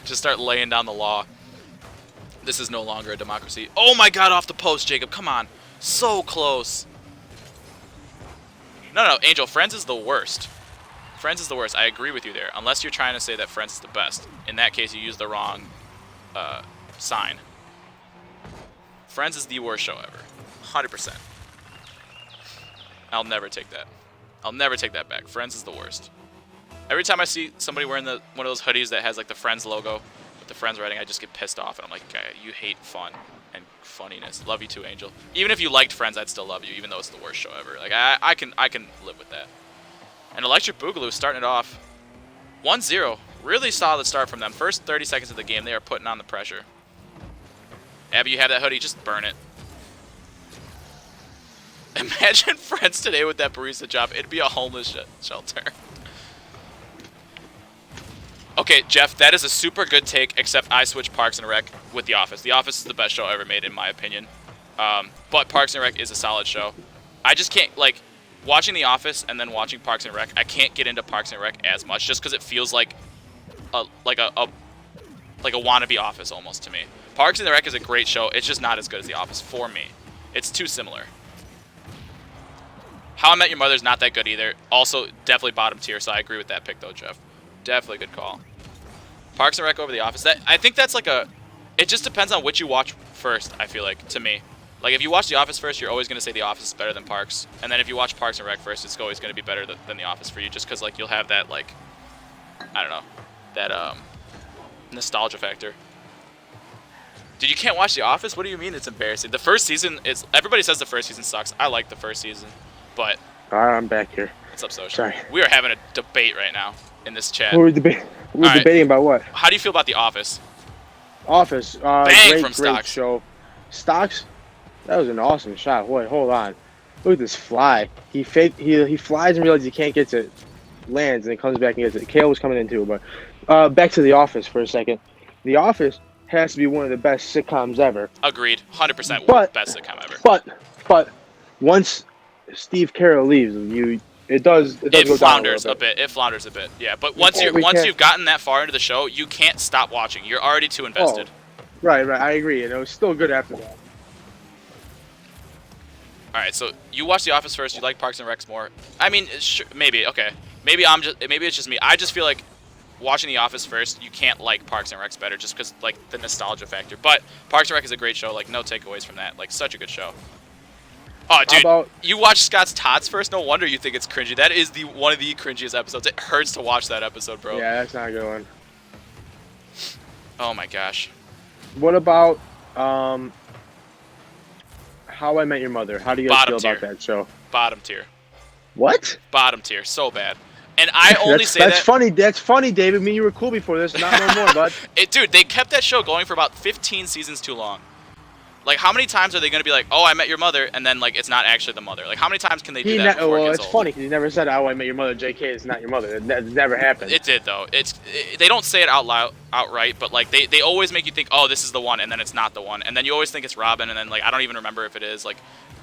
Just start laying down the law. This is no longer a democracy. Oh my god, off the post, Jacob. Come on. So close. No, Angel, Friends is the worst. Friends is the worst. I agree with you there. Unless you're trying to say that Friends is the best. In that case, you use the wrong sign. Friends is the worst show ever. 100%. I'll never take that. I'll never take that back. Friends is the worst. Every time I see somebody wearing one of those hoodies that has like the Friends logo with the Friends writing, I just get pissed off, and I'm like, okay, you hate fun and funniness. Love you too, Angel. Even if you liked Friends, I'd still love you, even though it's the worst show ever. Like I can live with that. And Electric Boogaloo starting it off 1-0. Really solid start from them. First 30 seconds of the game, they are putting on the pressure. Abby, you have that hoodie, just burn it. Imagine Friends today with that barista job. It'd be a homeless shelter. Okay, Jeff, that is a super good take, except I switch Parks and Rec with The Office. The Office is the best show ever made, in my opinion. But Parks and Rec is a solid show. I just can't, like, watching The Office and then watching Parks and Rec, I can't get into Parks and Rec as much, just because it feels like a wannabe Office almost to me. Parks and Rec is a great show. It's just not as good as The Office for me. It's too similar. How I Met Your Mother is not that good either. Also, definitely bottom tier, so I agree with that pick, though, Jeff. Definitely good call. Parks and Rec over The Office. I think that's like a... It just depends on which you watch first, I feel like, to me. Like, if you watch The Office first, you're always going to say The Office is better than Parks. And then if you watch Parks and Rec first, it's always going to be better than The Office for you, just because, like, you'll have that, like... I don't know. That, nostalgia factor. Dude, you can't watch The Office? What do you mean it's embarrassing? The first season is... Everybody says the first season sucks. I like the first season. But... I'm back here. What's up, Social? Sorry. We are having a debate right now in this chat. We're debating about what? How do you feel about The Office? Office. Bang from Great Stocks. show. Stocks? That was an awesome shot. Wait, hold on. Look at this fly. He flies and realizes he can't get to it. Lands and then comes back and gets it. Kale was coming in too, but back to The Office for a second. The Office has to be one of the best sitcoms ever. Agreed. 100% best sitcom ever. But once Steve Carell leaves, it does go flounders down a bit. It flounders a bit. Yeah, but once you've gotten that far into the show, you can't stop watching. You're already too invested. Oh, right. I agree. And it was still good after that. All right, so you watch The Office first. You like Parks and Rec more. I mean, sure, maybe. Okay, maybe it's just me. I just feel like watching The Office first, you can't like Parks and Rec better just because like the nostalgia factor. But Parks and Rec is a great show. Like no takeaways from that. Like such a good show. Oh, dude, you watch Scott's Tots first? No wonder you think it's cringy. That is one of the cringiest episodes. It hurts to watch that episode, bro. Yeah, that's not a good one. Oh my gosh. What about How I Met Your Mother? How do you guys feel about that show? Bottom tier. What? Bottom tier. So bad. And I only say that's funny. That's funny, David. I mean, you were cool before this. Not no more, bud. Dude, they kept that show going for about 15 seasons too long. Like, how many times are they going to be like, oh, I Met Your Mother, and then, like, it's not actually the mother? Like, how many times can they do that before it gets it's old? funny because he never said, oh, I Met Your Mother, JK, it's not your mother. That never happened. It did, though. They don't say it outright, but, like, they always make you think, oh, this is the one, and then it's not the one. And then you always think it's Robin, and then, like, I don't even remember if it is. Like,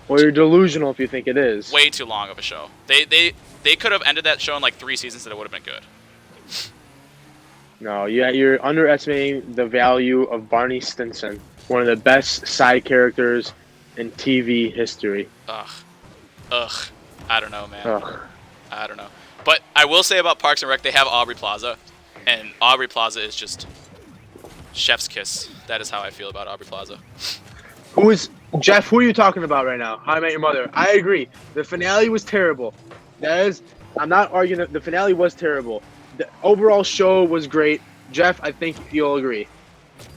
well, you're delusional if you think it is. Way too long of a show. They could have ended that show in, like, 3 seasons, and it would have been good. No, you're underestimating the value of Barney Stinson. One of the best side characters in TV history. Ugh. I don't know, man. Ugh. I don't know. But I will say about Parks and Rec, they have Aubrey Plaza. And Aubrey Plaza is just chef's kiss. That is how I feel about Aubrey Plaza. Jeff, who are you talking about right now? How I Met Your Mother. I agree. The finale was terrible. I'm not arguing that the finale was terrible. The overall show was great. Jeff, I think you'll agree.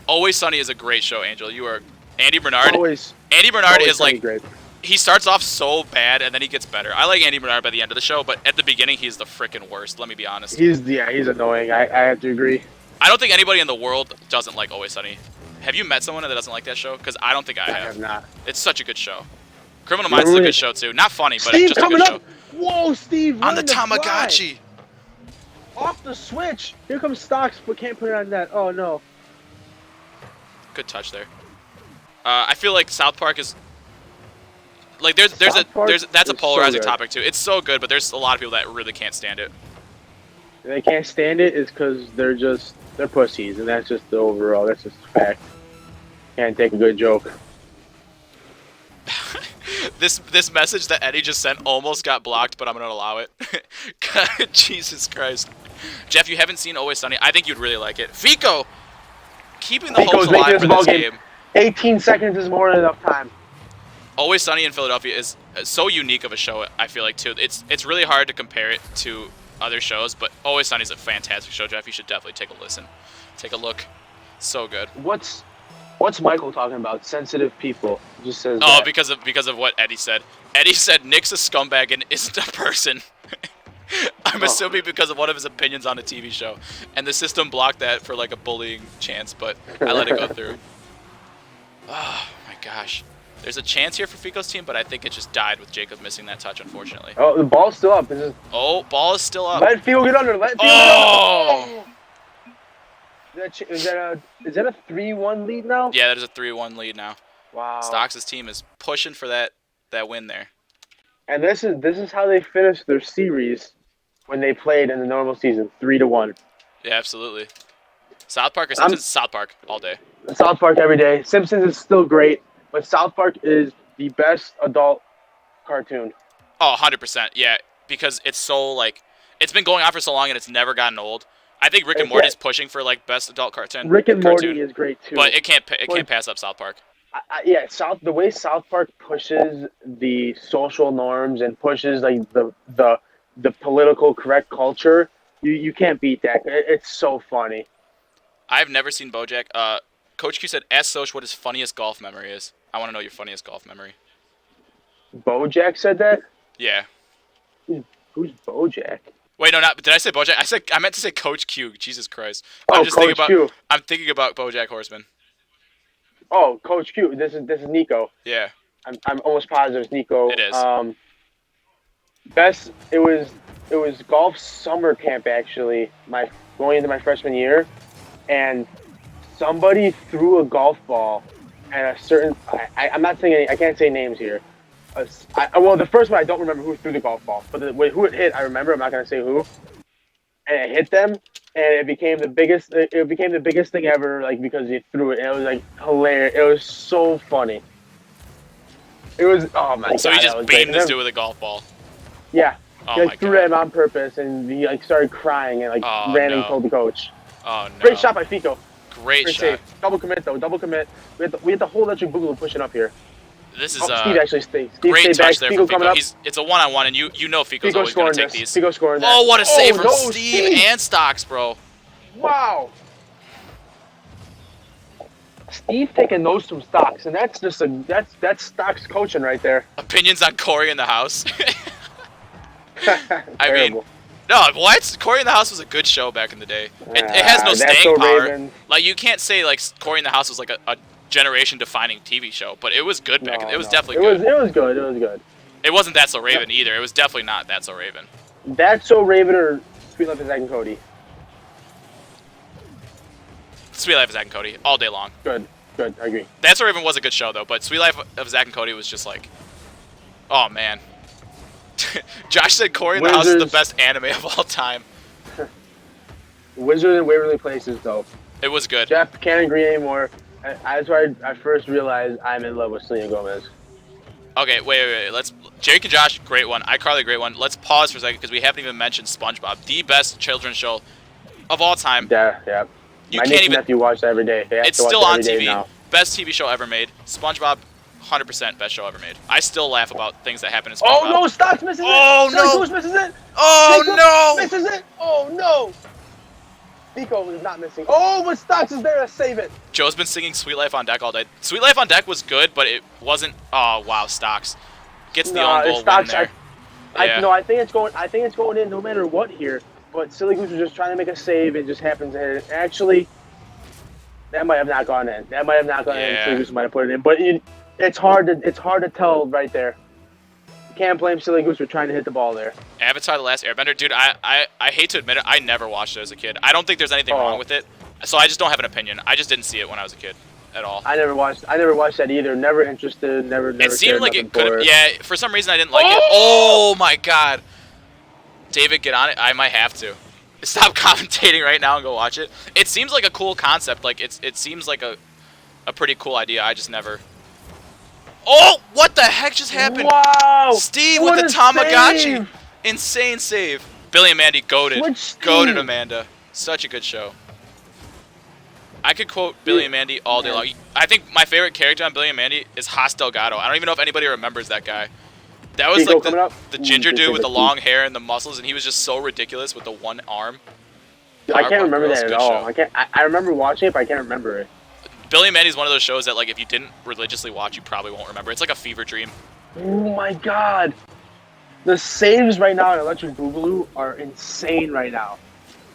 Always Sunny is a great show, Angel. You are Andy Bernard. Always Andy Bernard is like great. he starts off so bad and then he gets better. I like Andy Bernard by the end of the show, but at the beginning he's the freaking worst. Let me be honest. He's annoying. I have to agree. I don't think anybody in the world doesn't like Always Sunny. Have you met someone that doesn't like that show? Because I don't think I I have. have not. It's such a good show. Criminal Minds is a good show too. Not funny, but Steve it's just a coming good show. up. Whoa, Steve! On the learn to fly. Tamagotchi. Off the switch. Here comes Stocks, but can't put it on net. Oh no. Good touch there. I feel like South Park is like that's a is polarizing so good. topic too. It's so good, but there's a lot of people that really can't stand it. They can't stand it is because they're pussies, and that's just the overall. That's just a fact. Can't take a good joke. This message that Eddie just sent almost got blocked, but I'm gonna allow it. God, Jesus Christ, Jeff, you haven't seen Always Sunny. I think you'd really like it. Fico, keeping the hopes alive for this game. 18 seconds is more than enough time. Always Sunny in Philadelphia is so unique of a show. I feel like too. It's really hard to compare it to other shows, but Always Sunny is a fantastic show, Jeff. You should definitely take a listen, take a look. So good. What's Michael talking about? Sensitive people. He just says. Oh, that. because of what Eddie said. Eddie said Nick's a scumbag and isn't a person. I'm assuming because of one of his opinions on a TV show, and the system blocked that for like a bullying chance, but I let it go through. Oh my gosh. There's a chance here for Fico's team, but I think it just died with Jacob missing that touch, unfortunately. Oh, the ball's still up. Oh, ball is still up. Let Fico get under. Let Fico Oh! get under. Is that a 3-1 lead now? Yeah, that is a 3-1 lead now. Wow. Stocks' team is pushing for that win there. And this is how they finished their series when they played in the normal season, 3-1. Yeah, absolutely. South Park or Simpsons? South Park all day. South Park every day. Simpsons is still great, but South Park is the best adult cartoon. Oh, 100%. Yeah, because it's so like it's been going on for so long and it's never gotten old. I think Rick and Morty is pushing for like best adult cartoon. Rick and Morty is great too, but it can't pass up South Park. The way South Park pushes the social norms and pushes like the political correct culture, you can't beat that. It's so funny. I've never seen BoJack. Coach Q said, "Ask Soch what his funniest golf memory is." I want to know your funniest golf memory. BoJack said that? Yeah. Who's BoJack? Wait, no, not. Did I say BoJack? I meant to say Coach Q. Jesus Christ. I'm thinking about BoJack Horseman. Oh, Coach Q. This is Nico. Yeah. I'm almost positive it's Nico. It is. It was golf summer camp actually. Going into my freshman year, and somebody threw a golf ball at a certain. I'm not saying any. I can't say names here. Well, the first one I don't remember who threw the golf ball, but who it hit I remember. I'm not gonna say who. And it hit them, and it became the biggest. It became the biggest thing ever, like because he threw it. And it was like hilarious. It was so funny. It was So he just beamed this dude with a golf ball. Yeah. Oh He threw it at him on purpose, and he like started crying and ran and told the coach. Oh no! Great shot by Fico. Great shot. Save. Double commit though. Double commit. We had the whole electric boogaloo pushing up here. This is Steve actually stayed. Great touch back. there Fico from coming Fico. It's a one-on-one, and you know Fico's Fico always going to scoring take these. Fico scoring that. Oh, what a save from no, Steve and Stocks, bro. Wow. Steve taking those from Stocks, and that's just that's Stocks coaching right there. Opinions on Corey in the House. I mean, Terrible. no, what? Corey in the House was a good show back in the day. It has no That's staying so power. Raven. Like you can't say like Corey in the House was like a generation-defining TV show, but it was good back. It was definitely good. It was good. It was good. It wasn't That So Raven either. It was definitely not That So Raven. That's So Raven or Sweet Life of Zack and Cody. Sweet Life of Zack and Cody all day long. Good. I agree. That's So Raven was a good show though, but Sweet Life of Zack and Cody was just like, oh man. Josh said Corey in the House is the best anime of all time. Wizard and Waverly Place is dope. It was good. Jeff can't agree anymore. That's why I first realized I'm in love with Selena Gomez. Okay, wait. Let's Jake and Josh, great one. iCarly, great one. Let's pause for a second because we haven't even mentioned SpongeBob, the best children's show of all time. Yeah. You My can't niece and even. nephew watch that every day. It's still on TV. Best TV show ever made. SpongeBob, 100% best show ever made. I still laugh about things that happen in SpongeBob. Oh no, Stocks misses it. Oh no, Goose misses it. Oh Jacob no, misses it. Oh no. Nico is not missing. Oh, but Stocks is there to save it. Joe's been singing Sweet Life on Deck all day. Sweet Life on Deck was good, but it wasn't. Oh wow, Stocks. Gets the Nah, own it goal win stocks. there. Yeah. No, I think it's going. I think it's going in no matter what here. But Silly Goose was just trying to make a save and just happens to hit it. Actually, that might have not gone in. That might have not gone in. Silly Yeah. Goose might have put it in. But it's hard to tell right there. You can't blame Silly Goose for trying to hit the ball there. Avatar: The Last Airbender, dude. I hate to admit it, I never watched it as a kid. I don't think there's anything wrong with it, so I just don't have an opinion. I just didn't see it when I was a kid at all. I never watched that either. Never interested. Never. It seemed cared like nothing it could for have. Yeah, for some reason I didn't like it. Oh my god. David, get on it. I might have to. Stop commentating right now and go watch it. It seems like a cool concept. Like it seems like a pretty cool idea. I just never. Oh, what the heck just happened? Wow! Steve What with a the Tamagotchi. save! Insane save. Billy and Mandy goated. Goated Amanda. Such a good show. I could quote Billy and Mandy all day long. I think my favorite character on Billy and Mandy is Haas Delgado. I don't even know if anybody remembers that guy. That was like the ginger dude with the long hair and the muscles, and he was just so ridiculous with the one arm. I can't remember that at all. I remember watching it, but I can't remember it. Billy and Mandy's one of those shows that, like, if you didn't religiously watch, you probably won't remember. It's like a fever dream. Oh my god. The saves right now in Electric Boogaloo are insane right now.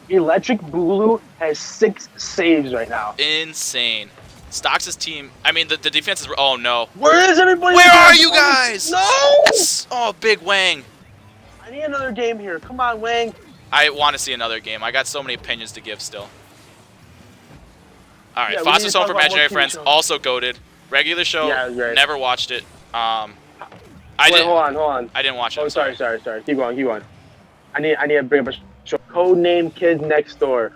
Electric Boogaloo has 6 saves right now. Insane. Stocks' team, I mean, the defense is... Oh, no. Where is everybody? Where are you guys? No! Oh, big Wang. I need another game here. Come on, Wang. I want to see another game. I got so many opinions to give still. All right, Yeah, Foster's Home for Imaginary Friends, also goated. Regular show, Yeah, it was great. never watched it. Hold on. I didn't watch it. Oh, sorry. Keep going. I need to bring up a show. Codename Kids Next Door.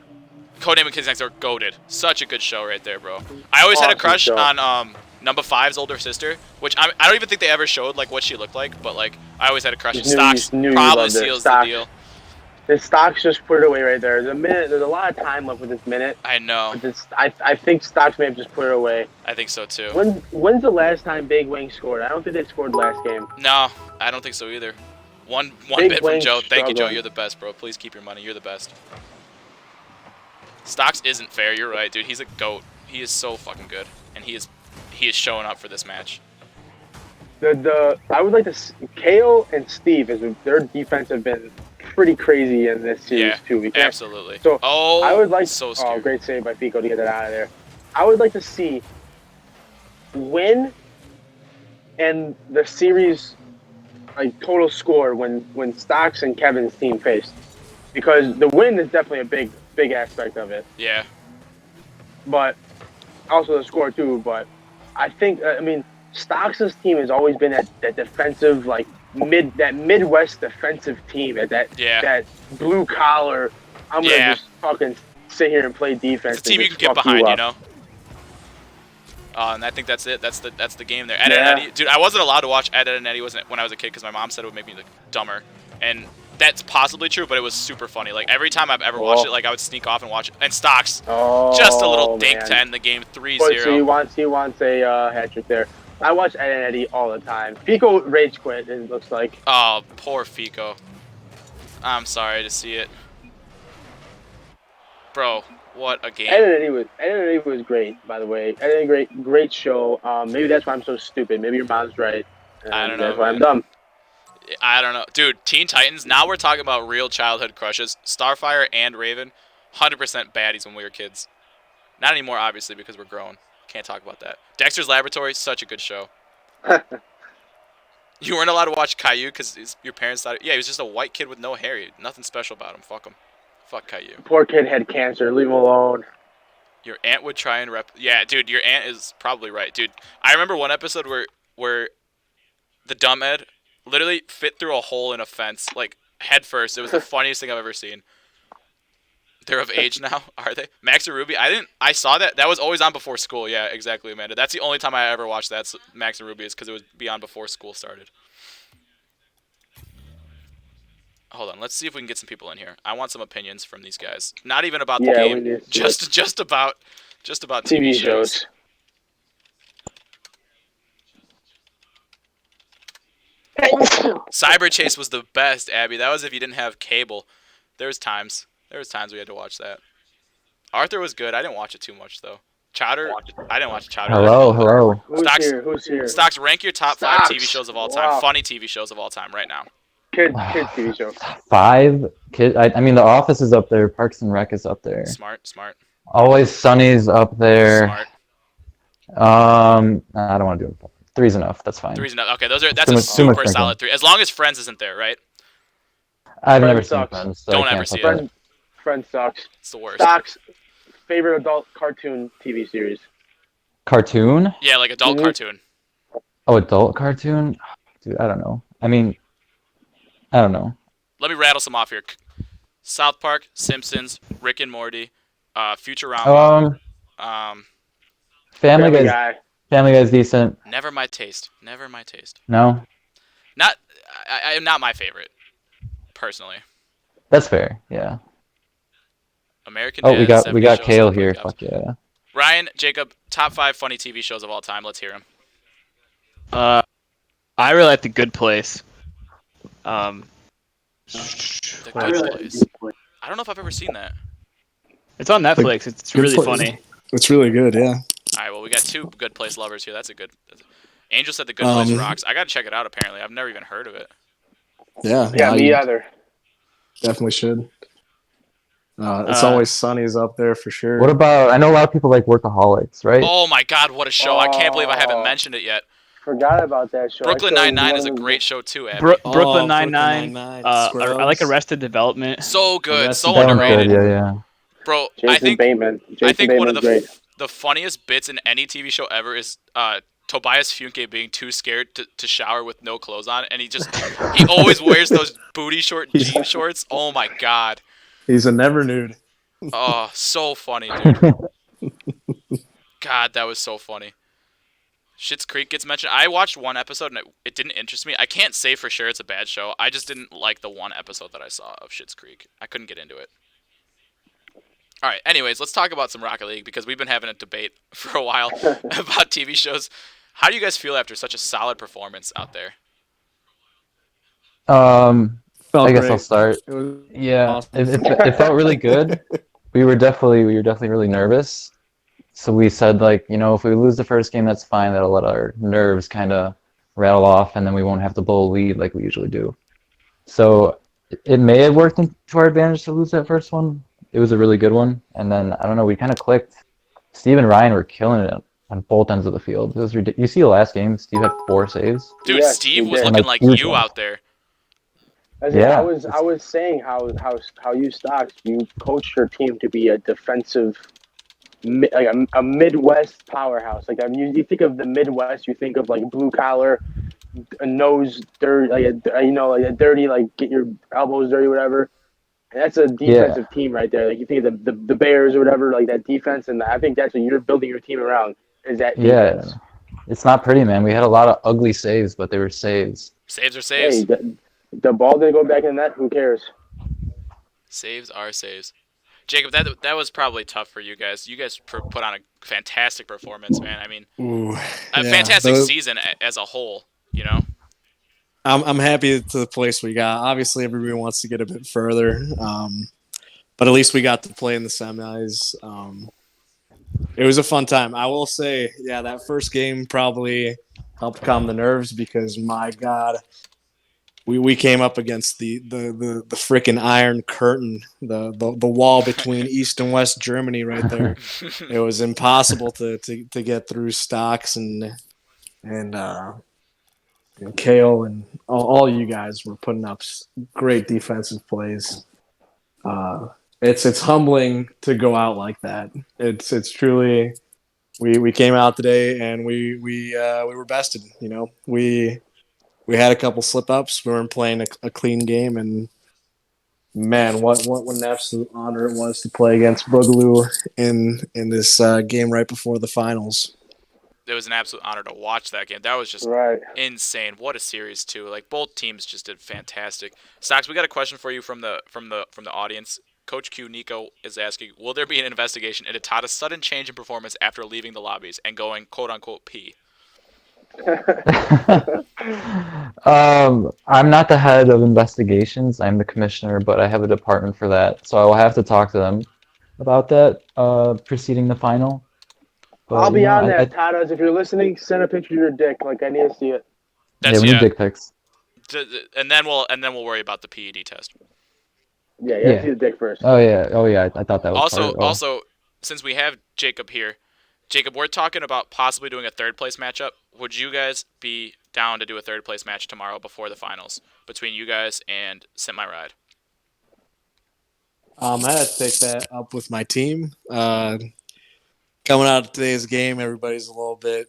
Codename and Kids Next Door, goated. Such a good show right there, bro. I always had a crush on Number 5's older sister, which I don't even think they ever showed like what she looked like, but like I always had a crush. Stocks probably seals the deal. The Stocks just put it away right there. There's a lot of time left with this minute. I know. I think Stocks may have just put it away. I think so too. When's the last time Big Wang scored? I don't think they scored last game. No, I don't think so either. One Big bit from Wang Joe. Thank you, Joe. struggling. You're the best, bro. Please keep your money. You're the best. Stocks isn't fair. You're right, dude. He's a goat. He is so fucking good, and he is showing up for this match. I would like to KO and Steve their defense have been pretty crazy in this series too. Absolutely. So I would like great save by Fico to get that out of there. I would like to see win and the series like total score when Stocks and Kevin's team faced, because the win is definitely a big aspect of it. Yeah. But also the score too. But I think Stocks' team has always been that defensive, like Midwest defensive team, that blue collar. I'm gonna just fucking sit here and play defense. It's a team you can get behind, you know. And I think that's it. That's the game there. Ed and Eddie, dude. I wasn't allowed to watch Ed and Eddie when I was a kid because my mom said it would make me look dumber, and that's possibly true. But it was super funny. Like every time I've ever watched it, like I would sneak off and watch it. And Stocks, just a little dink to end the game, 3-0. So he wants a hat trick there. I watch Ed and Eddie all the time. Fico rage quit. It looks like. Oh, poor Fico. I'm sorry to see it, bro. What a game. Ed and Eddie was great, by the way. Ed and Eddie, great show. Maybe that's why I'm so stupid. Maybe your mom's right. I don't know. That's why I'm dumb. I don't know. Dude, Teen Titans, now we're talking about real childhood crushes. Starfire and Raven, 100% baddies when we were kids. Not anymore, obviously, because we're grown. Can't talk about that. Dexter's Laboratory, such a good show. You weren't allowed to watch Caillou because your parents thought, he was just a white kid with no hair. Nothing special about him. Fuck him. Fuck Caillou. Poor kid had cancer. Leave him alone. Your aunt would try and Yeah, dude, your aunt is probably right. Dude, I remember one episode where the dumb Ed literally fit through a hole in a fence, like, head first. It was the funniest thing I've ever seen. They're of age now, are they? Max and Ruby? I saw that. That was always on before school. Yeah, exactly, Amanda. That's the only time I ever watched that, Max and Ruby, is because it would be on before school started. Hold on, let's see if we can get some people in here. I want some opinions from these guys. Not even about the game, just about TV shows. Cyber Chase was the best, Abby. That was if you didn't have cable. There was times we had to watch that. Arthur was good. I didn't watch it too much though. Chowder. I didn't watch Chowder. Hello. Who's here? Stocks, rank your top 5 TV Stocks. shows of all time. Wow. Funny TV shows of all time right now. Kids TV show. 5 kid. I mean, The Office is up there. Parks and Rec is up there. Smart. Always Sunny's up there. Smart. I don't want to do it. 3's enough. That's fine. 3's enough. Okay, that's Too a much super thinking. solid 3. As long as Friends isn't there, right? I've never Friends seen sucks. Friends. So Don't I can't ever see touch it. it. Friends sucks. It's the worst. Stocks. Favorite adult cartoon TV series. Cartoon? Yeah, like adult cartoon. Oh, adult cartoon? Dude, I don't know. I mean, I don't know. Let me rattle some off here. South Park, Simpsons, Rick and Morty, Futurama. Family Guy's Guy. Family Guy's decent. Never my taste. No, I am not my favorite, personally. that's fair. Yeah. American Oh, Dad, we got 70 shows, Kale stuff here. like that. Fuck yeah. Ryan, Jacob, top 5 funny TV shows of all time. Let's hear them. I really like The Good Place. The Good Place. I don't know if I've ever seen that. It's on Netflix. It's really funny. It's really good, yeah. All right, well, we got 2 Good Place lovers here. That's a good. Angel said The Good Place rocks. I gotta check it out. Apparently, I've never even heard of it. Yeah, Me you either. definitely should. It's Always Sunny's up there for sure. What about? I know a lot of people like Workaholics, right? Oh my God, what a show! I can't believe I haven't mentioned it yet. Forgot about that show. Brooklyn That show Nine-Nine is a one of great show too, Abby. Brooklyn Nine-Nine. I like Squirrels. Arrested Development. So good, Arrested so That one's underrated. good, yeah. Bro, Jason I think Bateman. I think one of Bateman's great. the funniest bits in any TV show ever is Tobias Funke being too scared to shower with no clothes on, and he always wears those booty short jean shorts. Oh my God. He's a never nude. Oh, so funny, dude. God, that was so funny. Schitt's Creek gets mentioned. I watched one episode and it didn't interest me. I can't say for sure it's a bad show. I just didn't like the one episode that I saw of Schitt's Creek. I couldn't get into it. All right, anyways, let's talk about some Rocket League because we've been having a debate for a while about TV shows. How do you guys feel after such a solid performance out there? Felt I guess great. I'll start. It was Yeah, awesome. it felt really good. We were definitely really nervous. So we said, like, if we lose the first game, that's fine. That'll let our nerves kind of rattle off, and then we won't have to blow a lead like we usually do. So it may have worked to our advantage to lose that first one. It was a really good one. And then, I don't know, we kind of clicked. Steve and Ryan were killing it on both ends of the field. It was ridiculous. You see the last game, Steve had 4 saves. Dude, Yes, Steve he was did. looking Like, like huge you ones. out there. Yeah. I was saying how you Stocks, you coached your team to be a defensive, like a Midwest powerhouse. Like, I mean, you think of the Midwest, you think of like blue collar, a nose dirty, like a dirty, like get your elbows dirty, whatever. And that's a defensive team right there. Like, you think of the Bears or whatever, like that defense, and I think that's what you're building your team around. Is that defense? Yeah. It's not pretty, man. We had a lot of ugly saves, but they were saves. Saves are saves. Hey, the ball didn't go back in the net. Who cares? Saves are saves. Jacob, that was probably tough for you guys. You guys put on a fantastic performance, man. I mean, Ooh, a fantastic season as a whole, I'm happy to the place we got. Obviously, everybody wants to get a bit further, but at least we got to play in the semis. It was a fun time. I will say, yeah, that first game probably helped calm the nerves because, my God, we came up against the freaking Iron Curtain, the wall between East and West Germany right there. It was impossible to get through. Stocks and Kale and all you guys were putting up great defensive plays. It's humbling to go out like that. It's truly we came out today and we were bested. We had a couple slip ups. We weren't playing a clean game, and man, what an absolute honor it was to play against Boogaloo in this game right before the finals. it was an absolute honor to watch that game. That was just insane. What a series too. Like both teams just did fantastic. Stocks, we got a question for you from the audience. Coach Q Nico is asking, will there be an investigation into Tata's sudden change in performance after leaving the lobbies and going quote unquote pee? I'm not the head of investigations. I'm the commissioner, but I have a department for that. So I will have to talk to them about that preceding the final. But, I'll be you know, on that, Tadas. If you're listening, send a picture of your dick. Like I need to see it. yeah, we need dick pics. And then we'll worry about the PED test. Yeah, you have to see the dick first. Oh yeah. I thought that was part. Also, since we have Jacob here, Jacob, we're talking about possibly doing a third place matchup. Would you guys be down to do a third place match tomorrow before the finals between you guys and Semi Ride? I had to take that up with my team. Coming out of today's game, everybody's a little bit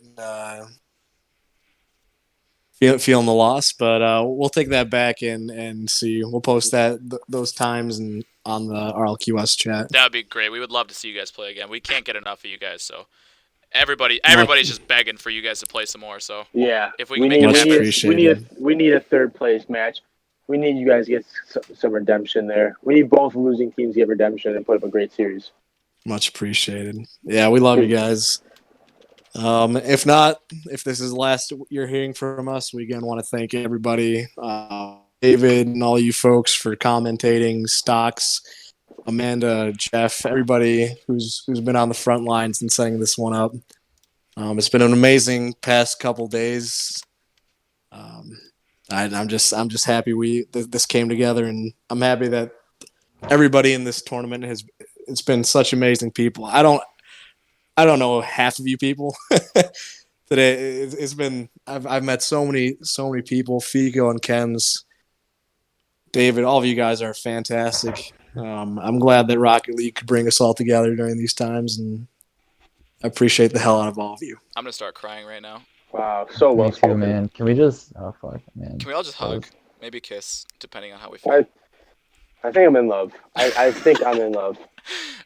feeling the loss, but we'll take that back and see. We'll post those times and on the RLQS chat. That would be great. We would love to see you guys play again. We can't get enough of you guys, so everybody's just begging for you guys to play some more. So yeah, if we can make it happen, we need a third place match. We need you guys to get some redemption there. We need both losing teams to get redemption and put up a great series. Much appreciated. Yeah, we love you guys. If not, if this is the last you're hearing from us, we again want to thank everybody, David and all you folks for commentating, Stocks, Amanda, Jeff, everybody who's been on the front lines and setting this one up. It's been an amazing past couple days. I'm just happy this came together, and I'm happy that everybody in this tournament it's been such amazing people. I don't know half of you people today. It's been I've met so many people. Fico and Ken's, David, all of you guys are fantastic. I'm glad that Rocket League could bring us all together during these times, and I appreciate the hell out of all of you. I'm gonna start crying right now. Wow, so well spoken, man. Can we just? Oh fuck, man. Can we all just hug? Maybe kiss, depending on how we feel. I think I'm in love. I think I'm in love.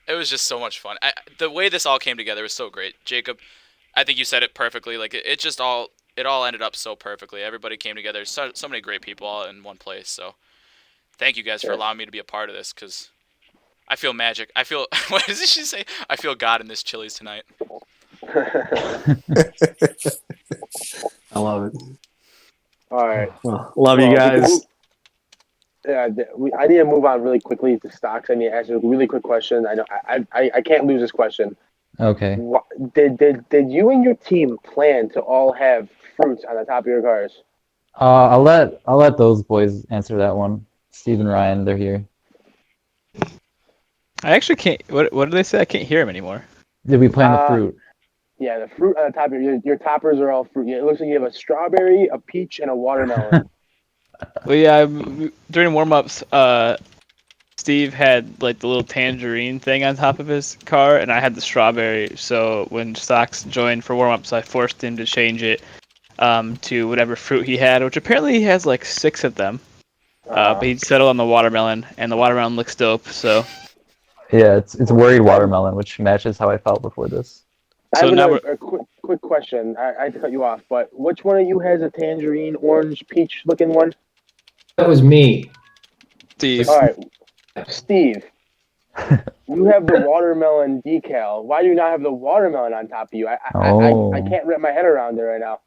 It was just so much fun. The way this all came together was so great. Jacob, I think you said it perfectly. Like it all ended up so perfectly. Everybody came together. So many great people all in one place. So thank you guys for allowing me to be a part of this, because I feel magic. I feel what did she say? I feel God in this Chili's tonight. I love it. All right. Well, love you guys. I need to move on really quickly to Stocks. I need to ask you a really quick question. I know I can't lose this question. Okay. Did you and your team plan to all have fruits on the top of your cars? I'll let those boys answer that one. Steve and Ryan, they're here. I actually can't. What did they say? I can't hear him anymore. Did we plan the fruit? Yeah, the fruit on the top of your toppers are all fruit. It looks like you have a strawberry, a peach, and a watermelon. Well, yeah. During warm-ups, Steve had like the little tangerine thing on top of his car, and I had the strawberry. So when Stocks joined for warm-ups, I forced him to change it to whatever fruit he had, which apparently he has like 6 of them. But he'd settle on the watermelon, and the watermelon looks dope. So yeah, it's worried watermelon, which matches how I felt before this. I have a quick question. I had to cut you off, but which one of you has a tangerine, orange, peach looking one? That was me. Steve. All right, Steve. You have the watermelon decal. Why do you not have the watermelon on top of you? I can't wrap my head around it right now.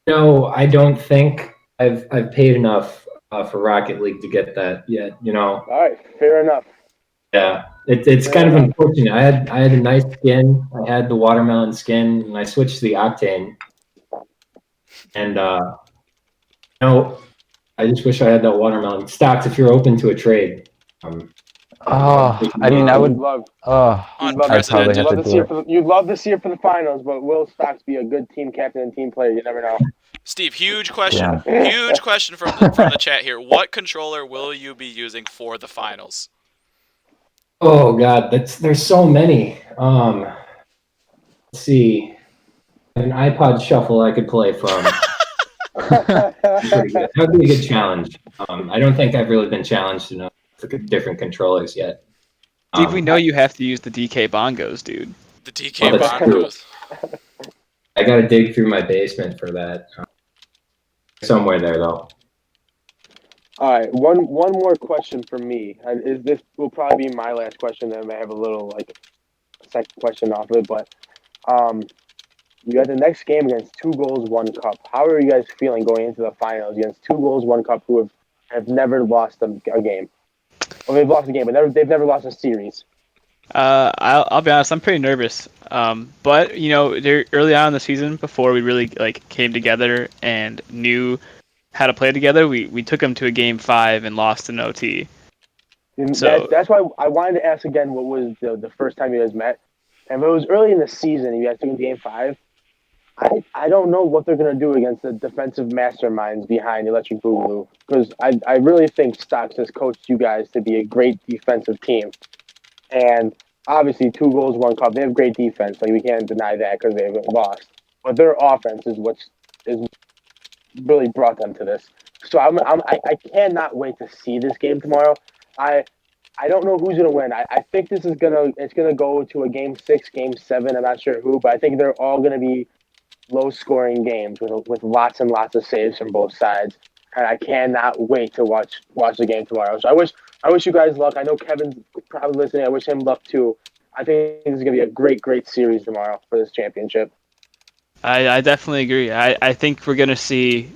No, I don't think I've paid enough for Rocket League to get that yet. You know. All right, fair enough. Yeah, it's kind of unfortunate. I had a nice skin. I had the watermelon skin, and I switched to the octane. And I just wish I had that watermelon. Stocks, if you're open to a trade. I mean, I would. You'd love to see it for the finals, but will Stocks be a good team captain and team player? You never know. Steve, huge question. Yeah. Huge question from the chat here. What controller will you be using for the finals? Oh God, there's so many. Let's see, an iPod Shuffle I could play from. That would be a good challenge. I don't think I've really been challenged enough with different controllers yet. Steve, we know you have to use the DK bongos, dude. The DK bongos. I gotta dig through my basement for that. Somewhere there though. All right, one more question for me. This will probably be my last question. Then I may have a little second question off of it, but you got the next game against 2 Goals 1 Cup. How are you guys feeling going into the finals against 2 Goals 1 Cup, who have never lost a game? Well, they've lost a game, but they've never lost a series. I'll be honest. I'm pretty nervous. But there early on in the season, before we really came together and knew how to play together, we took them to a game 5 and lost in OT. And So that's why I wanted to ask again what was the first time you guys met. And if it was early in the season and you guys took in game 5, I don't know what they're going to do against the defensive masterminds behind Electric Boogaloo. Because I really think Stocks has coached you guys to be a great defensive team. And obviously, 2 goals, 1 cup. They have great defense. Like, we can't deny that because they've lost. But their offense is what is really brought them to this. So I cannot wait to see this game tomorrow. I don't know who's gonna win. I think this is gonna go to a game 6, game 7. I'm not sure who, but I think they're all gonna be low scoring games with lots and lots of saves from both sides. And I cannot wait to watch the game tomorrow. So I wish you guys luck. I know Kevin's probably listening. I wish him luck too. I think this is gonna be a great series tomorrow for this championship. I definitely agree. I think we're gonna see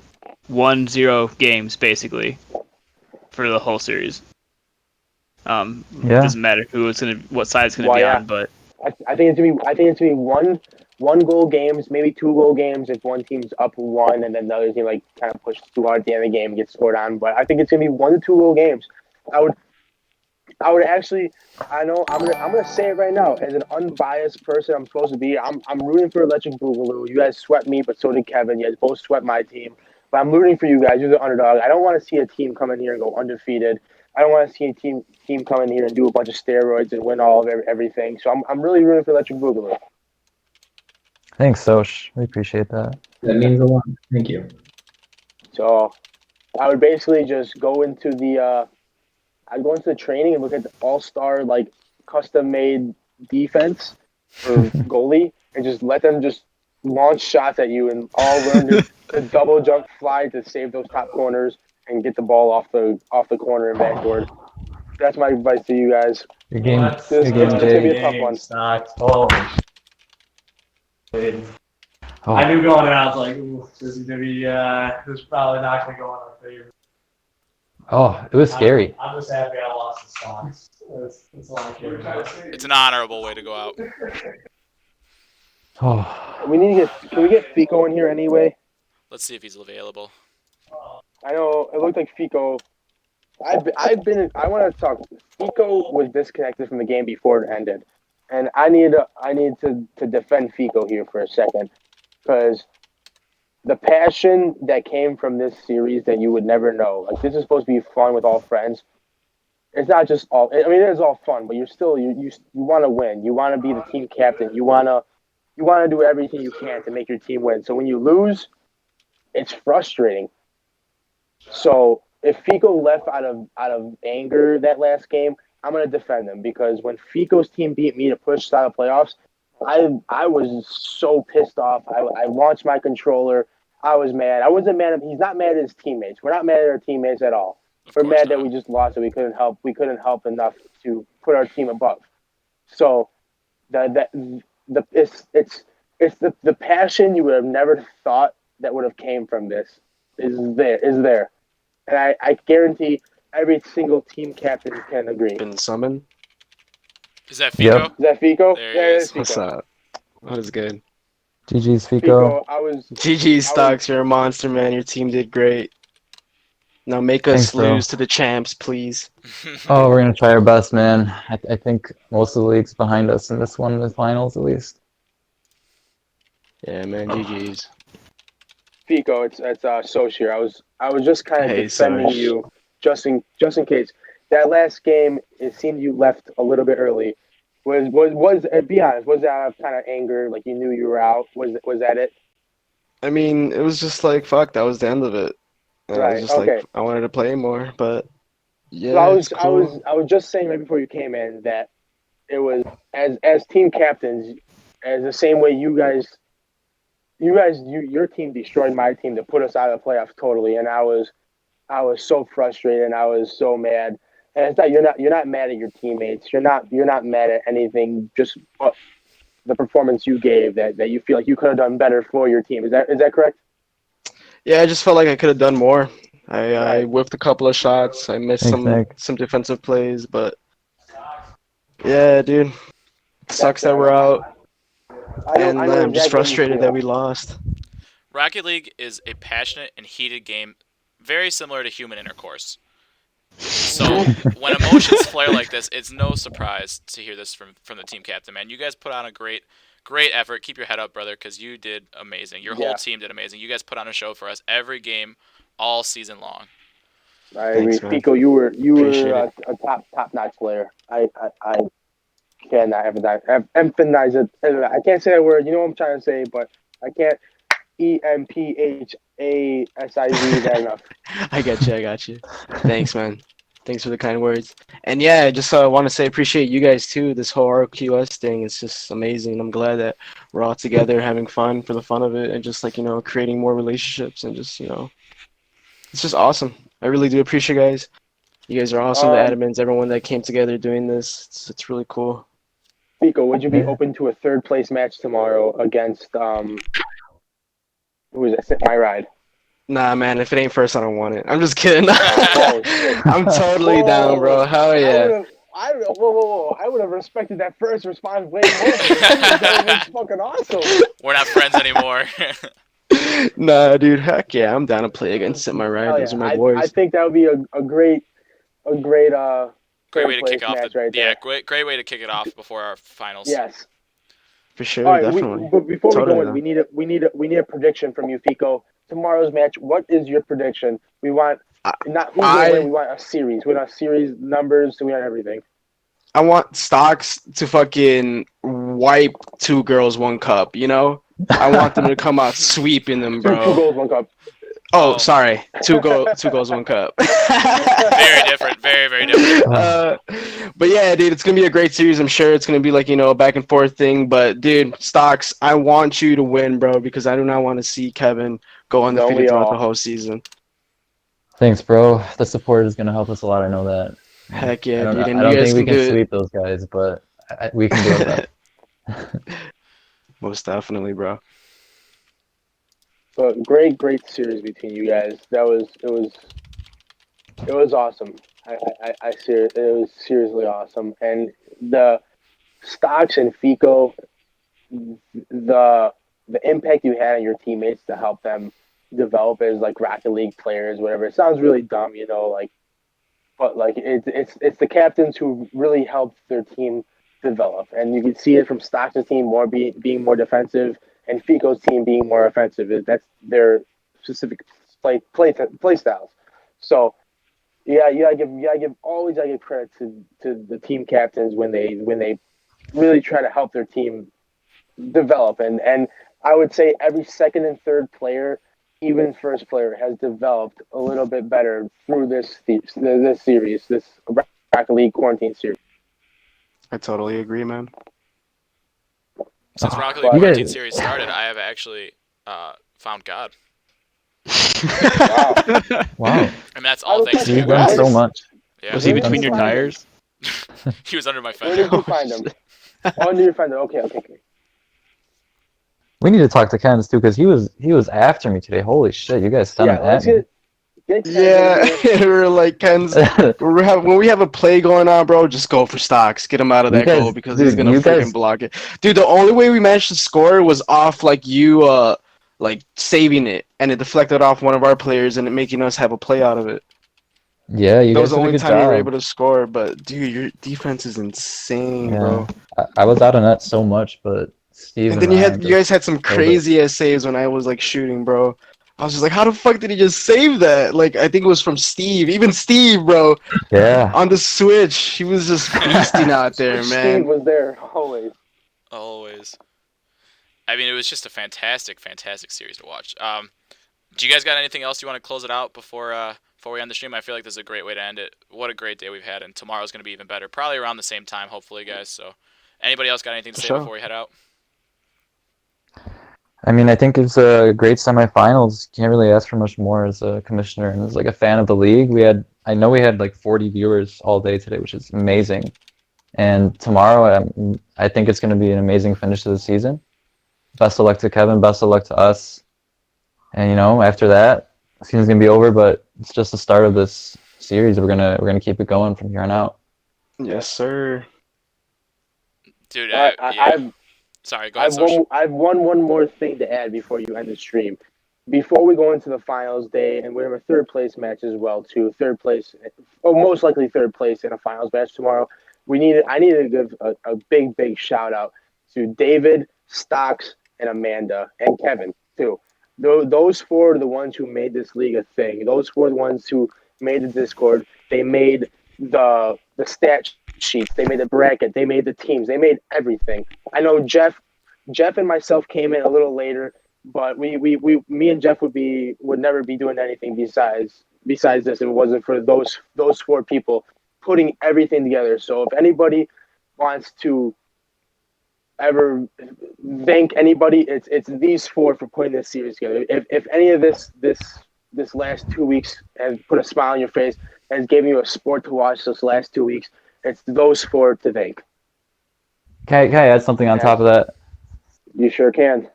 1-0 games basically for the whole series. Yeah. Doesn't matter what side it's gonna be on, but I think it's gonna be one goal games, maybe 2 goal games if one team's up 1 and then the other team kind of pushes too hard at the end of the game and gets scored on. But I think it's gonna be 1 to 2 goal games. I would actually, I know I'm gonna say it right now as an unbiased person I'm supposed to be. I'm rooting for Electric Boogaloo. You guys swept me, but so did Kevin. You guys both swept my team, but I'm rooting for you guys. You're the underdog. I don't want to see a team come in here and go undefeated. I don't want to see a team come in here and do a bunch of steroids and win all of everything. So I'm really rooting for Electric Boogaloo. Thanks, Soch. We appreciate that. That means a lot. Thank you. So I would basically just go into the I'd go into the training and look at the all-star custom-made defense for goalie and just let them just launch shots at you and all learn to double jump fly to save those top corners and get the ball off the corner and backboard. That's my advice to you guys. Your game, It's gonna be a tough one. Stocks. Oh. I knew going in, I was like, ooh, this is gonna be this is probably not gonna go in our favor. Oh, it was scary. I'm just happy I lost the Stocks. That's all I care about. It's an honorable way to go out. Oh, Can we get Fico in here anyway? Let's see if he's available. I know it looked like Fico. I want to talk. Fico was disconnected from the game before it ended, and I need to defend Fico here for a second, because the passion that came from this series that you would never know. Like, this is supposed to be fun with all friends. It's not just all. I mean, it is all fun, but you're still you want to win. You want to be the team captain. You want to do everything you can to make your team win. So when you lose, it's frustrating. So if Fico left out of anger that last game, I'm gonna defend him, because when Fico's team beat me to push out of playoffs, I was so pissed off. I launched my controller. I was mad. I wasn't mad. He's not mad at his teammates. We're not mad at our teammates at all. We're mad that we just lost and we couldn't help. We couldn't help enough to put our team above. So it's the passion you would have never thought that would have came from this is there. And I guarantee every single team captain can agree. Been summoned. Is that Fico? Yep. Is that Fico? There Yeah, he it is. is Fico. What's up? What is good? GG's Fico, Fico. GG Stocks, you're a monster, man. Your team did great. Now make us Thanks, bro. lose to the champs, please. Oh, we're gonna try our best, man. I think most of the league's behind us in this one, the finals at least. Yeah, man. GG's. Fico, it's Soch here. I was just kind of Hey, defending Soch. you just in case. That last game, it seemed you left a little bit early. Was be honest, was that out of kind of anger, like you knew you were out? Was that it? I mean, it was just like, fuck, that was the end of it. And I was Right. just Okay. like, I wanted to play more, but yeah, So I it's cool. was just saying right before you came in that it was as team captains, as the same way your team destroyed my team to put us out of the playoffs totally, and I was so frustrated and I was so mad. And it's not you're not mad at your teammates. You're not mad at anything. Just the performance you gave that you feel like you could have done better for your team. Is that correct? Yeah, I just felt like I could have done more. I Right. whiffed a couple of shots. I missed Thanks, Nick. some defensive plays, but Yeah, dude. Sucks that we're out, I know and I'm just exactly what you frustrated feel. that we lost. Rocket League is a passionate and heated game, very similar to human intercourse. So when emotions flare like this, it's no surprise to hear this from the team captain. Man, you guys put on a great effort. Keep your head up, brother, because you did amazing. Your whole team did amazing. You guys put on a show for us every game, all season long. I agree, Thanks, man. Fico. You were Appreciate it. a top notch player. I cannot emphasize it. I can't say that word. You know what I'm trying to say, but I can't EMPHASIZ that enough. I got you. Thanks, man. Thanks for the kind words. And yeah, I just want to say appreciate you guys too. This whole RLQS thing, it's just amazing. I'm glad that we're all together having fun for the fun of it and just like, creating more relationships and just, it's just awesome. I really do appreciate you guys. You guys are awesome, the admins, everyone that came together doing this. It's really cool. Fico, would you be open to a third place match tomorrow against who is it? My Ride. Nah, man, if it ain't first, I don't want it. I'm just kidding. I'm totally down, bro. Hell yeah. Whoa. I would have respected that first response way more. That was fucking awesome. We're not friends anymore. Nah, dude, heck yeah, I'm down to play against Sit My Ride. Those are my boys. I think that would be a great great way to kick off great way to kick it off before our finals. Yes. For sure, all right, definitely. But before totally we go in, we need a prediction from you, Fico. Tomorrow's match, what is your prediction? We want not who's gonna win, we want a series. We want a series, numbers, we want everything. I want Stocks to fucking wipe 2 girls, 1 cup, I want them to come out sweeping them, bro. 2 goals, 1 cup. Oh, sorry. 2 goals, 1 cup. Very different. Very, very different. But yeah, dude, it's going to be a great series. I'm sure it's going to be like, a back and forth thing. But, dude, Stocks, I want you to win, bro, because I do not want to see Kevin go undefeated throughout the whole season. Thanks, bro. The support is going to help us a lot. I know that. Heck yeah, dude. I don't think we can sweep those guys, but we can do it. Most definitely, bro. But great series between you guys. It was awesome. It was seriously awesome. And the Stocks and Fico, the impact you had on your teammates to help them develop as like Rocket League players, whatever. It sounds really dumb, but like it's the captains who really helped their team develop, and you can see it from Stocks' team being more defensive, and Fico's team being more offensive. That's their specific play styles. So you always give credit to the team captains when they really try to help their team develop, and I would say every second and third player, even first player, has developed a little bit better through this series, this Rocket League quarantine series. I totally agree, man. Since Rocket League quarantine series started, I have actually found God. Wow. And that's all thanks to you You've done guys. so much. Yeah. Was he between your tires? He was under my Where fender. did you find him? Under your fender. Okay. We need to talk to Kens too, because he was after me today. Holy shit, you guys sent him at me. Yeah, we're like, Ken's, when we have a play going on, bro, just go for Stocks. Get him out of that goal because he's going to freaking block it. Dude, the only way we managed to score was off, like, you, like, saving it, and it deflected off one of our players and it making us have a play out of it. Yeah, you that guys was the did a only good time we were job. able to score, but, dude, your defense is insane, bro. I was out of net so much, but Steve and then you guys had some crazy-ass saves when I was, like, shooting, bro. I was just like, how the fuck did he just save that? Like, I think it was from Steve. Even Steve, bro. Yeah. On the Switch. He was just beasting out there, man. Steve was there always. Always. I mean, it was just a fantastic series to watch. Do you guys got anything else you want to close it out before we end the stream? I feel like this is a great way to end it. What a great day we've had, and tomorrow's going to be even better. Probably around the same time, hopefully, guys. So, anybody else got anything to say before we head out? I mean, I think it's a great semifinals. Can't really ask for much more as a commissioner and as like a fan of the league. I know we had like 40 viewers all day today, which is amazing. And tomorrow, I think it's going to be an amazing finish to the season. Best of luck to Kevin. Best of luck to us. And after that, the season's going to be over. But it's just the start of this series. We're gonna keep it going from here on out. Yes, sir. Dude, I, yeah. I've Sorry, go ahead, Soch. I have one more thing to add before you end the stream. Before we go into the finals day, and we have a third place match as well too. Third place, or most likely third place in a finals match tomorrow. I need to give a big shout out to David, Stocks, and Amanda, and Kevin too. Those four are the ones who made this league a thing. Those four are the ones who made the Discord. They made the stat sheets. They made the bracket. They made the teams. They made everything. I know Jeff and myself came in a little later, but me and Jeff would never be doing anything besides this if it wasn't for those four people putting everything together. So if anybody wants to ever thank anybody, it's these four for putting this series together. If any of this last 2 weeks has put a smile on your face, has given you a sport to watch this last 2 weeks, it's those four to thank. Can I add something on top of that? You sure can.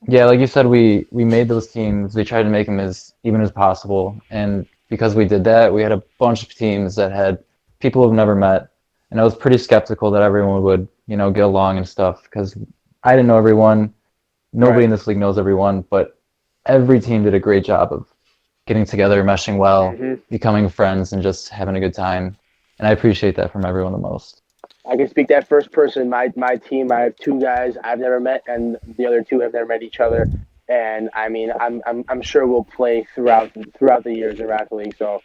Yeah, like you said, we made those teams. We tried to make them as even as possible, and because we did that, we had a bunch of teams that had people we've never met, and I was pretty skeptical that everyone would, get along and stuff because I didn't know everyone. Nobody Right. in this league knows everyone, but every team did a great job of getting together, meshing well, becoming friends, and just having a good time. And I appreciate that from everyone the most. I can speak that first person. My team, I have two guys I've never met, and the other two have never met each other. And I mean, I'm sure we'll play throughout the years in Rocket League. So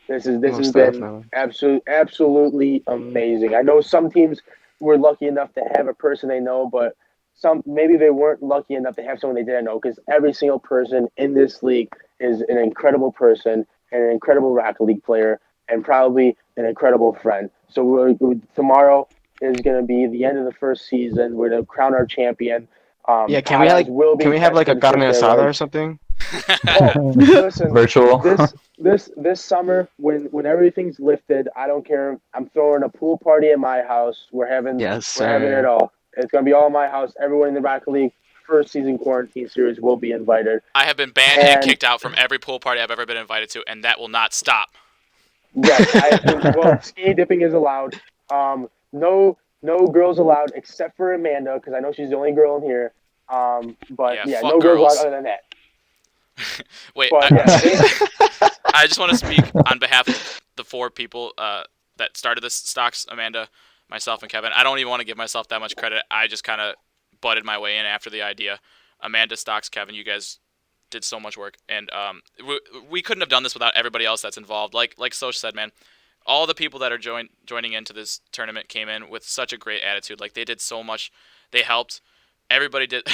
this has Most been definitely. absolutely amazing. I know some teams were lucky enough to have a person they know, but some maybe they weren't lucky enough to have someone they didn't know. Because every single person in this league is an incredible person and an incredible Rocket League player, and probably an incredible friend. So tomorrow is going to be the end of the first season. We're going to crown our champion. Yeah, Can we have like a carne asada or something? Oh, listen, Virtual. this summer when everything's lifted, I don't care. I'm throwing a pool party at my house. We're having it all. It's gonna be all my house. Everyone in the Rocket League first season quarantine series will be invited. I have been banned and kicked out from every pool party I've ever been invited to, and that will not stop. Yes, well, skinny dipping is allowed. No girls allowed except for Amanda because I know she's the only girl in here. But Yeah, no girls allowed other than that. Wait, But, I just want to speak on behalf of the four people that started this, Stocks, Amanda, myself, and Kevin. I don't even want to give myself that much credit. I just kind of butted my way in after the idea. Amanda, Stocks, Kevin, you guys did so much work, and we couldn't have done this without everybody else that's involved. Like Soch said, man, all the people that are joining into this tournament came in with such a great attitude. Like, they did so much. They helped. Everybody did.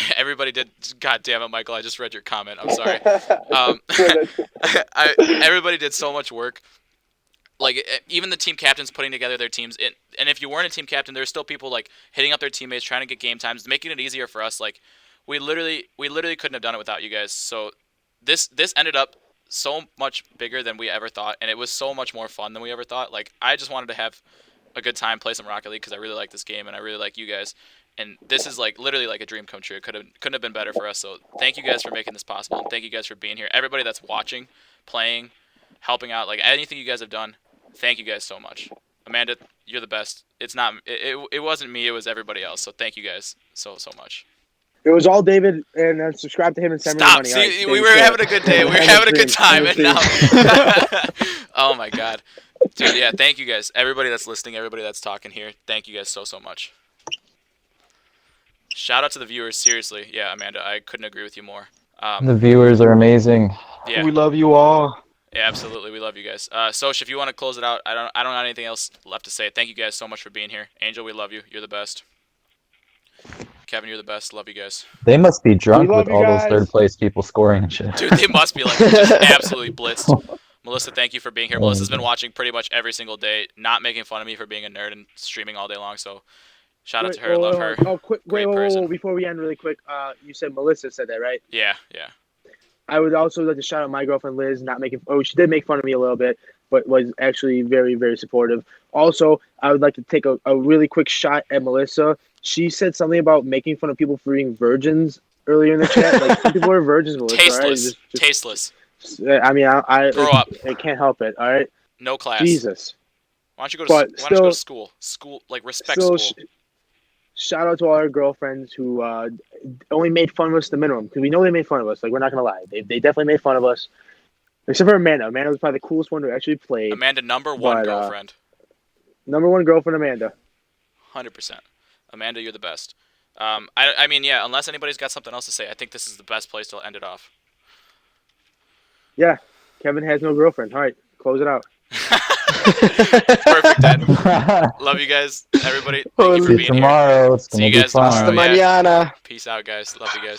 God damn it, Michael! I just read your comment. I'm sorry. Everybody did so much work. Like, even the team captains putting together their teams. And if you weren't a team captain, there's still people like hitting up their teammates, trying to get game times, making it easier for us. Like, we literally couldn't have done it without you guys. So this ended up so much bigger than we ever thought, and it was so much more fun than we ever thought. Like, I just wanted to have a good time, play some Rocket League because I really like this game and I really like you guys. And this is like literally like a dream come true. It couldn't have been better for us. So thank you guys for making this possible, and thank you guys for being here. Everybody that's watching, playing, helping out, like anything you guys have done, thank you guys so much. Amanda, you're the best. It wasn't me, it was everybody else. So thank you guys so much. It was all David, and subscribe to him and send me the money. See, we were having a good day. We were having a good time, and now. Oh my God, dude! Yeah, thank you guys. Everybody that's listening, everybody that's talking here, thank you guys so much. Shout out to the viewers, seriously. Yeah, Amanda, I couldn't agree with you more. The viewers are amazing. Yeah. We love you all. Yeah, absolutely. We love you guys. Soch, if you want to close it out, I don't have anything else left to say. Thank you guys so much for being here. Angel, we love you. You're the best. Kevin, you're the best. Love you guys. They must be drunk with all those third place people scoring and shit. Dude, they must be like just absolutely blitzed. Melissa, thank you for being here. Melissa's been watching pretty much every single day, not making fun of me for being a nerd and streaming all day long. So shout out to her. Love her. Oh, quick! Wait, before we end, really quick. You said Melissa said that, right? Yeah. I would also like to shout out my girlfriend Liz, she did make fun of me a little bit, but was actually very, very supportive. Also, I would like to take a really quick shot at Melissa. She said something about making fun of people for being virgins earlier in the chat. Like, some people are virgins, Melissa. Tasteless. Right? Just, tasteless. I mean, I grow up. I can't help it. All right. No class. Jesus. Why don't you go to school? School, like respect school. shout out to all our girlfriends who only made fun of us the minimum because we know they made fun of us. Like we're not gonna lie, they definitely made fun of us. Except for Amanda. Amanda was probably the coolest one who actually played. Amanda, number one but, girlfriend. Number one girlfriend, Amanda. 100%. Amanda, you're the best. I mean, yeah, unless anybody's got something else to say, I think this is the best place to end it off. Yeah, Kevin has no girlfriend. All right, close it out. Perfect, Ed. Love you guys, everybody. Thank you for being tomorrow. here. It's See you gonna be guys tomorrow. fun. Yeah. Mañana. Peace out, guys. Love you guys.